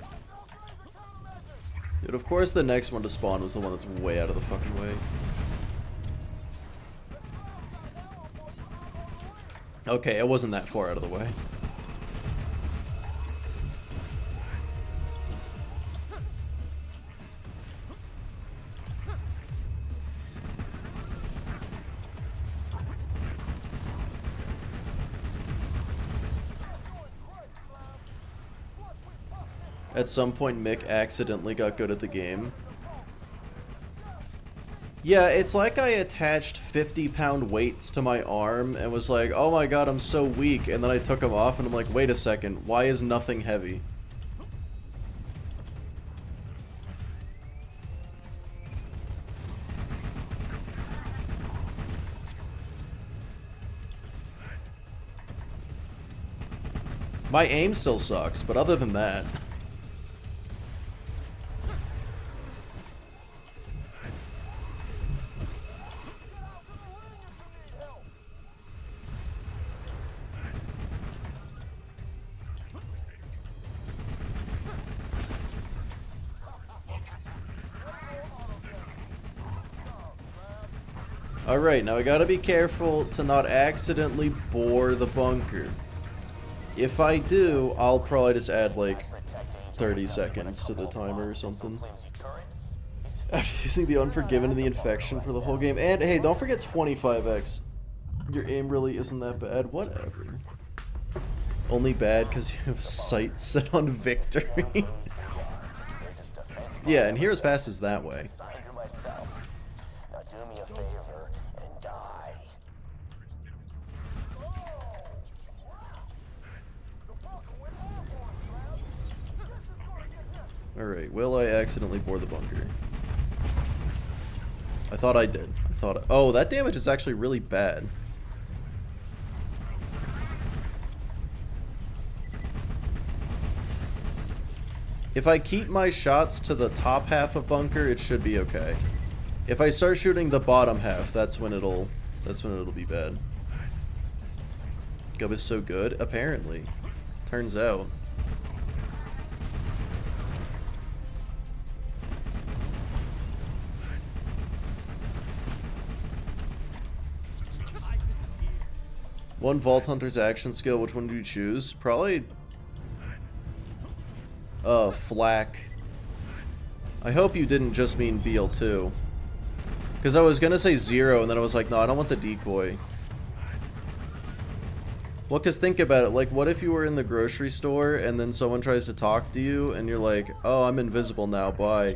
Watch those laser countermeasures. Dude, of course the next one to spawn was the one that's way out of the fucking way. The Slab's got an arrow for you out on the ring. Okay, it wasn't that far out of the way. At some point, Mick accidentally got good at the game. Yeah, it's like I attached 50-pound weights to my arm and was like, oh my god, I'm so weak, and then I took them off and I'm like, wait a second, why is nothing heavy? My aim still sucks, but other than that... Get out to the ring if you need help. Alright, now I gotta be careful to not accidentally bore the bunker. If I do, I'll probably just add like 30 seconds to the timer or something. After using the Unforgiven and the Infection for the whole game. And hey, don't forget 25x. Your aim really isn't that bad. Whatever. Only bad because you have sights set on victory. Yeah, and Heroes Pass is that way. Signed her myself. Now do me a favor and die. Alright, will I accidentally bore the bunker? I thought I did. Oh, that damage is actually really bad. If I keep my shots to the top half of bunker, it should be okay. If I start shooting the bottom half, that's when it'll be bad. Gub is so good, apparently. Turns out. One Vault Hunter's action skill, which one do you choose? Probably Flak. I hope you didn't just mean BL2. Because I was gonna say 0, and then I was like, no, I don't want the decoy. Well, because think about it, like, what if you were in the grocery store, and then someone tries to talk to you, and you're like, oh, I'm invisible now, bye.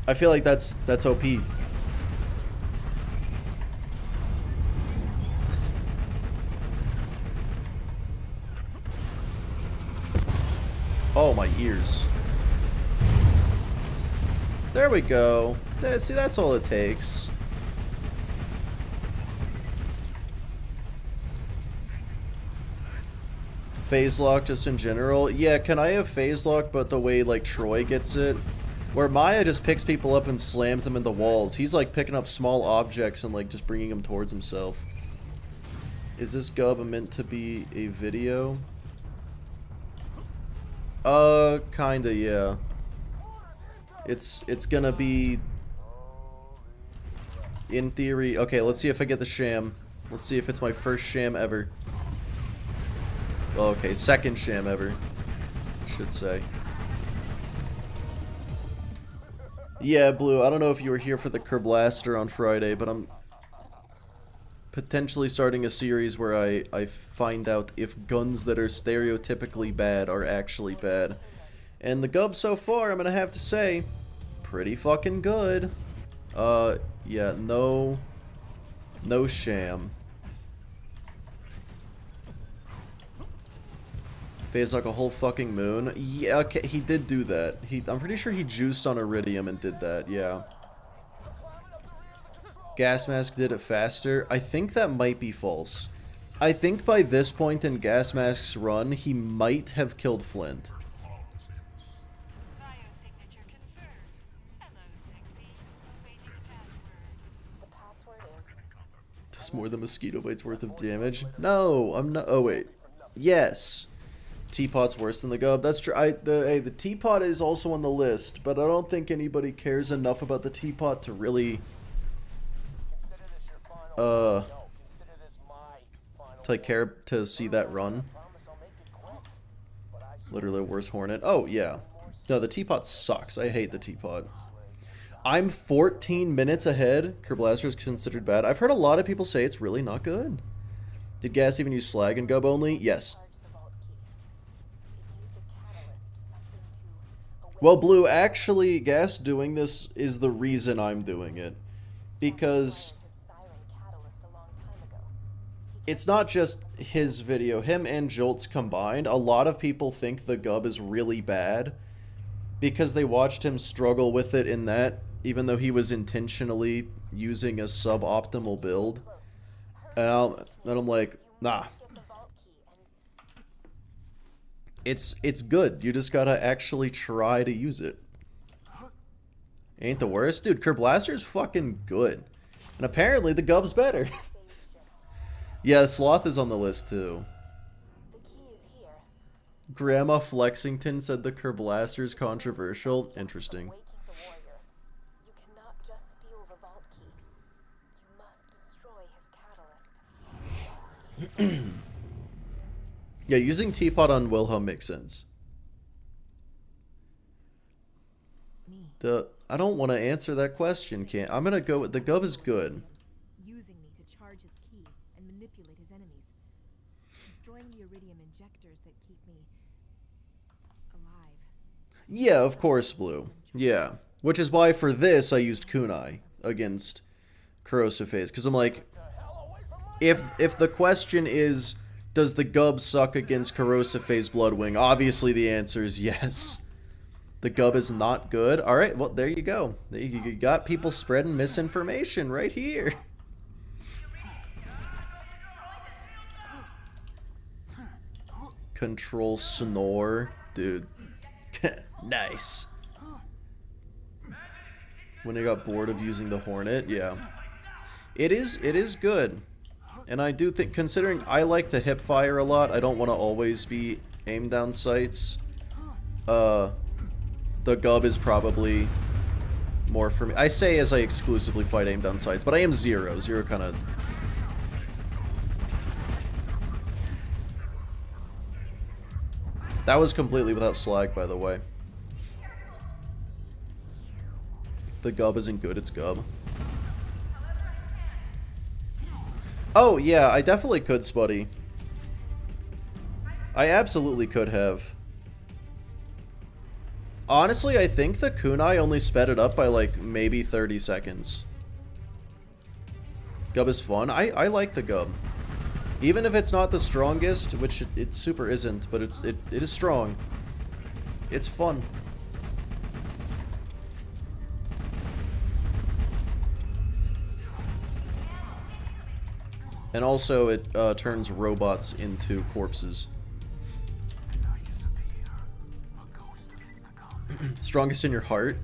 I feel like that's OP. Oh, my ears. There we go. See, that's all it takes. Phase lock just in general. Yeah, can I have phase lock, but the way, like, Troy gets it? Where Maya just picks people up and slams them into walls. He's, like, picking up small objects and, like, just bringing them towards himself. Is this Gub meant to be a video? Kinda, yeah. It's gonna be, in theory. Okay, let's see if I get the sham. Let's see if it's my first sham ever. Okay, second sham ever, I should say. Yeah, Blue, I don't know if you were here for the Kerblaster on Friday, but I'm potentially starting a series where I find out if guns that are stereotypically bad are actually bad. And the Gub so far, I'm gonna have to say, pretty fucking good. Yeah, no sham. Phase like a whole fucking moon. Yeah, okay, he did do that. I'm pretty sure he juiced on Iridium and did that, yeah. Gas Mask did it faster. I think that might be false. I think by this point in Gas Mask's run, he might have killed Flint. Does more than mosquito bites worth of damage? No, I'm not. Oh wait, yes. Teapot's worse than the Gub. That's true. The teapot is also on the list, but I don't think anybody cares enough about the teapot to really to care to see that run. Literally a worse Hornet. Oh yeah. No, the teapot sucks. I hate the teapot. I'm 14 minutes ahead. Kerblaster is considered bad. I've heard a lot of people say it's really not good. Did Gas even use slag and Gub only? Yes. Well, Blue, actually, Gas doing this is the reason I'm doing it. Because it's not just his video. Him and Jolt's combined, a lot of people think the Gub is really bad because they watched him struggle with it in that, even though he was intentionally using a suboptimal build. And I'm like, nah. It's good. You just gotta actually try to use it. Ain't the worst. Dude, Kerblaster's fucking good. And apparently the Gub's better. Yeah, Sloth is on the list too. Grandma Flexington said the Kerblaster's controversial. Interesting. Yeah, using Teapot on Wilhelm makes sense. I don't want to answer that question, I'm gonna go with the Gub is good. Using me to charge his key and manipulate his enemies. Destroying the iridium injectors that keep me alive. Yeah, of course, Blue. Yeah. Which is why for this I used Kunai against Corrosive Phase. Because I'm like, if the question is, does the Gub suck against Corrosive Phase Bloodwing? Obviously the answer is yes. The Gub is not good. Alright, well, there you go. You got people spreading misinformation right here. Control Snore. Dude. Nice. When I got bored of using the Hornet, yeah. It is good. And I do think, considering I like to hip fire a lot, I don't want to always be aim down sights. The Gub is probably more for me. I say as I exclusively fight aim down sights, but I am Zero. Zero kind of... That was completely without slag, by the way. The Gub isn't good, it's Gub. Oh, yeah, I definitely could, Spuddy. I absolutely could have. Honestly, I think the Kunai only sped it up by, like, maybe 30 seconds. Gub is fun. I like the Gub. Even if it's not the strongest, which it super isn't, but it is strong. It's fun. And also, it turns robots into corpses. Strongest in your heart.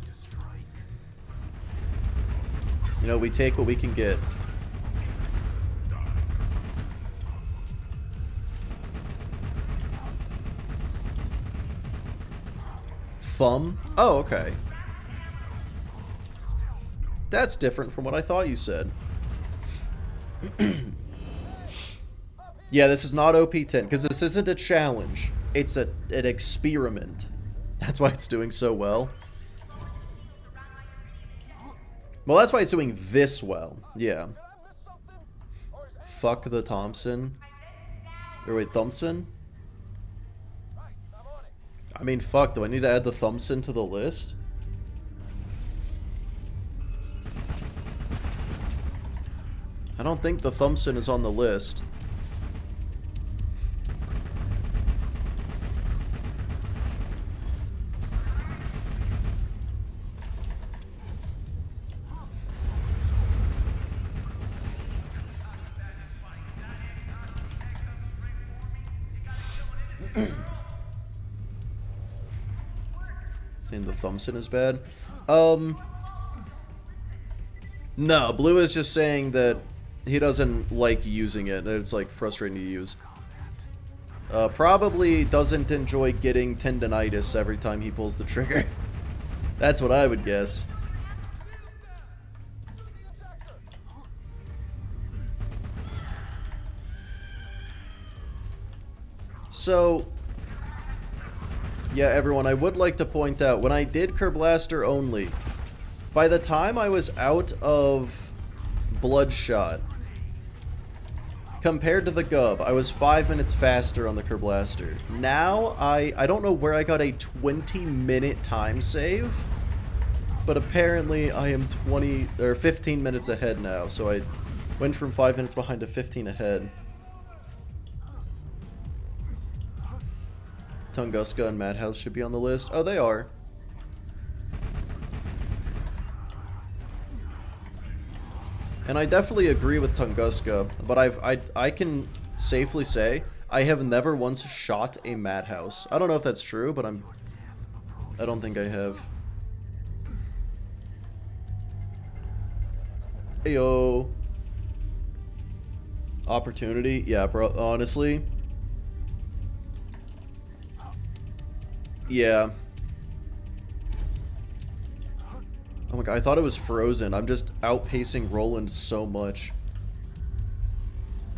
You know, we take what we can get. Fum? Oh, okay. That's different from what I thought you said. Yeah, this is not OP10, because this isn't a challenge. It's an experiment. That's why it's doing so well. Well, that's why it's doing this well. Yeah. Fuck the Thompson. Or wait, Thompson? I mean, fuck, do I need to add the Thompson to the list? I don't think the Thompson is on the list. Saying the Thompson is bad? No, Blue is just saying that he doesn't like using it. It's like frustrating to use. Probably doesn't enjoy getting tendinitis every time he pulls the trigger. That's what I would guess. So, yeah, everyone, I would like to point out, when I did Kerblaster only, by the time I was out of Bloodshot, compared to the Gub, I was 5 minutes faster on the Kerblaster. Now, I don't know where I got a 20-minute time save, but apparently I am 15 minutes ahead now, so I went from 5 minutes behind to 15 ahead. Tunguska and Madhouse should be on the list. Oh, they are. And I definitely agree with Tunguska, but I can safely say I have never once shot a Madhouse. I don't know if that's true, but I don't think I have. Heyo. Opportunity? Yeah, bro, honestly. Yeah. Oh my god, I thought it was frozen. I'm just outpacing Roland so much.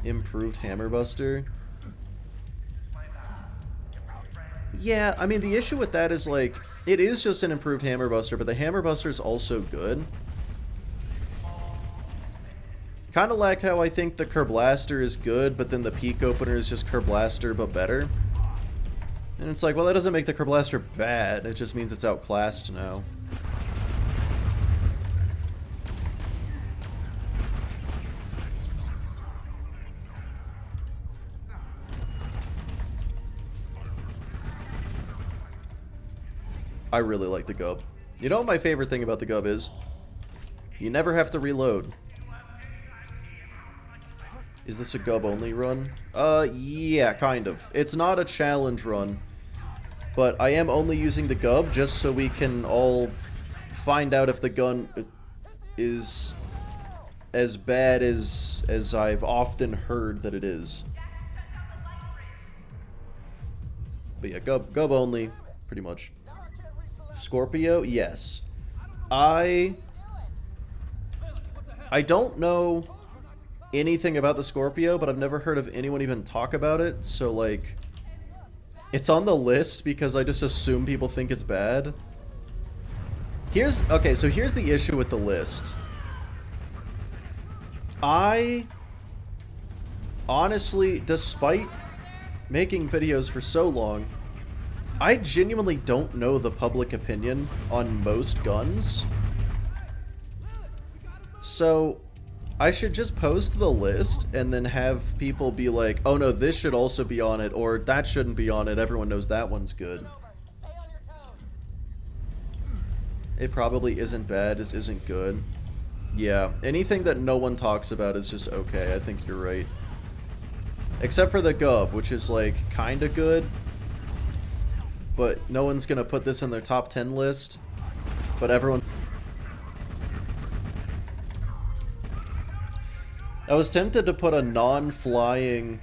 Improved Hammerbuster. Yeah, I mean, the issue with that is, like, it is just an improved Hammerbuster, but the Hammerbuster is also good. Kind of like how I think the Kerblaster is good, but then the Peak Opener is just Kerblaster, but better. And it's like, well, that doesn't make the Kerblaster bad. It just means it's outclassed now. I really like the Gub. You know what my favorite thing about the Gub is? You never have to reload. Is this a Gub only run? Yeah, kind of. It's not a challenge run, but I am only using the Gub just so we can all find out if the gun is as bad as I've often heard that it is. But yeah, Gub only, pretty much. Scorpio, yes. I don't know anything about the Scorpio, but I've never heard of anyone even talk about it, so like, it's on the list because I just assume people think it's bad. Okay, so here's the issue with the list. I honestly, despite making videos for so long, I genuinely don't know the public opinion on most guns. So I should just post the list and then have people be like, oh no, this should also be on it, or that shouldn't be on it, everyone knows that one's good. It probably isn't bad, just isn't good. Yeah, anything that no one talks about is just okay, I think you're right. Except for the Gub, which is like kinda good, but no one's gonna put this in their top 10 list, but everyone... I was tempted to put a non-flying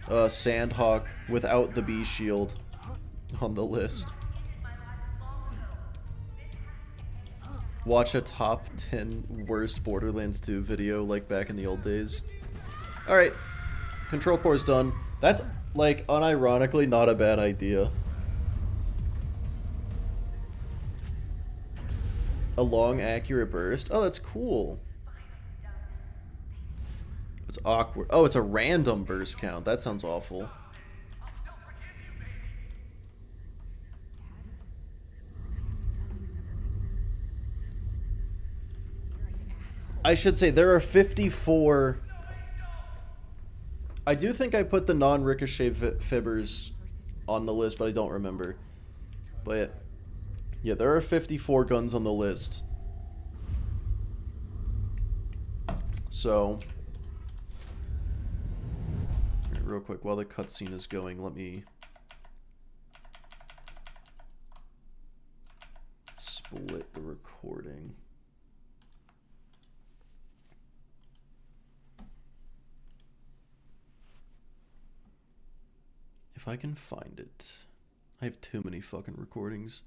Sandhawk without the B shield on the list. Watch a top 10 worst Borderlands 2 video like back in the old days. Alright, control core's done. That's, like, unironically not a bad idea. A long, accurate burst? Oh, that's cool. It's awkward. Oh, it's a random burst count. That sounds awful. I should say there are 54. I do think I put the non-ricochet fibbers on the list, but I don't remember. But yeah, there are 54 guns on the list. So, real quick, while the cutscene is going, let me split the recording. If I can find it. I have too many fucking recordings.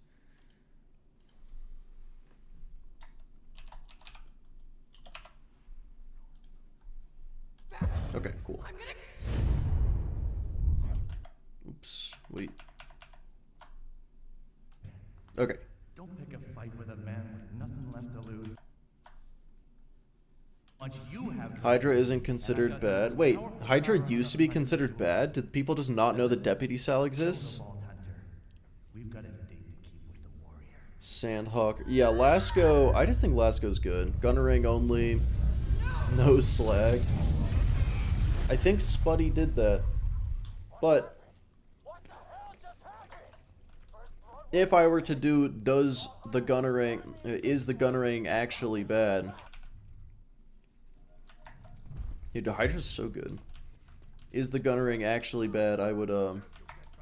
Okay, cool. Oops, wait. Okay. Don't pick a fight with a man with nothing left to lose. Hydra isn't considered bad. Wait, Hydra used to be considered bad? Did people just not know the deputy cell exists? Sandhawk. Yeah, Lasco. I just think Lasco's good. Gunnerang only. No slag. I think Spuddy did that. But if I were to do, is the Gunnerang actually bad? Yeah, the Hydra's so good. Is the Gunnerang actually bad? I would,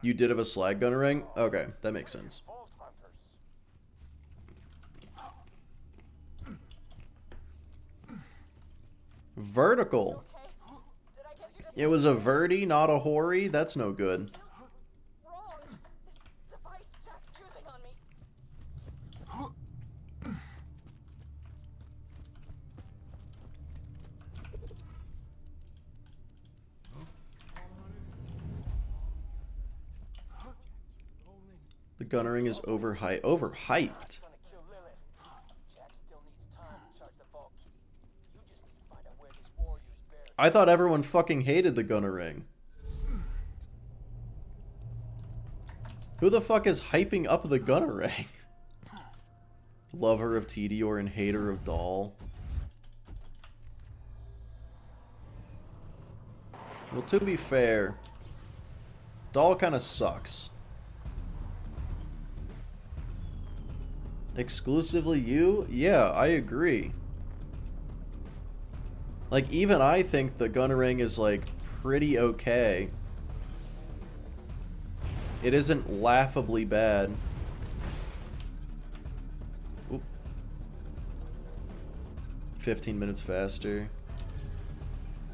you did have a slag Gunnerang? Okay, that makes sense. Vertical. It was a verti, not a hori? That's no good. Roland, this device Jack's using on me. The Gunnerang is overhyped. I thought everyone fucking hated the Gunnerang. Who the fuck is hyping up the Gunnerang? Lover of Tediore and hater of Dahl. Well, to be fair, Dahl kind of sucks. Exclusively you? Yeah, I agree. Like, even I think the Gunnerang is, like, pretty okay. It isn't laughably bad. Oop. 15 minutes faster.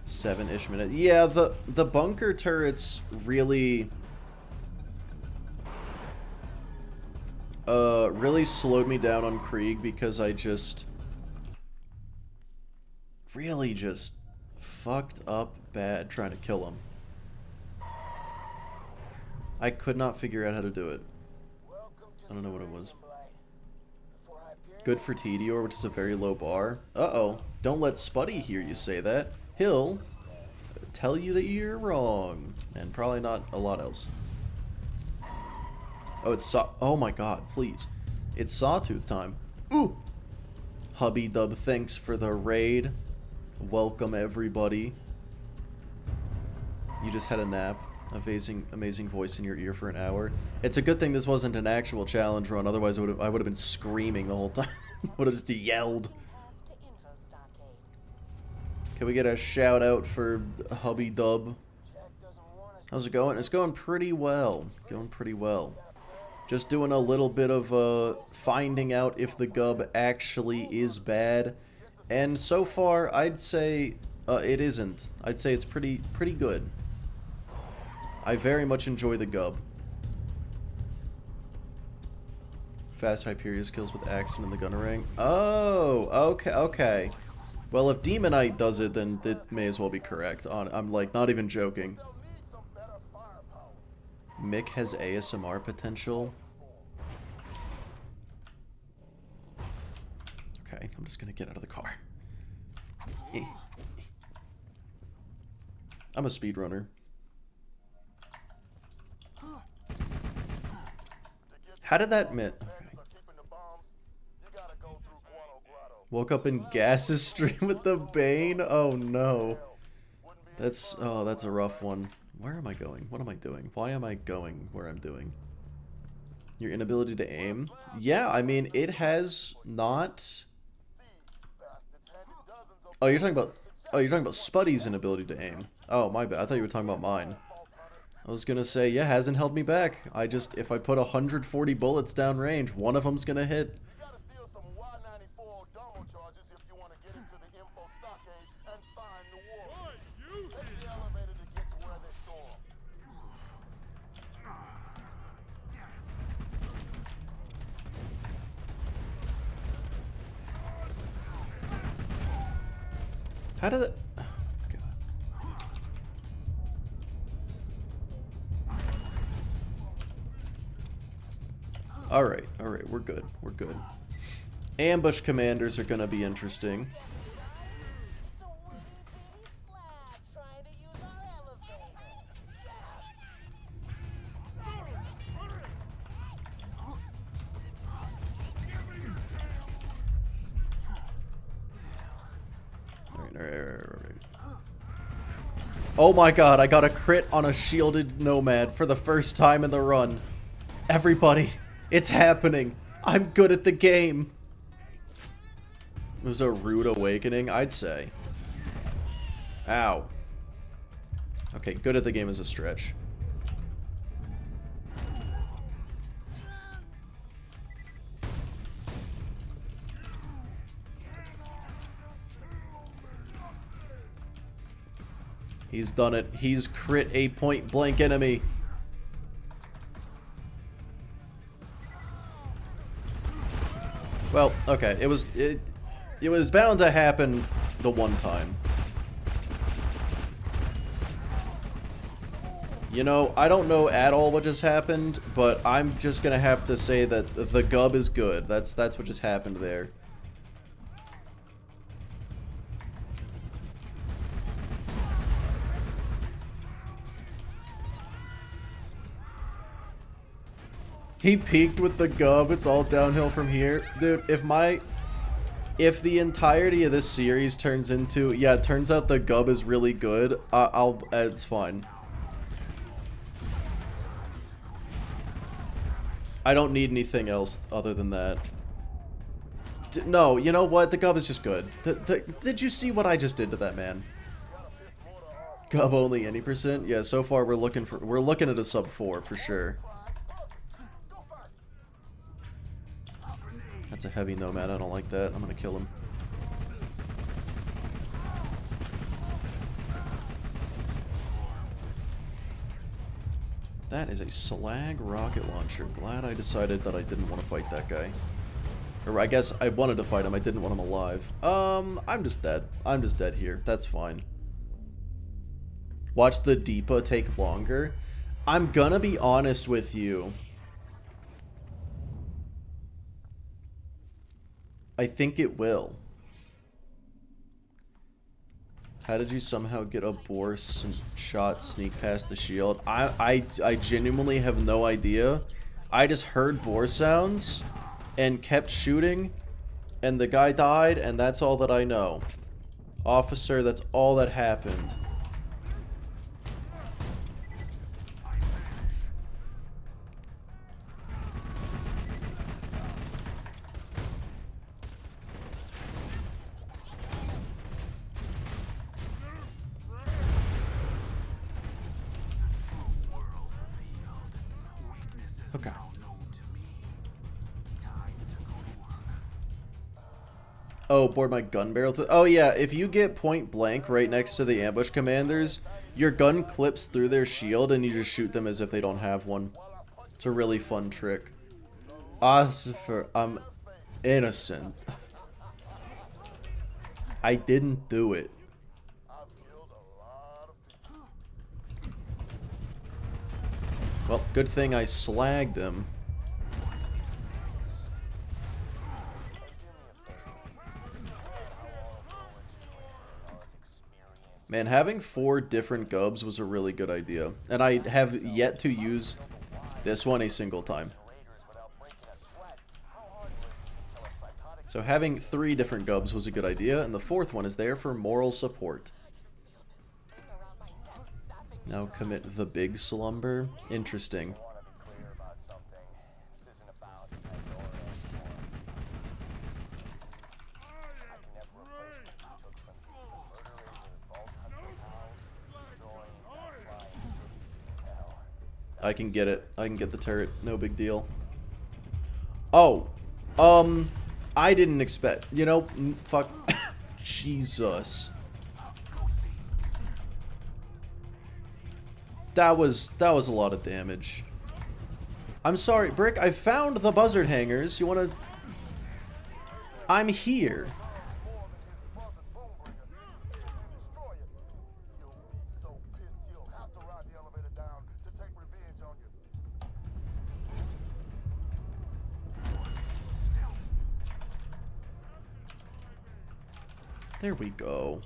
7-ish minutes. Yeah, the bunker turrets really... really slowed me down on Krieg because I just... really just fucked up bad trying to kill him. I could not figure out how to do it. I don't know what it was. Good for Tedior, which is a very low bar. Uh-oh. Don't let Spuddy hear you say that. He'll tell you that you're wrong. And probably not a lot else. Oh, it's oh my god, please. It's Sawtooth time. Ooh! Hubby Dub, thanks for the raid. Welcome, everybody. You just had a nap. Amazing voice in your ear for an hour. It's a good thing this wasn't an actual challenge run, otherwise I would have been screaming the whole time. Would have just yelled. Can we get a shout out for Hubby Dub? How's it going? It's going pretty well. Going pretty well. Just doing a little bit of finding out if the Gub actually is bad. And so far, I'd say it isn't. I'd say it's pretty good. I very much enjoy the Gub. Fast Hyperion kills with Axon and the Gunnerang. Oh, okay. Well, if Demonite does it, then it may as well be correct. I'm like not even joking. Mick has ASMR potential. Okay, I'm just gonna get out of the car. I'm a speedrunner. How did that miss? Okay. Woke up in Gas's stream with the Bane? Oh no. That's a rough one. Where am I going? What am I doing? Why am I going where I'm doing? Your inability to aim? Yeah, I mean, it has not... Oh, you're talking about Spuddy's inability to aim. Oh, my bad. I thought you were talking about mine. I was gonna say, yeah, hasn't held me back. If I put 140 bullets down range, one of them's gonna hit. How did it... Oh, God. Alright, we're good. We're good. Ambush commanders are gonna be interesting. Alright. Oh my god, I got a crit on a shielded nomad for the first time in the run. Everybody, it's happening. I'm good at the game. It was a rude awakening, I'd say. Ow. Okay, good at the game is a stretch. He's done it. He's crit a point blank enemy. Well, okay. It was bound to happen the one time. You know, I don't know at all what just happened, but I'm just gonna have to say that the Gub is good. That's what just happened there. He peaked with the Gub. It's all downhill from here. Dude, if the entirety of this series turns into, yeah, it turns out the Gub is really good, it's fine. I don't need anything else other than that. No, you know what? The Gub is just good. Did you see what I just did to that man? Gub only any percent? Yeah, so far we're looking at a sub 4 for sure. That's a heavy nomad. I don't like that. I'm gonna kill him. That is a slag rocket launcher. Glad I decided that I didn't want to fight that guy. Or I guess I wanted to fight him. I didn't want him alive. I'm just dead. I'm just dead here. That's fine. Watch the Deepa take longer. I'm gonna be honest with you. I think it will. How did you somehow get a bore shot sneak past the shield? I genuinely have no idea. I just heard bore sounds and kept shooting, and the guy died, and that's all that I know. Officer, that's all that happened. Okay. Oh, board my gun barrel. Oh yeah, if you get point blank right next to the ambush commanders, your gun clips through their shield and you just shoot them as if they don't have one. It's a really fun trick. Ossifer, I'm innocent. I didn't do it. Well, good thing I slagged him. Man, having 4 different Gubs was a really good idea. And I have yet to use this one a single time. So having 3 different Gubs was a good idea, and the 4th one is there for moral support. Now commit the big slumber. Interesting. I can get it. I can get the turret. No big deal. Oh. I didn't expect. You know, fuck. Jesus. That was a lot of damage. I'm sorry, Brick. I found the buzzard hangers. You wanna... I'm here. There we go.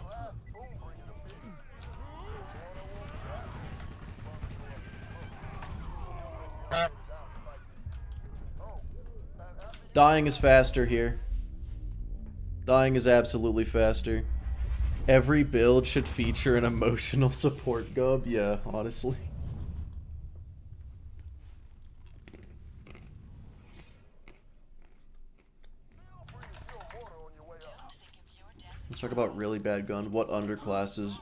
Dying is faster here. Dying is absolutely faster. Every build should feature an emotional support Gub. Yeah, honestly. Let's talk about really bad gun. What underclasses?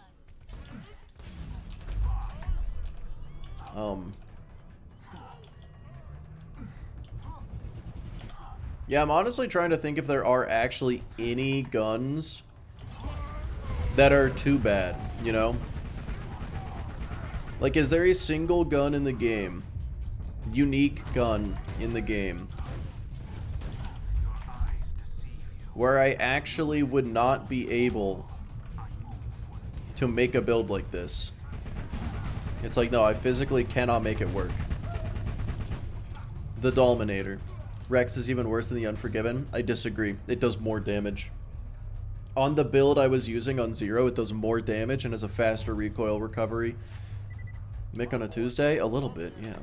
Yeah, I'm honestly trying to think if there are actually any guns that are too bad, you know? Like, is there a single gun in the game, unique gun in the game, where I actually would not be able to make a build like this? It's like, no, I physically cannot make it work. The Dominator. Rex is even worse than the Unforgiven. I disagree. It does more damage. On the build I was using on 0, it does more damage and has a faster recoil recovery. Mick on a Tuesday? A little bit, yeah.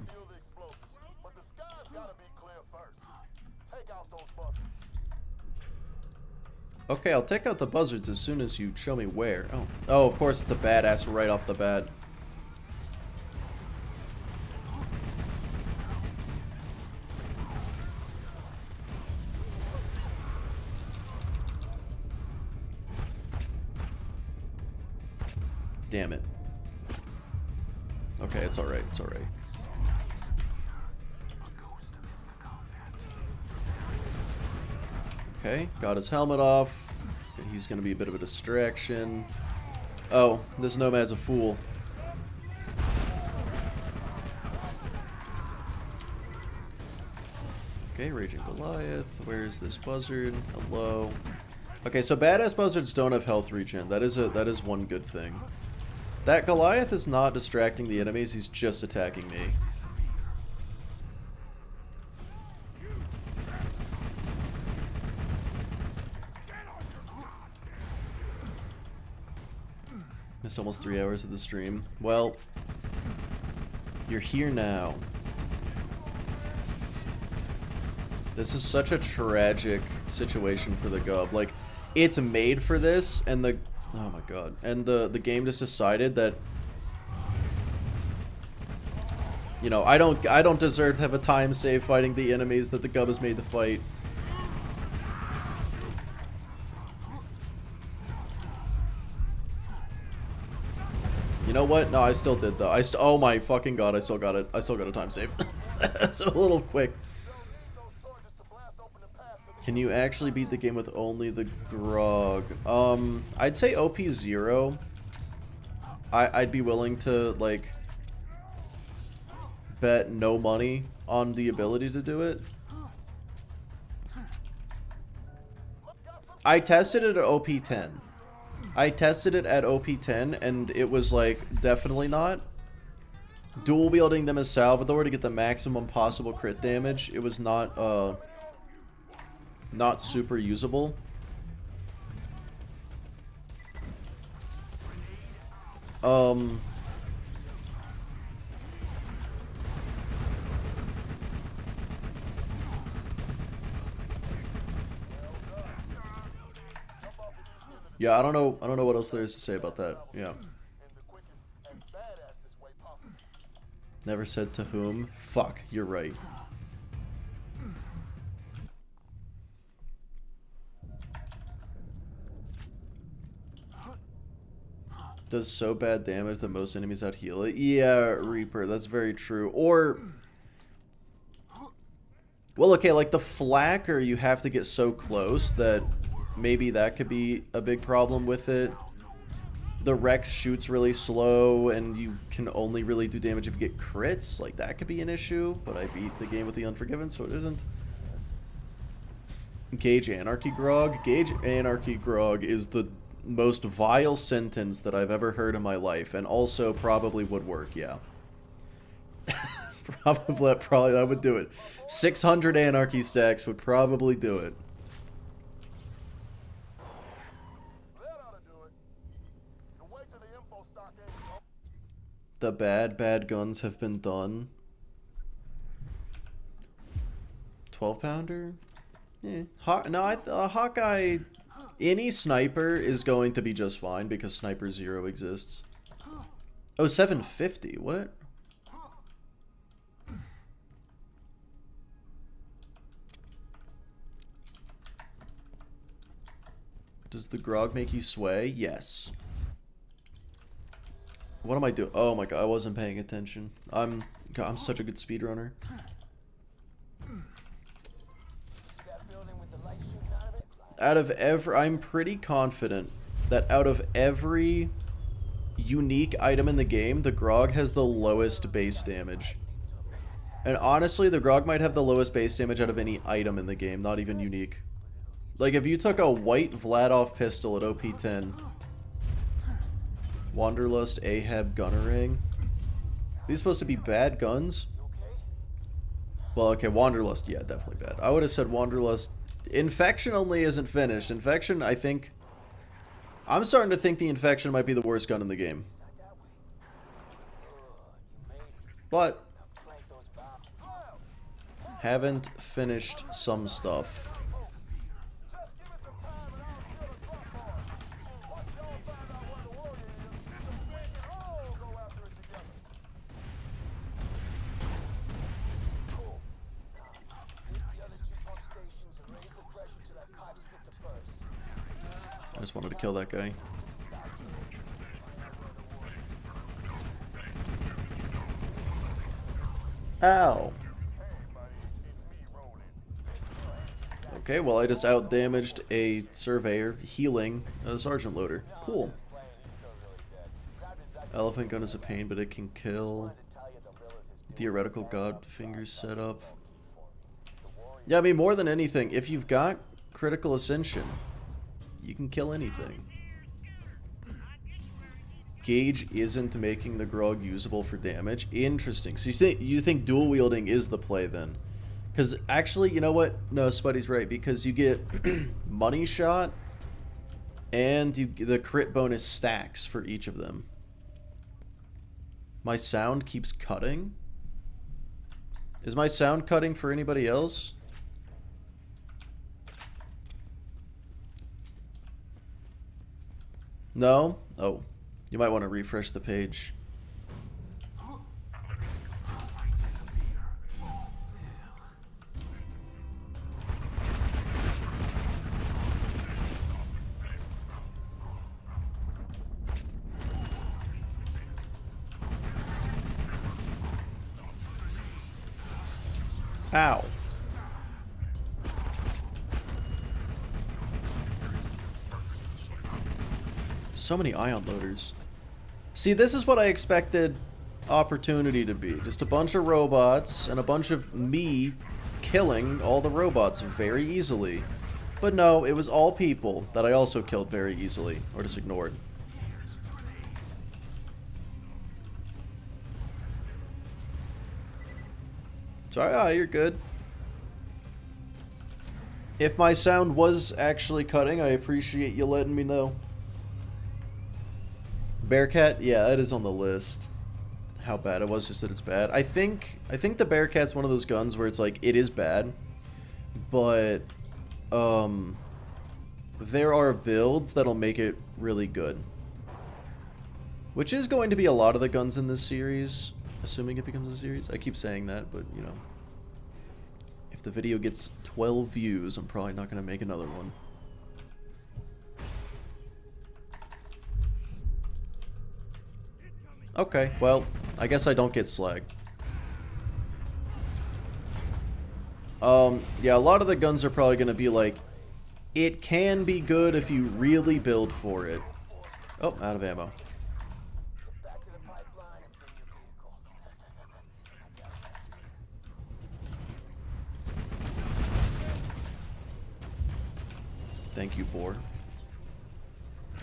Okay, I'll take out the buzzards as soon as you show me where. Oh, oh, of course it's a badass right off the bat. Damn it. Okay, it's alright, it's alright. Okay, got his helmet off. He's gonna be a bit of a distraction. Oh, this Nomad's a fool. Okay, Raging Goliath. Where's this buzzard? Hello. Okay, so badass buzzards don't have health regen. That is one good thing. That Goliath is not distracting the enemies, he's just attacking me. Missed almost 3 hours of the stream. Well, you're here now. This is such a tragic situation for the Gub. Like, it's made for this, and the... Oh my god. And the game just decided that... You know, I don't deserve to have a time save fighting the enemies that the Gub is made to fight. You know what? No, I still did though. Oh my fucking god, I still got it. I still got a time save. It's a little quick. Can you actually beat the game with only the grog? I'd say OP 0. I'd be willing to, like, bet no money on the ability to do it. I tested it at OP 10. I tested it at OP 10 and it was like definitely not. Dual wielding them as Salvador to get the maximum possible crit damage. It was not super usable. Yeah, I don't know what else there is to say about that. Yeah. Never said to whom. Fuck, you're right. Does so bad damage that most enemies out heal it. Yeah, Reaper, that's very true. Or, well, okay, like the Flacker, you have to get so close that maybe that could be a big problem with it. The Rex shoots really slow, and you can only really do damage if you get crits. Like, that could be an issue, but I beat the game with the Unforgiven, so it isn't. Gauge Anarchy Grog. Gauge Anarchy Grog is the most vile sentence that I've ever heard in my life, and also probably would work, yeah. Probably that would do it. 600 Anarchy stacks would probably do it. The bad guns have been done. 12-pounder? Yeah. Hawkeye... Any sniper is going to be just fine because Sniper 0 exists. Oh, 750. What? Does the grog make you sway? Yes. What am I doing? Oh my god, I wasn't paying attention. I'm such a good speedrunner. I'm pretty confident that out of every unique item in the game, the grog has the lowest base damage. And honestly, the grog might have the lowest base damage out of any item in the game, not even unique. Like, if you took a white Vladov pistol at OP 10, Wanderlust, Ahab, Gunnerang. These supposed to be bad guns? Well, okay, Wanderlust, yeah, definitely bad. I would have said Wanderlust. Infection only isn't finished. Infection, I think... I'm starting to think the Infection might be the worst gun in the game. But... haven't finished some stuff. I just wanted to kill that guy. Ow. Hey, buddy, it's me, Roland. Let's kill Angel Jack. Okay, well I just out-damaged a surveyor, healing a sergeant loader. Cool. Just playing, he's still really dead. Grabbed his eye- Elephant gun is a pain, but it can kill. Wanted to tell you the Lilith is doing Theoretical what god Berg fingers thought set was up. the warrior. Yeah, I mean, more than anything, if you've got critical ascension, you can kill anything. Gauge isn't making the grog usable for damage. Interesting. So you think dual wielding is the play then? Because actually, you know what? No, Spuddy's right, because you get money shot and the crit bonus stacks for each of them. My sound keeps cutting. Is my sound cutting for anybody else? No? Oh. You might want to refresh the page. Ow. So many ion loaders. See, this is what I expected Opportunity to be. Just a bunch of robots and a bunch of me killing all the robots very easily. But no, it was all people that I also killed very easily, or just ignored. Sorry, you're good. If my sound was actually cutting, I appreciate you letting me know. Bearcat, yeah, that is on the list. How bad it was, just that it's bad. I think the Bearcat's one of those guns where it's like, it is bad, but there are builds that'll make it really good. Which is going to be a lot of the guns in this series, assuming it becomes a series. I keep saying that, but you know, if the video gets 12 views, I'm probably not going to make another one. Okay, well, I guess I don't get slag. Yeah, a lot of the guns are probably going to be like, it can be good if you really build for it. Oh, out of ammo. Get back to the pipeline and bring your vehicle. I got that. Thank you, Boar.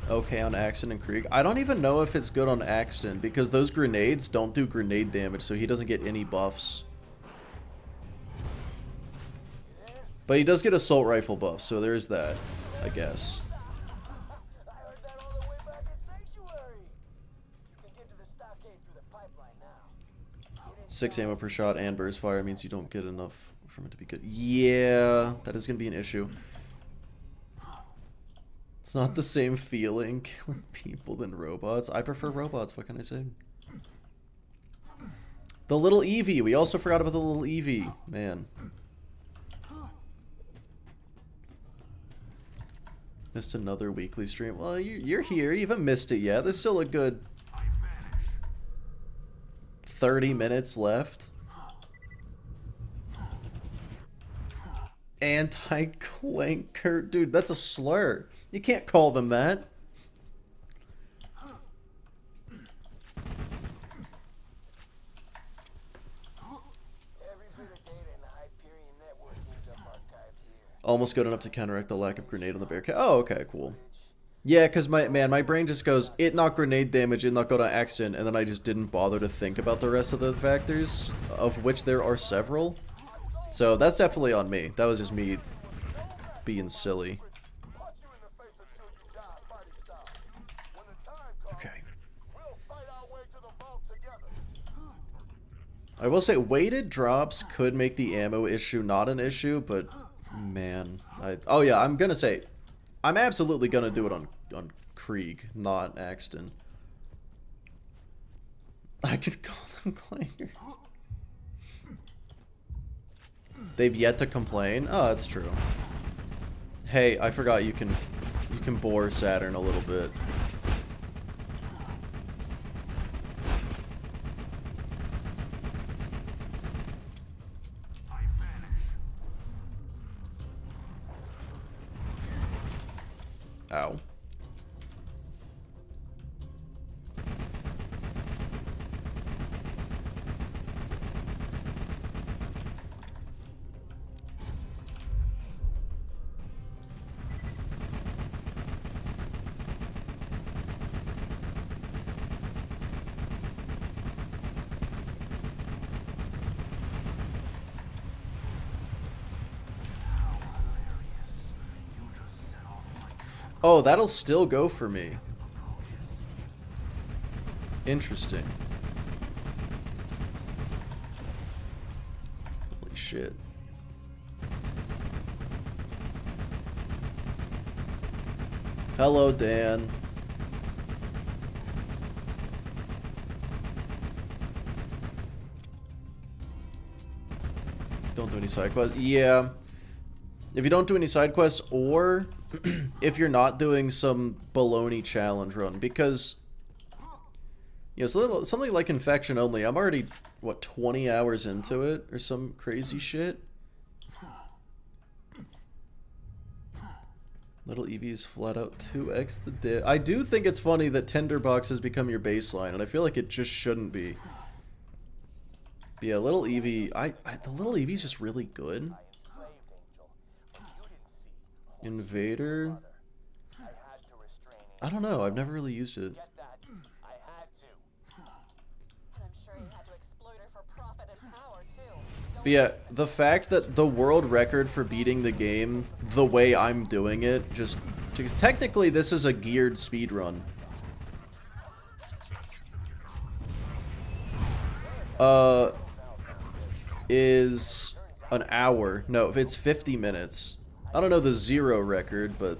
Okay, on Axton and Krieg. I don't even know if it's good on Axton, because those grenades don't do grenade damage, so he doesn't get any buffs. But he does get assault rifle buffs, so there's that, I guess. I heard that all the way back in Sanctuary. You can get to the stockade through the pipeline now. Get in 6 ammo per shot and burst fire means you don't get enough from it to be good. Yeah, that is going to be an issue. It's not the same feeling killing people than robots. I prefer robots, what can I say? The little Eevee. We also forgot about the little Eevee. Man. Missed another weekly stream. Well, you're here. You haven't missed it yet. There's still a good 30 minutes left. Anti-clanker. Dude, that's a slur. You can't call them that. every bit of data in the Hyperion network ends up archived here. Almost good enough to counteract the lack of grenade on the Bearcat. Oh, okay, cool. Yeah, because my brain just goes, it not grenade damage, it not go to Axton, and then I just didn't bother to think about the rest of the factors, of which there are several. So that's definitely on me. That was just me being silly. Punch you in the face until you die, fighting style. When the time comes, Okay. we'll fight our way to the vault together. I will say, weighted drops could make the ammo issue not an issue, but man, oh yeah, I'm gonna say, I'm absolutely gonna do it on Krieg, not Axton. I could call them clangers. They've yet to complain. Oh, that's true. Hey, I forgot you can bore Saturn a little bit. Ow. Oh, that'll still go for me. Interesting. Holy shit. Hello, Dan. Don't do any side quests. Yeah. If you don't do any side quests, or if you're not doing some baloney challenge run, because, you know, something like Infection Only, I'm already, what, 20 hours into it, or some crazy shit? Little Eevee's flat out 2x the dick. I do think it's funny that Tinderbox has become your baseline, and I feel like it just shouldn't be. But yeah, Little Eevee, the Little Eevee's just really good. Invader? I don't know, I've never really used it. But yeah, the fact that the world record for beating the game the way I'm doing it, just because technically this is a geared speedrun. Is an hour. No, if it's 50 minutes. I don't know the zero record, but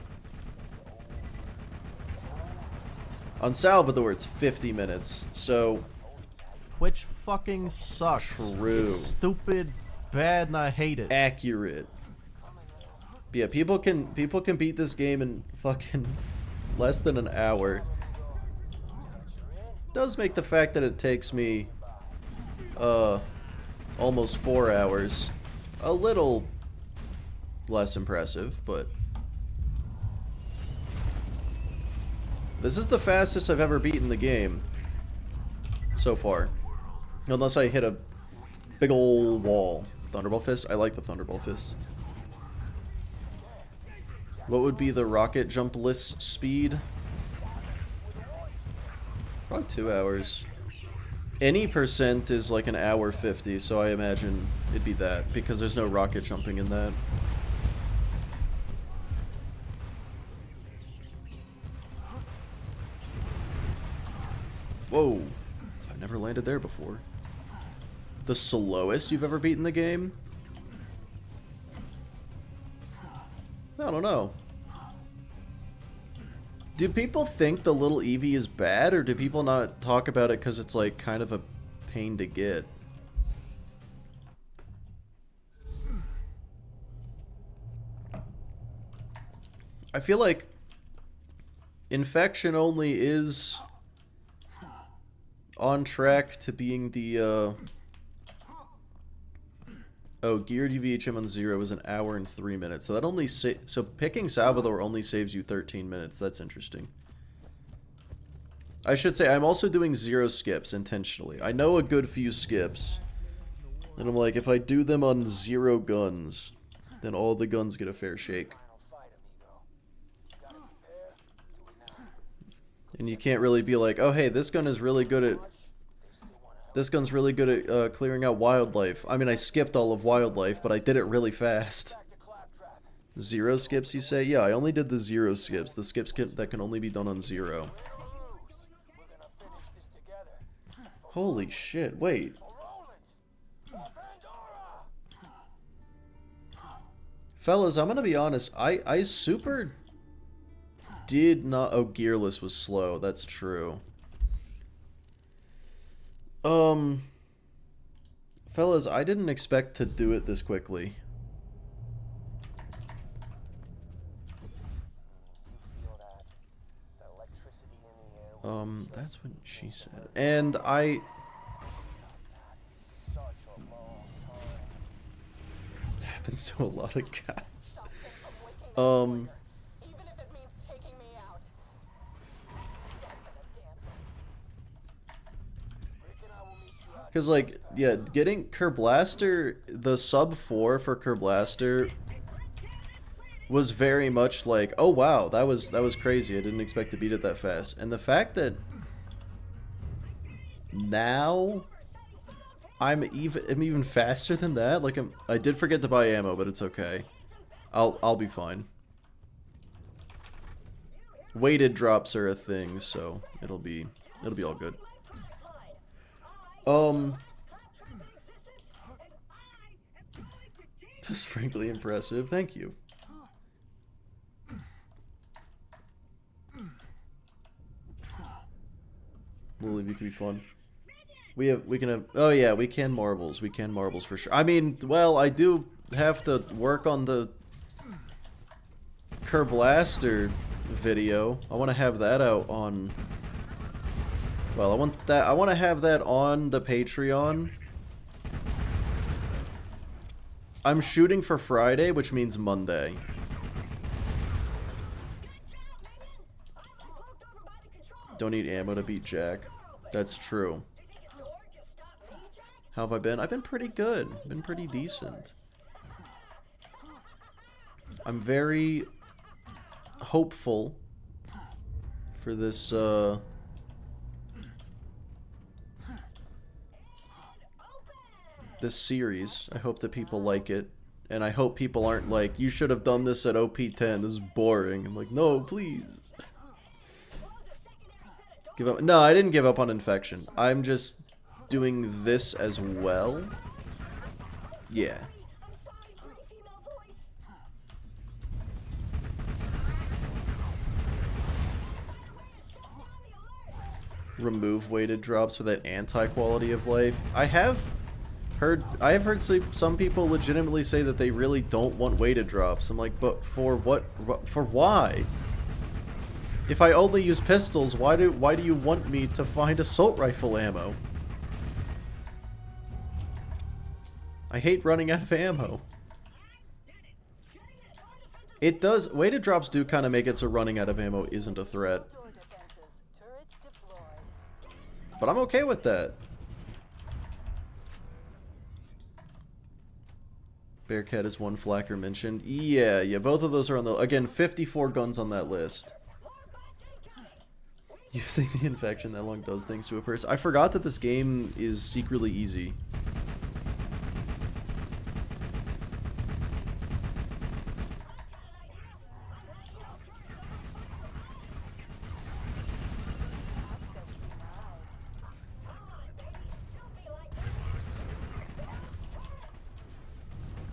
on Salvador it's 50 minutes. So Twitch fucking sucks. True. It's stupid, bad, and I hate it. Accurate. But yeah, people can beat this game in fucking less than an hour. Does make the fact that it takes me almost 4 hours a little less impressive, but this is the fastest I've ever beaten the game so far. Unless I hit a big ol' wall. Thunderbolt Fist? I like the Thunderbolt Fist. What would be the rocket jump-less speed? Probably 2 hours. Any percent is like an hour 50, so I imagine it'd be that, because there's no rocket jumping in that. Whoa. I've never landed there before. The slowest you've ever beaten the game? I don't know. Do people think the Little Eevee is bad, or do people not talk about it because it's like kind of a pain to get? I feel like Infection Only is on track to being the oh, geared UVHM on 0 is an hour and 3 minutes. So that only so picking Salvador only saves you 13 minutes. That's interesting. I should say I'm also doing 0 skips intentionally. I know a good few skips. And I'm like, if I do them on 0 guns, then all the guns get a fair shake. And you can't really be like, oh hey, this gun is really good at clearing out wildlife. I mean, I skipped all of wildlife, but I did it really fast. 0 skips, you say? Yeah, I only did the 0 skips. The skips that can only be done on 0. Holy shit, wait. Fellas, I'm gonna be honest. I super did not... Oh, gearless was slow. That's true. Fellas, I didn't expect to do it this quickly. That's what she said. And I... Happens to a lot of guys. Because, like, yeah, getting Kerblaster, the sub 4 for Kerblaster was very much like, oh wow, that was crazy. I didn't expect to beat it that fast. And the fact that now I'm even faster than that. Like, I did forget to buy ammo, but it's okay. I'll be fine. Weighted drops are a thing, so it'll be all good. That's frankly impressive. Thank you. Lily, you can be fun. We can have. Oh yeah, we can marbles. We can marbles for sure. I mean, well, I do have to work on the Kerblaster video. I want to have that out on. Well, I want to have that on the Patreon. I'm shooting for Friday, which means Monday. Don't need ammo to beat Jack. That's true. How have I been? I've been pretty good. Been pretty decent. I'm very hopeful for this, this series. I hope that people like it. And I hope people aren't like, you should have done this at OP10. This is boring. I'm like, no, please. Give up. No, I didn't give up on Infection. I'm just doing this as well. Yeah. Remove weighted drops for that anti-quality of life. I have heard some people legitimately say that they really don't want weighted drops. I'm like, but for what? For why? If I only use pistols, why do you want me to find assault rifle ammo? I hate running out of ammo. It does. Weighted drops do kind of make it so running out of ammo isn't a threat. But I'm okay with that. Bearcat is one Flacker mentioned. Yeah, both of those are on the... Again, 54 guns on that list. Using the Infection that long does things to a person. I forgot that this game is secretly easy.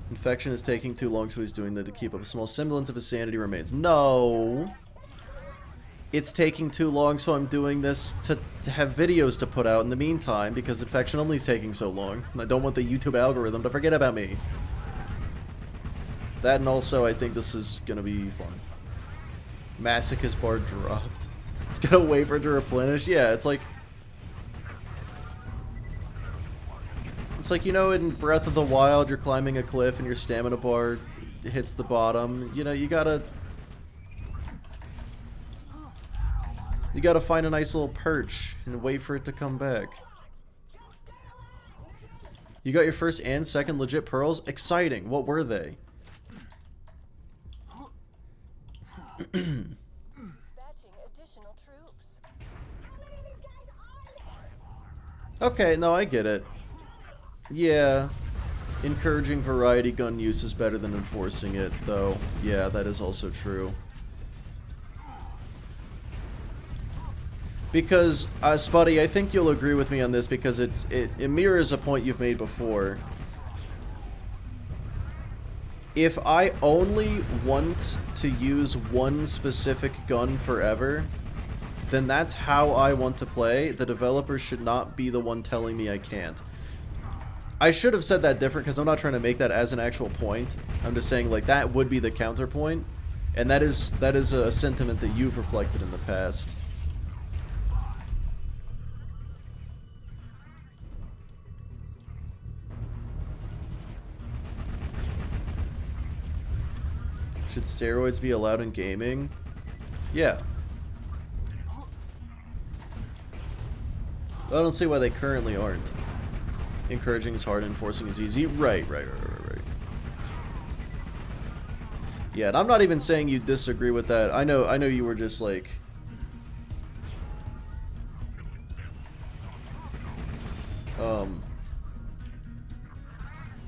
Infection is taking too long, so he's doing that to keep up a small semblance of his sanity remains. No! It's taking too long, so I'm doing this to have videos to put out in the meantime, because Infection only is taking so long. And I don't want the YouTube algorithm to forget about me. That, and also, I think this is gonna be fun. Masochist bar dropped. It's gonna wait for it to replenish? Yeah, it's like... It's like, you know, in Breath of the Wild, you're climbing a cliff and your stamina bar hits the bottom. You know, you gotta find a nice little perch and wait for it to come back. You got your first and second legit pearls? Exciting. What were they? Okay, no, I get it. Yeah, encouraging variety gun use is better than enforcing it, though. Yeah, that is also true. Because, Spuddy, I think you'll agree with me on this because it mirrors a point you've made before. If I only want to use one specific gun forever, then that's how I want to play. The developer should not be the one telling me I can't. I should have said that different because I'm not trying to make that as an actual point. I'm just saying, like, that would be the counterpoint. And that is a sentiment that you've reflected in the past. Should steroids be allowed in gaming? Yeah. I don't see why they currently aren't. Encouraging is hard, enforcing is easy. Right. Yeah, and I'm not even saying you disagree with that. I know you were just like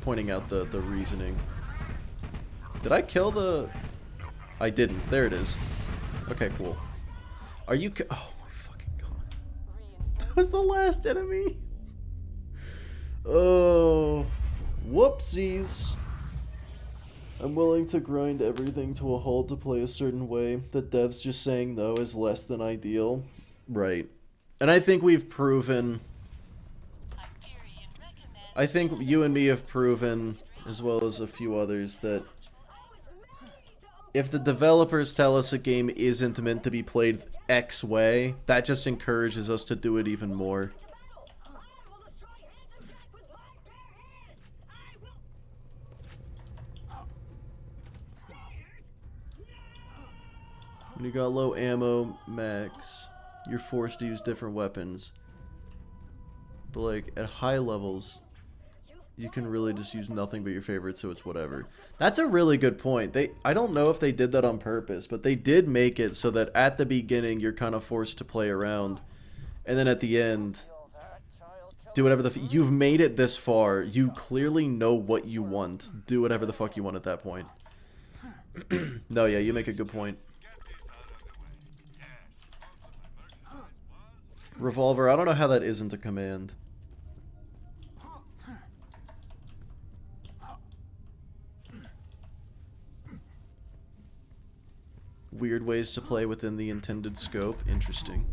pointing out the reasoning. Did I kill the... I didn't. There it is. Okay, cool. Are you... Oh my fucking god. That was the last enemy. Oh. Whoopsies. I'm willing to grind everything to a halt to play a certain way. The devs just saying no is less than ideal. Right. And I think we've proven... I think you and me have proven, as well as a few others, that if the developers tell us a game isn't meant to be played X way, that just encourages us to do it even more. When you got low ammo, max, you're forced to use different weapons. But like, at high levels, you can really just use nothing but your favorite, so it's whatever. That's a really good point. I don't know if they did that on purpose, but they did make it so that at the beginning you're kind of forced to play around, and then at the end, do whatever the you've made it this far. You clearly know what you want. Do whatever the fuck you want at that point. No, yeah, you make a good point. Revolver, I don't know how that isn't a command. Weird ways to play within the intended scope. Interesting.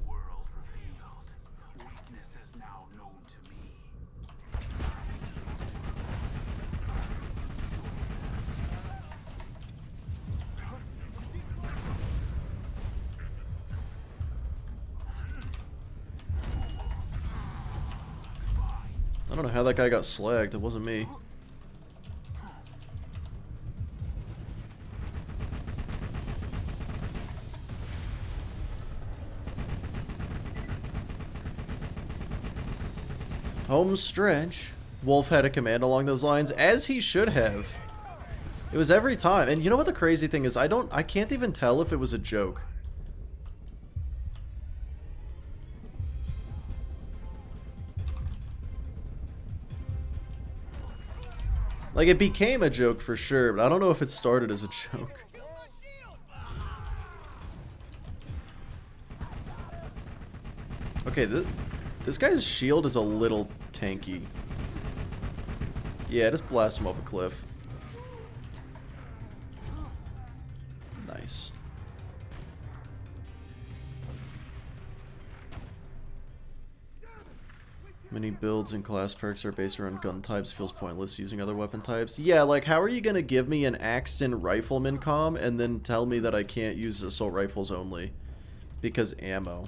I don't know how that guy got slagged. It wasn't me. Home stretch. Wolf had a command along those lines, as he should have. It was every time. And you know what the crazy thing is? I can't even tell if it was a joke. Like, it became a joke for sure, but I don't know if it started as a joke. Okay, this guy's shield is a little tanky. Yeah, just blast him off a cliff. Nice. Many builds and class perks are based around gun types. Feels pointless using other weapon types. Yeah, like, how are you gonna give me an Axton Rifleman comm and then tell me that I can't use assault rifles only? Because ammo.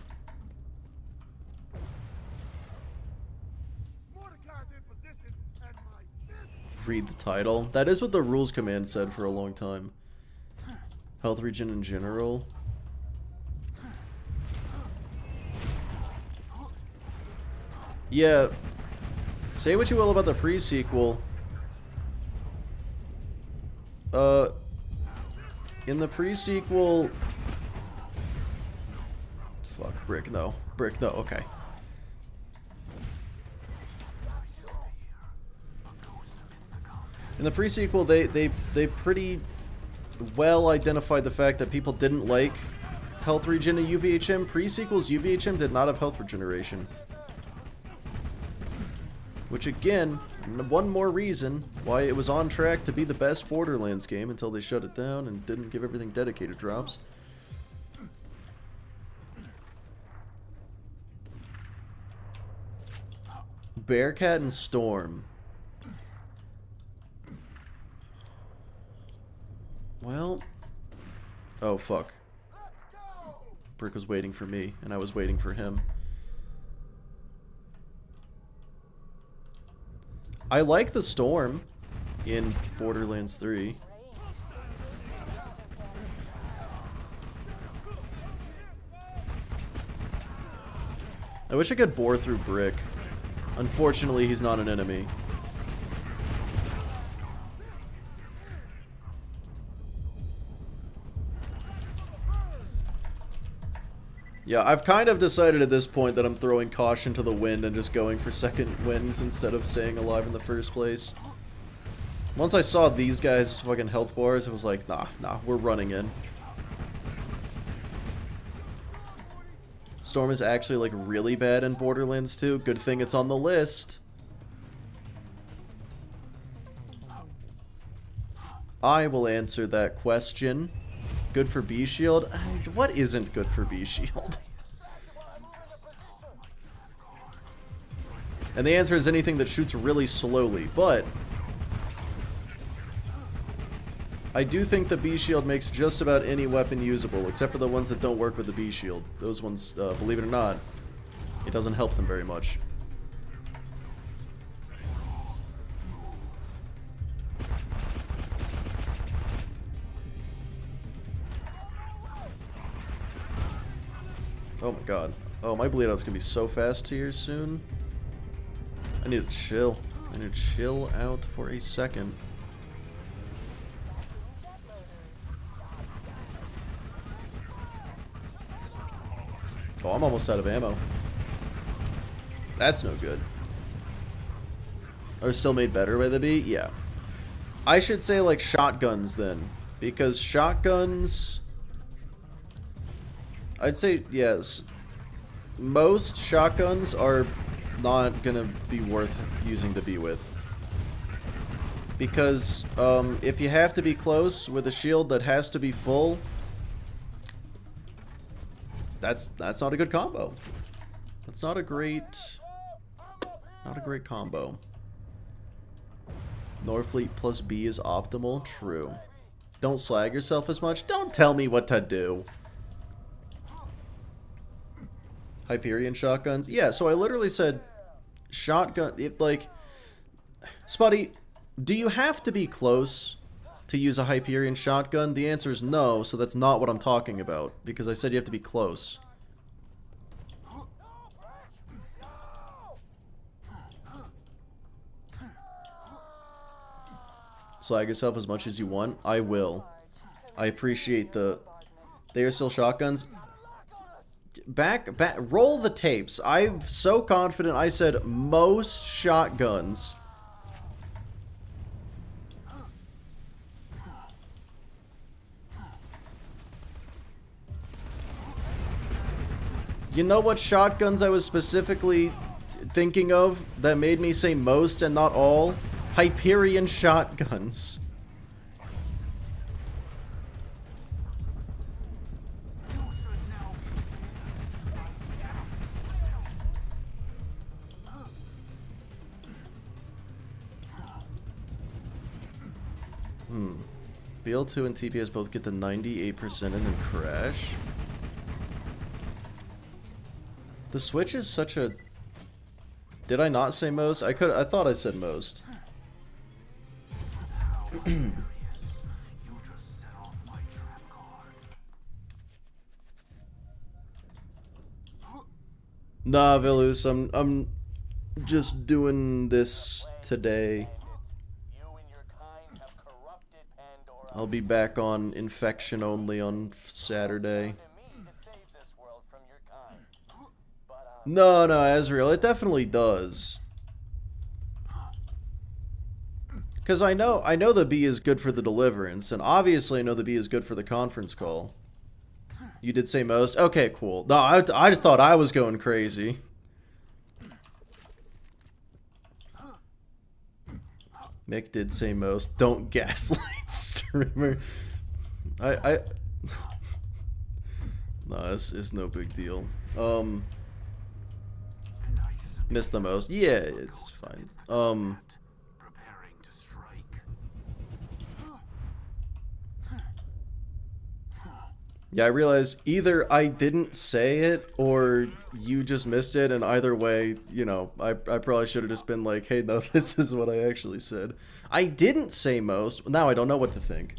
Read the title. That is what the rules command said for a long time. Health regen in general. Yeah. Say what you will about the pre-sequel. In the pre-sequel... Fuck, Brick, no. Brick, no, okay. In the pre-sequel, they pretty well identified the fact that people didn't like health regen in UVHM. Pre-sequel's UVHM did not have health regeneration. Which again, one more reason why it was on track to be the best Borderlands game until they shut it down and didn't give everything dedicated drops. Bearcat and Storm. Well, oh fuck. Brick was waiting for me, and I was waiting for him. I like the Storm in Borderlands 3. I wish I could bore through Brick. Unfortunately, he's not an enemy. Yeah, I've kind of decided at this point that I'm throwing caution to the wind and just going for second wins instead of staying alive in the first place. Once I saw these guys' fucking health bars, it was like, nah, we're running in. Storm is actually, like, really bad in Borderlands 2. Good thing it's on the list. I will answer that question. Good for B shield? What isn't good for B shield? And the answer is anything that shoots really slowly, but I do think the B shield makes just about any weapon usable, except for the ones that don't work with the B shield. Those ones, believe it or not, it doesn't help them very much. Oh my god. Oh, my bleed out's gonna be so fast here soon. I need to chill. I need to chill out for a second. Oh, I'm almost out of ammo. That's no good. Are still made better by the B? Yeah. I should say like shotguns then. Because shotguns... I'd say, yes, most shotguns are not gonna be worth using the B with. Because, if you have to be close with a shield that has to be full, that's not a good combo. That's not a great combo. Norfleet plus B is optimal, true. Don't slag yourself as much, don't tell me what to do. Hyperion shotguns? Yeah, so I literally said shotgun, like, Spuddy, do you have to be close to use a Hyperion shotgun? The answer is no, so that's not what I'm talking about, because I said you have to be close. Slag yourself as much as you want? I will. I appreciate the... They are still shotguns? Back, roll the tapes. I'm so confident I said most shotguns. You know what shotguns I was specifically thinking of that made me say most and not all? Hyperion shotguns. BL2 and TPS both get the 98% and then crash. The Switch is such a... Did I not say most? I thought I said most. Nah, Vilus, I'm just doing this today. I'll be back on Infection only on Saturday. No, Ezreal, it definitely does. Because I know the B is good for the Deliverance, and obviously I know the B is good for the conference call. You did say most? Okay, cool. No, I just thought I was going crazy. Mick did say most. Don't gaslight streamer. No, this is no big deal. Missed the most. Yeah, it's fine. Yeah, I realized either I didn't say it or you just missed it, and either way, you know, I probably should have just been like, hey, no, this is what I actually said. I didn't say most. Now I don't know what to think.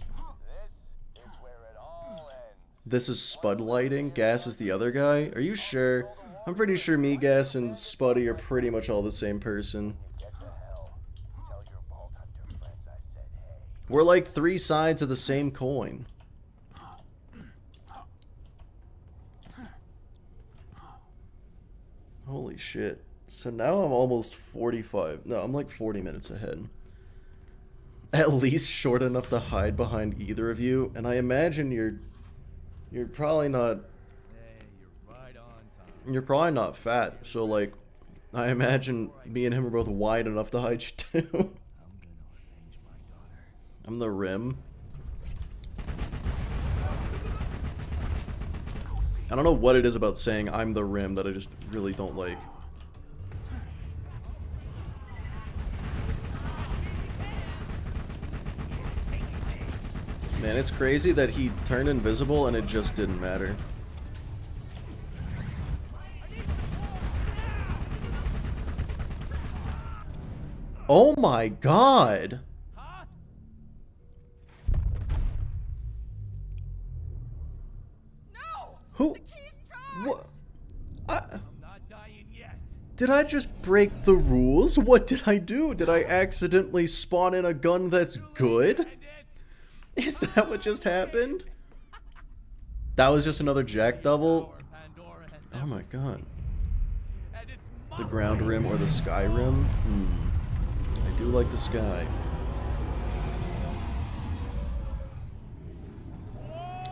This is where it all ends. This is Spud lighting. Gas is the other guy. Are you sure? I'm pretty sure Megas and Spuddy are pretty much all the same person. Get to hell. Tell your Vault Hunter friends I said hey. We're like three sides of the same coin. Holy shit. So now I'm almost 45. No, I'm like 40 minutes ahead. At least short enough to hide behind either of you. And I imagine you're probably not... Hey, you're right on time. You're probably not fat. So like, I imagine me and him are both wide enough to hide you too. I'm gonna avenge my daughter. I'm the rim. I don't know what it is about saying I'm the rim that I just really don't like. Man, it's crazy that he turned invisible and it just didn't matter. Oh my god! Who? What? I'm not dying yet. Did I just break the rules? What did I do? Did I accidentally spawn in a gun that's good? Is that what just happened? That was just another jack double? Oh my god. The ground rim or the sky rim? I do like the sky.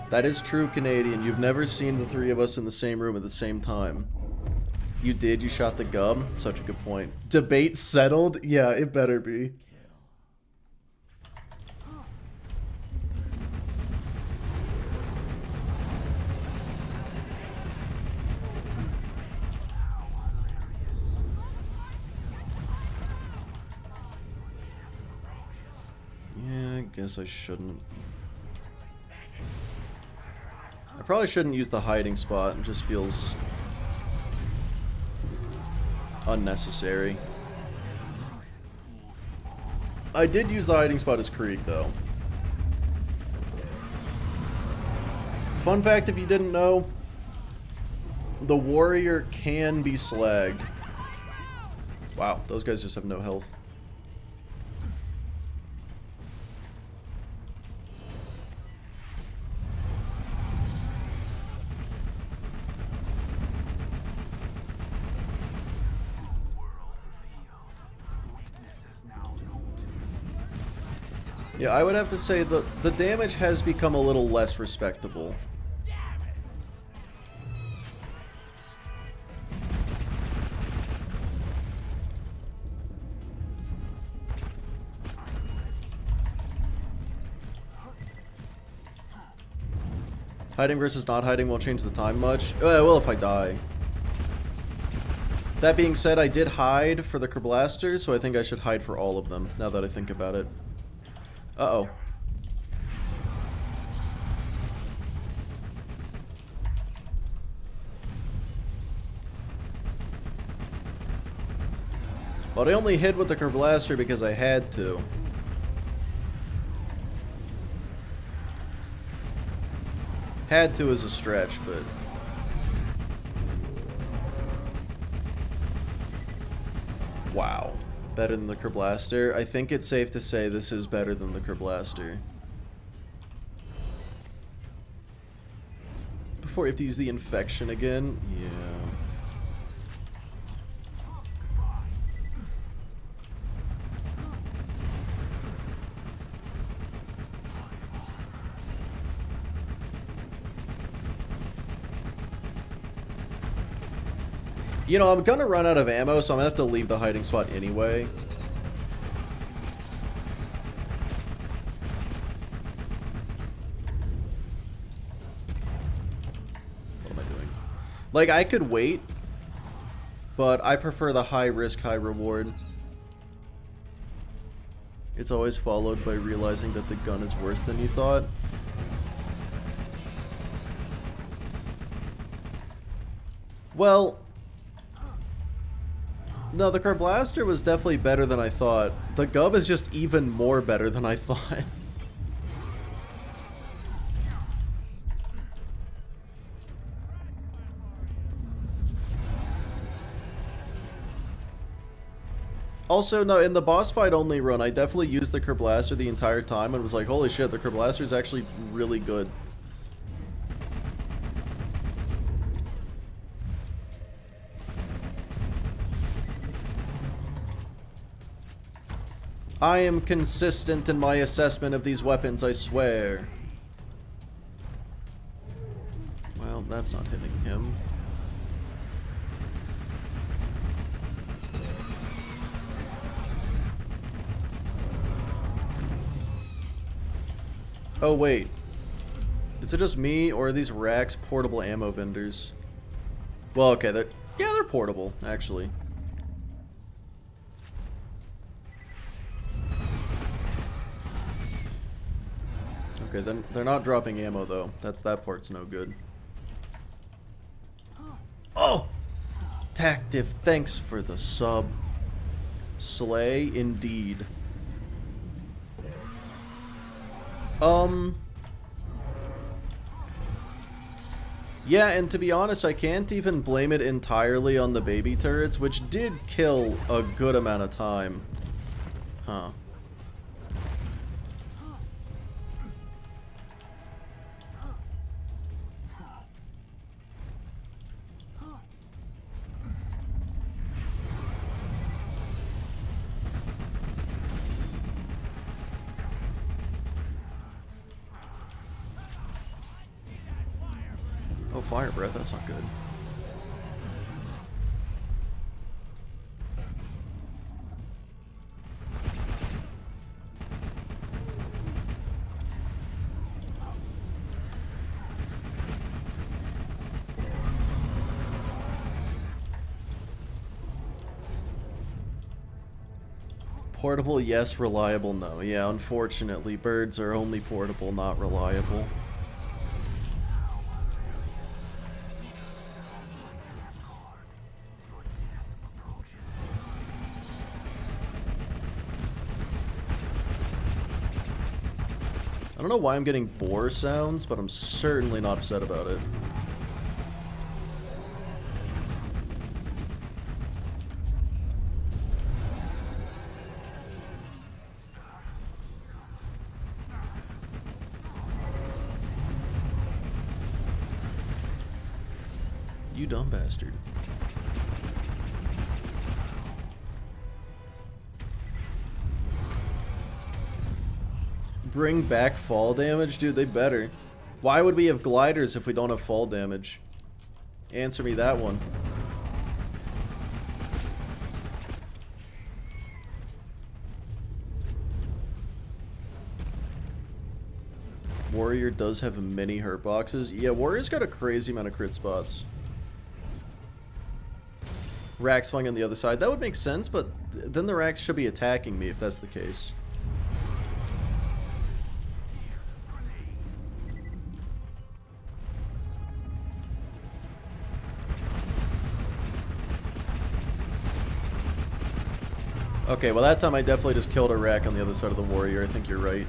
That is true, Canadian. You've never seen the three of us in the same room at the same time. You did? You shot the Gub? Such a good point. Debate settled? Yeah, it better be. Yeah, I guess I shouldn't. I probably shouldn't use the hiding spot. It just feels unnecessary. I did use the hiding spot as Krieg, though. Fun fact, if you didn't know, the warrior can be slagged. Wow, those guys just have no health. Yeah, I would have to say the damage has become a little less respectable. Hiding versus not hiding won't change the time much. Oh, it will if I die. That being said, I did hide for the Kerblaster, so I think I should hide for all of them, now that I think about it. Uh-oh. But I only hid with the Kerblaster because I had to. Had to is a stretch, but... Wow. Better than the Kerblaster. I think it's safe to say this is better than the Kerblaster. Before we have to use the infection again? Yeah. You know, I'm gonna run out of ammo, so I'm gonna have to leave the hiding spot anyway. What am I doing? Like, I could wait, but I prefer the high risk, high reward. It's always followed by realizing that the gun is worse than you thought. Well... No, the Kerblaster was definitely better than I thought. The Gub is just even more better than I thought. Also, no, in the boss fight only run, I definitely used the Kerblaster the entire time and was like, holy shit, the Kerblaster is actually really good. I am consistent in my assessment of these weapons, I swear. Well, that's not hitting him. Oh, wait. Is it just me, or are these racks portable ammo vendors? Well, okay, they're portable, actually. Okay, then they're not dropping ammo, though. That part's no good. Oh! Tactive, thanks for the sub. Slay, indeed. Yeah, and to be honest, I can't even blame it entirely on the baby turrets, which did kill a good amount of time. Huh. Oh, fire breath, that's not good. Portable, yes. Reliable, no. Yeah, unfortunately, birds are only portable, not reliable. I don't know why I'm getting boar sounds, but I'm certainly not upset about it. You dumb bastard. Bring back fall damage? Dude, they better. Why would we have gliders if we don't have fall damage? Answer me that one. Warrior does have many hurt boxes. Yeah, Warrior's got a crazy amount of crit spots. Rack swung on the other side. That would make sense, but then the racks should be attacking me if that's the case. Okay, well that time I definitely just killed a rack on the other side of the warrior. I think you're right.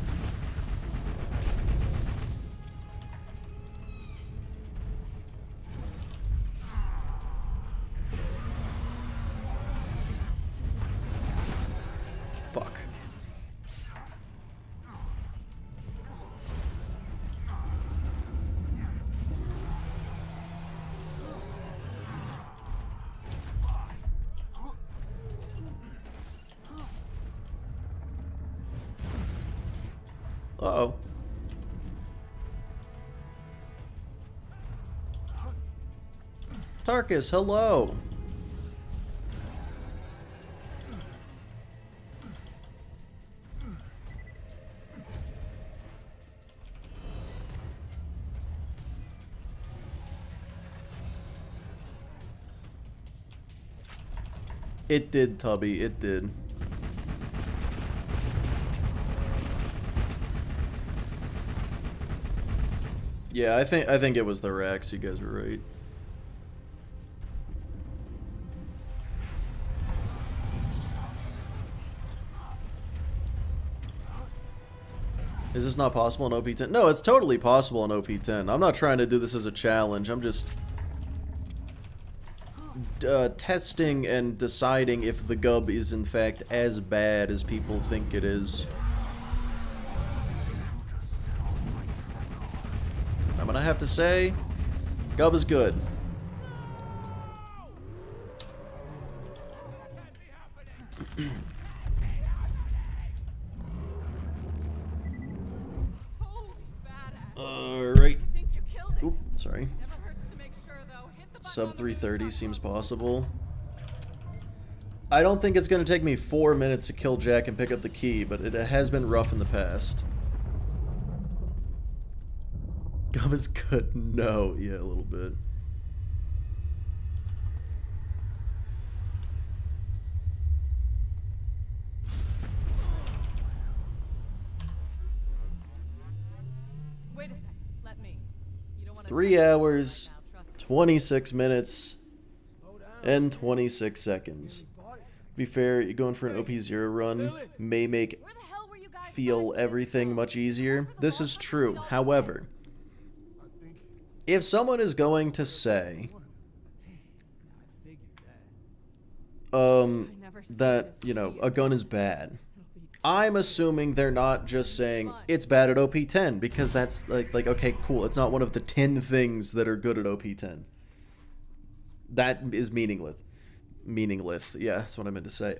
Fuck. Uh-oh. Tarkus, hello. It did, Tubby, it did. Yeah, I think it was the racks. You guys were right. Is this not possible in OP10? No, it's totally possible in OP10. I'm not trying to do this as a challenge. I'm just testing and deciding if the Gub is in fact as bad as people think it is. I'm gonna have to say, Gub is good. Alright. Oop, sorry. Sub 330 seems possible. I don't think it's going to take me 4 minutes to kill Jack and pick up the key, but it has been rough in the past. Gum is good. No. Yeah, a little bit. Wait a second. Let me. You don't want 3 hours, 26 minutes, and 26 seconds. To be fair, you going for an OP0 run may make feel everything much easier. This is true. However, if someone is going to say that, you know, a gun is bad, I'm assuming they're not just saying it's bad at OP10, because that's like okay, cool, it's not one of the 10 things that are good at OP10. That is meaningless. Meaningless. Yeah, that's what I meant to say.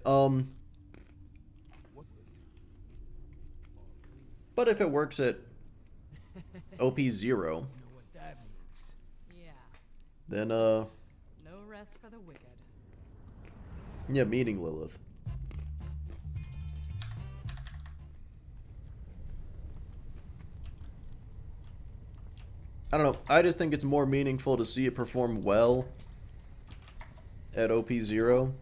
But if it works at OP0, then no rest for the wicked. Yeah, meaning Lilith. I don't know. I just think it's more meaningful to see it perform well at OP0.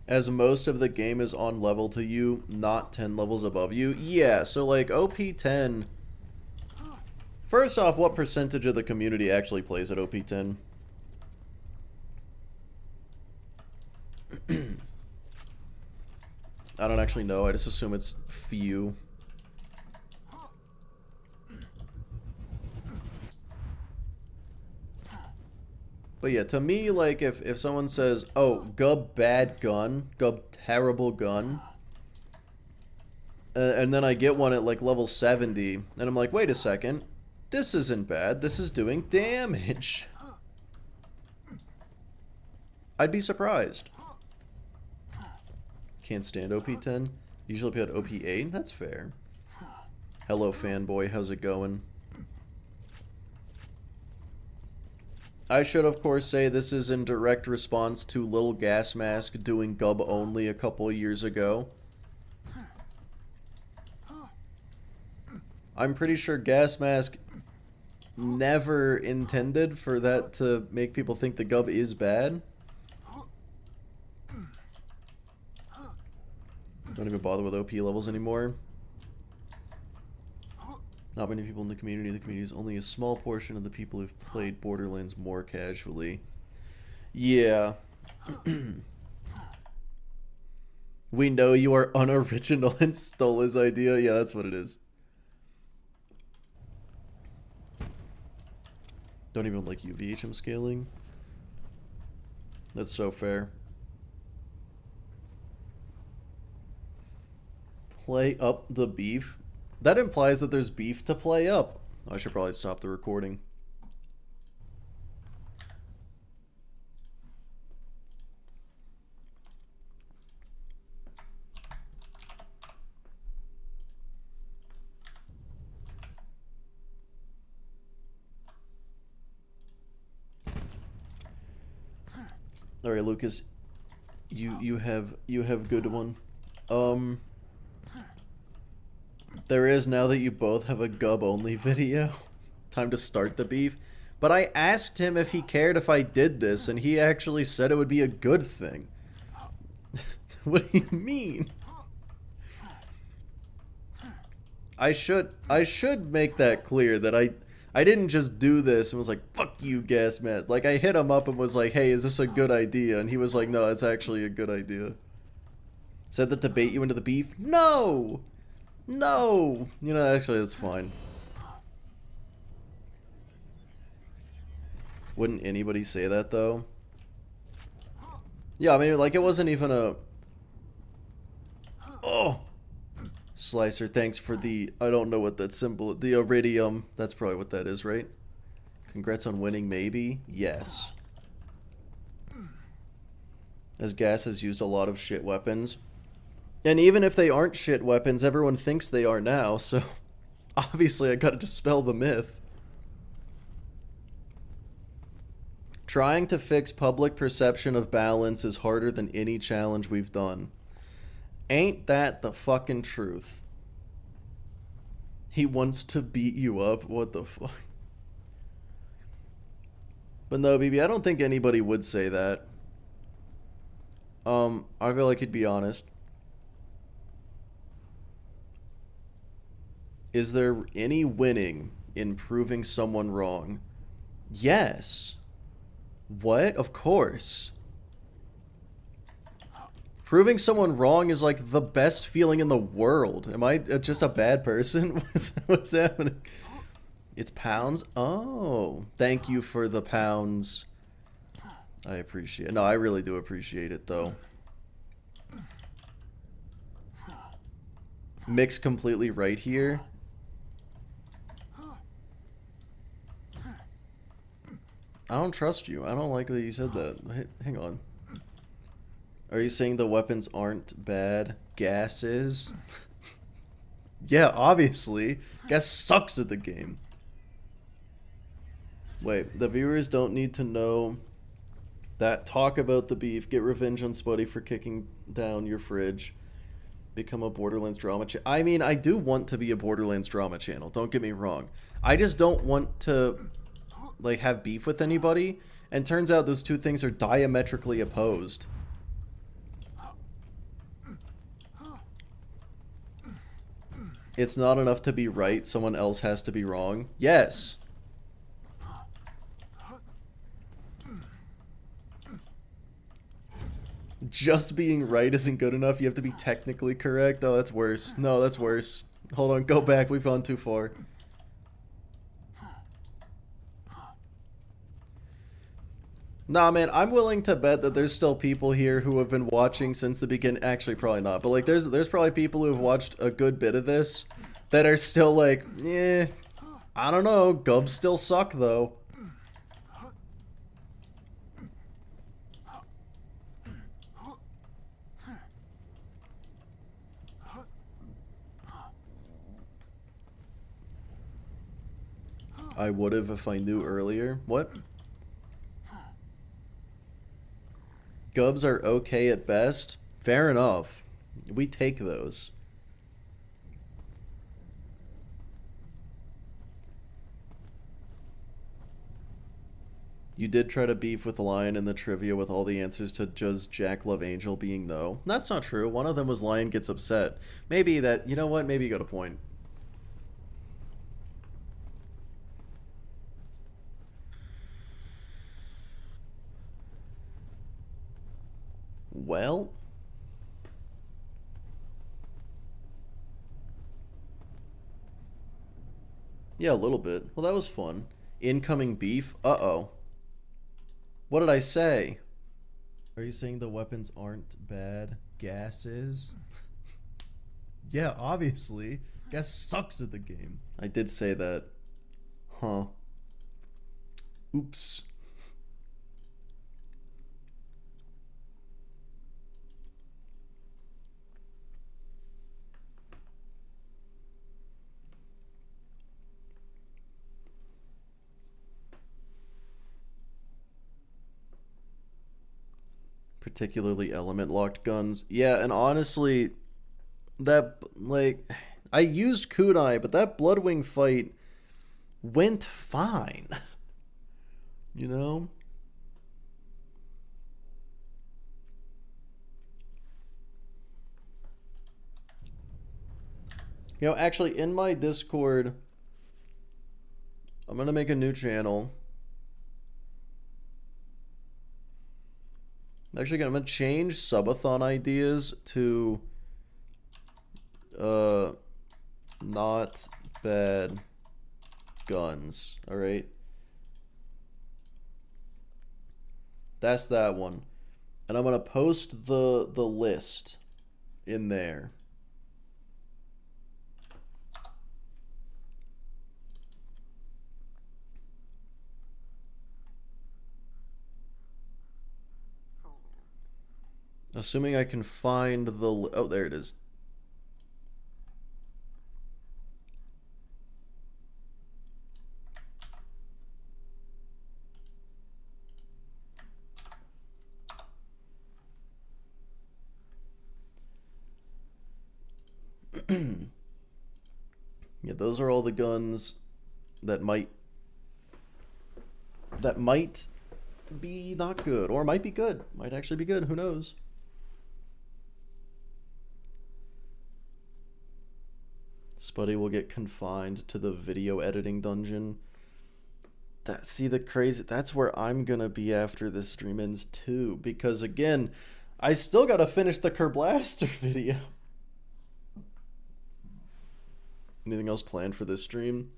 As most of the game is on level to you, not 10 levels above you. Yeah, so like OP10... First off, what percentage of the community actually plays at OP10? I don't actually know, I just assume it's few. But yeah, to me, like, if someone says, oh, Gub bad gun, Gub terrible gun, and then I get one at, like, level 70, and I'm like, wait a second, this isn't bad, this is doing damage. I'd be surprised. Can't stand OP10. Usually play at OP8, that's fair. Hello, fanboy, how's it going? I should, of course, say this is in direct response to Lil Gas Mask doing Gub only a couple of years ago. I'm pretty sure Gas Mask never intended for that to make people think the Gub is bad. Don't even bother with OP levels anymore. Not many people in the community. The community is only a small portion of the people who've played Borderlands more casually. Yeah. We know you are unoriginal and stole his idea. Yeah, that's what it is. Don't even like UVHM scaling. That's so fair. Play up the beef. That implies that there's beef to play up. I should probably stop the recording. All right, Lucas, you have good one. There is, now that you both have a Gub only video. Time to start the beef. But I asked him if he cared if I did this, and he actually said it would be a good thing. What do you mean? I should make that clear, that I didn't just do this and was like, fuck you, Gas Mask. Like, I hit him up and was like, hey, is this a good idea? And he was like, no, it's actually a good idea. Said that to bait you into the beef? No! No! You know, actually, that's fine. Wouldn't anybody say that, though? Yeah, I mean, like, it wasn't even a... Oh! Slicer, thanks for the... I don't know what that symbol... The iridium. That's probably what that is, right? Congrats on winning, maybe? Yes. As gas has used a lot of shit weapons. And even if they aren't shit weapons, everyone thinks they are now, so... Obviously, I gotta dispel the myth. Trying to fix public perception of balance is harder than any challenge we've done. Ain't that the fucking truth? He wants to beat you up? What the fuck? But no, BB, I don't think anybody would say that. I feel like he'd be honest. Is there any winning in proving someone wrong? Yes. What? Of course. Proving someone wrong is like the best feeling in the world. Am I just a bad person? What's happening? It's pounds? Oh. Thank you for the pounds. I appreciate it. No, I really do appreciate it, though. Mix completely right here. I don't trust you. I don't like that you said that. Hang on. Are you saying the weapons aren't bad? Gas is? Yeah, obviously. Gas sucks at the game. Wait, the viewers don't need to know that. Talk about the beef. Get revenge on Spuddy for kicking down your fridge. Become a Borderlands drama channel. I mean, I do want to be a Borderlands drama channel. Don't get me wrong. I just don't want to... like, have beef with anybody, and turns out those two things are diametrically opposed. It's not enough to be right, someone else has to be wrong. Yes. Just being right isn't good enough, you have to be technically correct. Oh, that's worse. No, that's worse. Hold on, go back, we've gone too far. Nah, man, I'm willing to bet that there's still people here who have been watching since the beginning. Actually, probably not. But, like, there's probably people who have watched a good bit of this that are still like, eh, I don't know. Gubs still suck, though. I would have if I knew earlier. What? Gubs are okay at best. Fair enough. We take those. You did try to beef with Lion in the trivia with all the answers to Does Jack Love Angel being no. That's not true. One of them was Lion gets upset. Maybe that, you know what? Maybe you got a point. Well, yeah, a little bit. Well, that was fun. Incoming beef? Uh-oh. What did I say? Are you saying the weapons aren't bad? Gas is? Yeah, obviously. Gas sucks at the game. I did say that. Huh. Oops. Particularly element locked guns. Yeah, and honestly, that, like, I used kunai, but that Bloodwing fight went fine. You know? You know, actually, in my Discord, I'm gonna make a new channel. Actually, I'm gonna change subathon ideas to not bad guns. All right, that's that one, and I'm gonna post the list in there. Assuming I can find the... Oh, there it is. Yeah, those are all the guns that might be not good, or might be good. Might actually be good, who knows? Spuddy will get confined to the video editing dungeon. See, the crazy... That's where I'm gonna be after this stream ends too, because again, I still gotta finish the Kerblaster video. Anything else planned for this stream?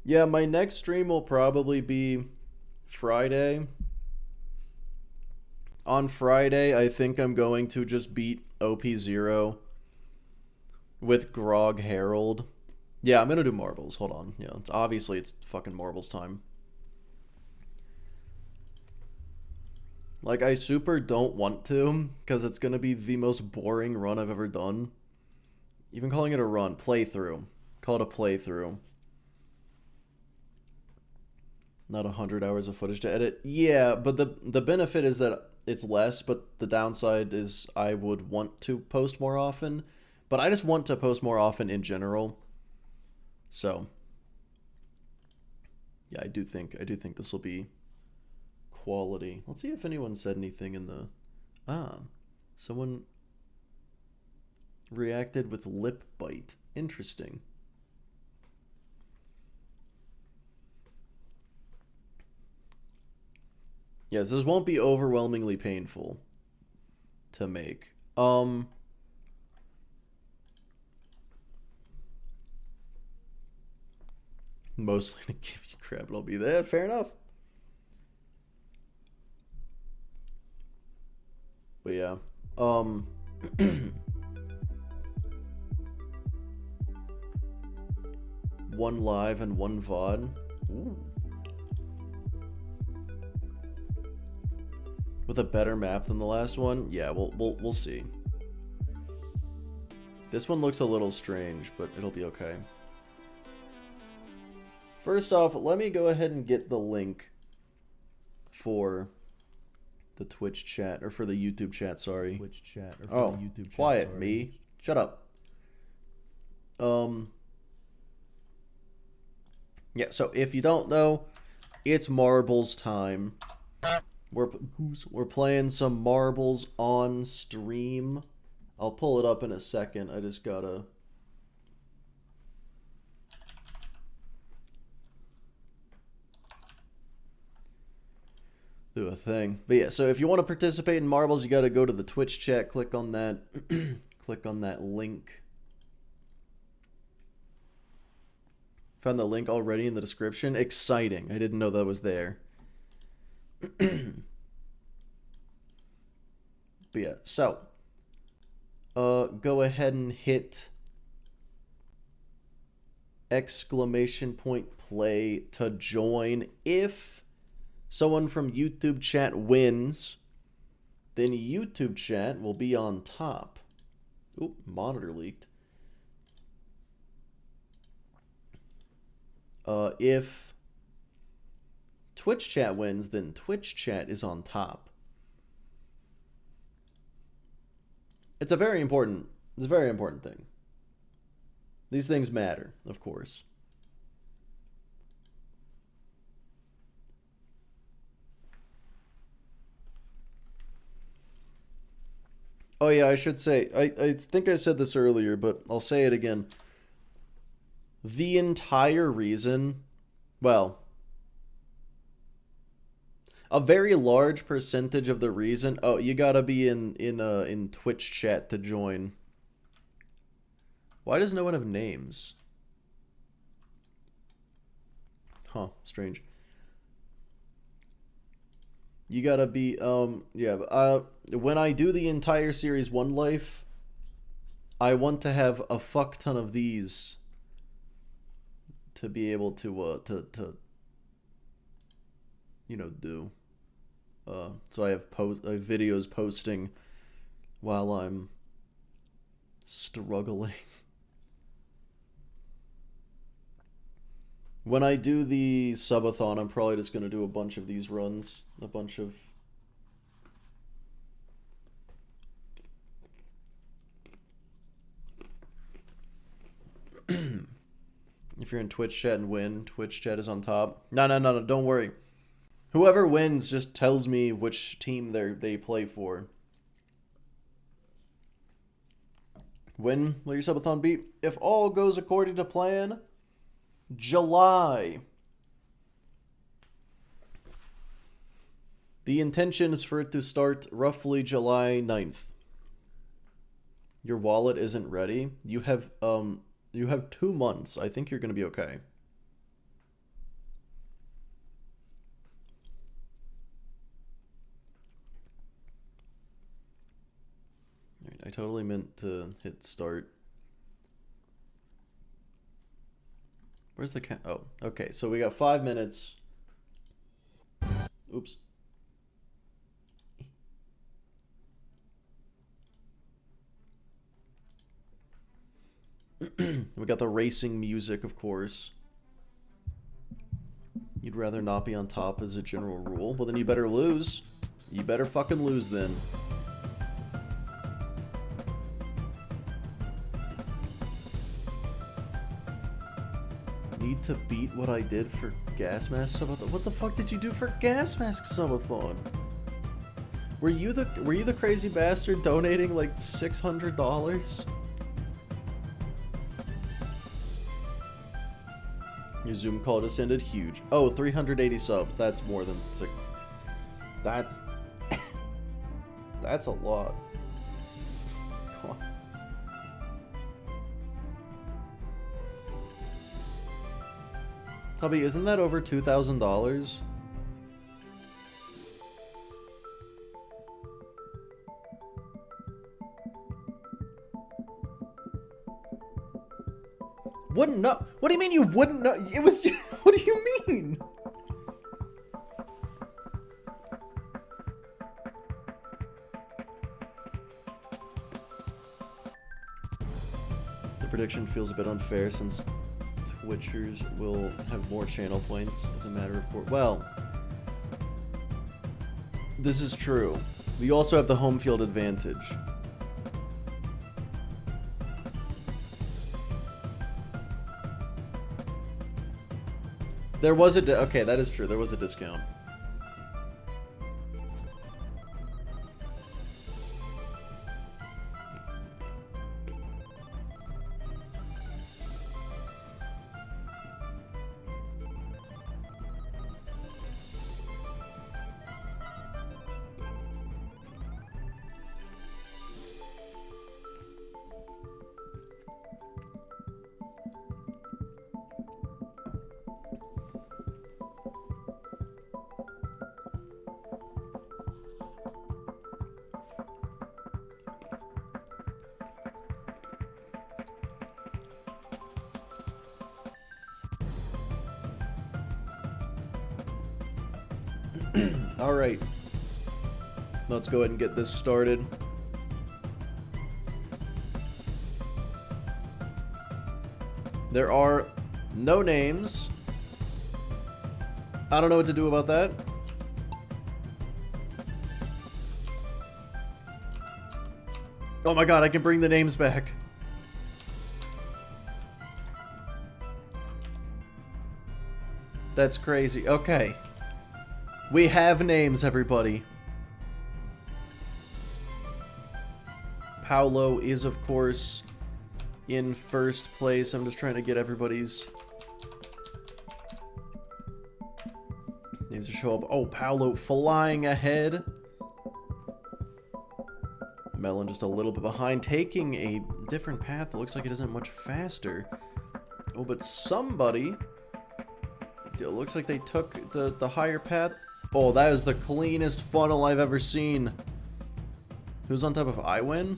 Yeah, my next stream will probably be Friday. On Friday, I think I'm going to just beat OP0 with Grog Herald. Yeah, I'm gonna do marbles. Hold on. Yeah, obviously it's fucking marbles time. Like, I super don't want to, because it's gonna be the most boring run I've ever done. Even calling it a run, playthrough. Call it a playthrough. Not 100 hours of footage to edit. Yeah, but the benefit is that it's less, but the downside is I would want to post more often. But I just want to post more often in general. So yeah, I do think this will be quality. Let's see if anyone said anything in the... Someone reacted with lip bite. Interesting. Yes, this won't be overwhelmingly painful to make. Mostly to give you crap, but I'll be there. Fair enough. But yeah. One live and one VOD. Ooh. With a better map than the last one? Yeah, we'll see. This one looks a little strange, but it'll be okay. First off, let me go ahead and get the link for the Twitch chat, or for the YouTube chat, sorry. Twitch chat, or for the YouTube chat, quiet, sorry. me. Shut up. Yeah, so if you don't know, it's marbles time. We're playing some marbles on stream. I'll pull it up in a second. I just gotta... do a thing. But yeah, so if you want to participate in marbles, you gotta go to the Twitch chat, click on that click on that link. Found the link already in the description. Exciting. I didn't know that was there. But yeah, so go ahead and hit !play to join. If someone from YouTube chat wins, then YouTube chat will be on top. Oop, monitor leaked. If Twitch chat wins, then Twitch chat is on top. It's a very important thing. These things matter, of course. Oh yeah, I should say, I think I said this earlier, but I'll say it again. The entire reason, well, a very large percentage of the reason, oh, you gotta be in Twitch chat to join. Why does no one have names? Huh, strange. You gotta be, yeah, when I do the entire series One Life, I want to have a fuck ton of these to be able to you know, do. So I have videos posting while I'm struggling. When I do the subathon, I'm probably just going to do a bunch of these runs. A bunch of... If you're in Twitch chat and win, Twitch chat is on top. No, don't worry. Whoever wins just tells me which team they play for. When will your subathon be? If all goes according to plan... July. The intention is for it to start roughly July 9th. Your wallet isn't ready. You have 2 months. I think you're going to be okay. I totally meant to hit start. Where's the count? Oh, okay. So we got 5 minutes. Oops. We got the racing music, of course. You'd rather not be on top as a general rule. Well, then you better lose. You better fucking lose then. Need to beat what I did for gas mask subathon. What the fuck did you do for gas mask subathon? Were you the crazy bastard donating like $600? Your Zoom call just ended. Huge. Oh, 380 subs. That's more than six. That's that's a lot. Come on. Tubby, isn't that over $2,000? Wouldn't know? What do you mean you wouldn't know? It was. What do you mean? The prediction feels a bit unfair since Twitchers will have more channel points as a matter of course. Well, this is true. We also have the home field advantage. There was a okay, that is true. There was a discount. Alright. Let's go ahead and get this started. There are no names. I don't know what to do about that. Oh my god, I can bring the names back. That's crazy. Okay. We have names, everybody. Paolo is, of course, in first place. I'm just trying to get everybody's names to show up. Oh, Paolo flying ahead. Melon just a little bit behind, taking a different path. It looks like it isn't much faster. Oh, but somebody... It looks like they took the higher path. Oh, that is the cleanest funnel I've ever seen. Who's on top of I win?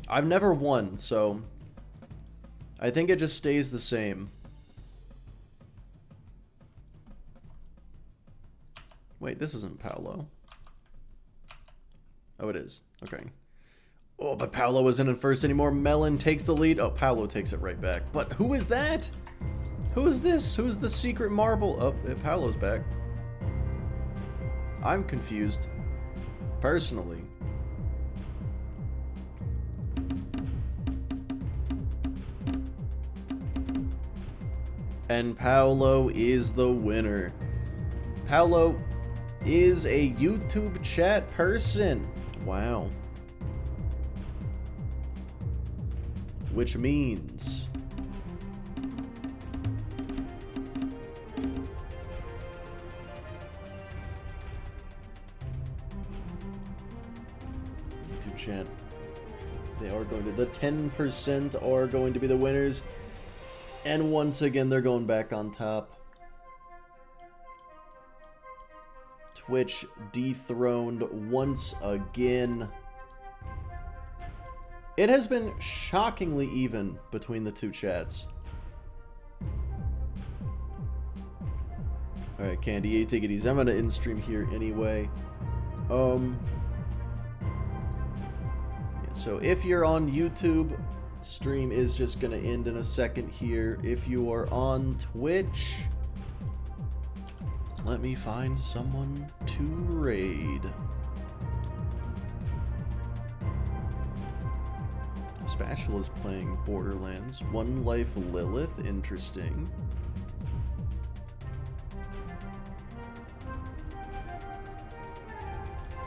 I've never won, so... I think it just stays the same. Wait, this isn't Paolo. Oh, it is. Okay. Oh, but Paolo isn't in first anymore. Melon takes the lead. Oh, Paolo takes it right back. But who is that? Who is this? Who's the secret marble? Oh, Paolo's back. I'm confused. Personally. And Paolo is the winner. Paolo is a YouTube chat person. Wow. Which means... YouTube chat. They are going to... The 10% are going to be the winners. And once again, they're going back on top. Twitch dethroned once again. It has been shockingly even between the two chats. Alright, Candy, take it easy. I'm gonna end stream here anyway. Yeah, so if you're on YouTube, stream is just gonna end in a second here. If you are on Twitch, let me find someone to raid. Spatula's playing Borderlands. One Life Lilith, interesting.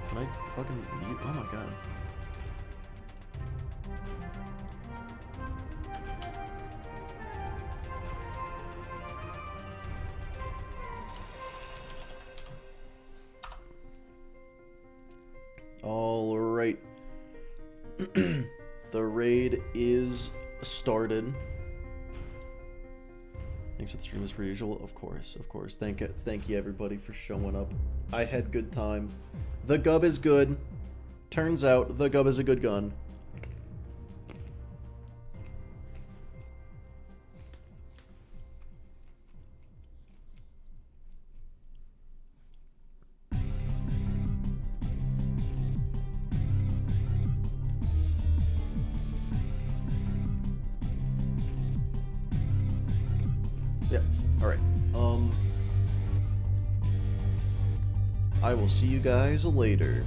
Can I fucking mute? Oh my god. All right. The raid is started. Thanks for the stream as per usual. Of course, of course. Thank you everybody for showing up. I had good time. The Gub is good. Turns out the Gub is a good gun. Yeah, alright. I will see you guys later.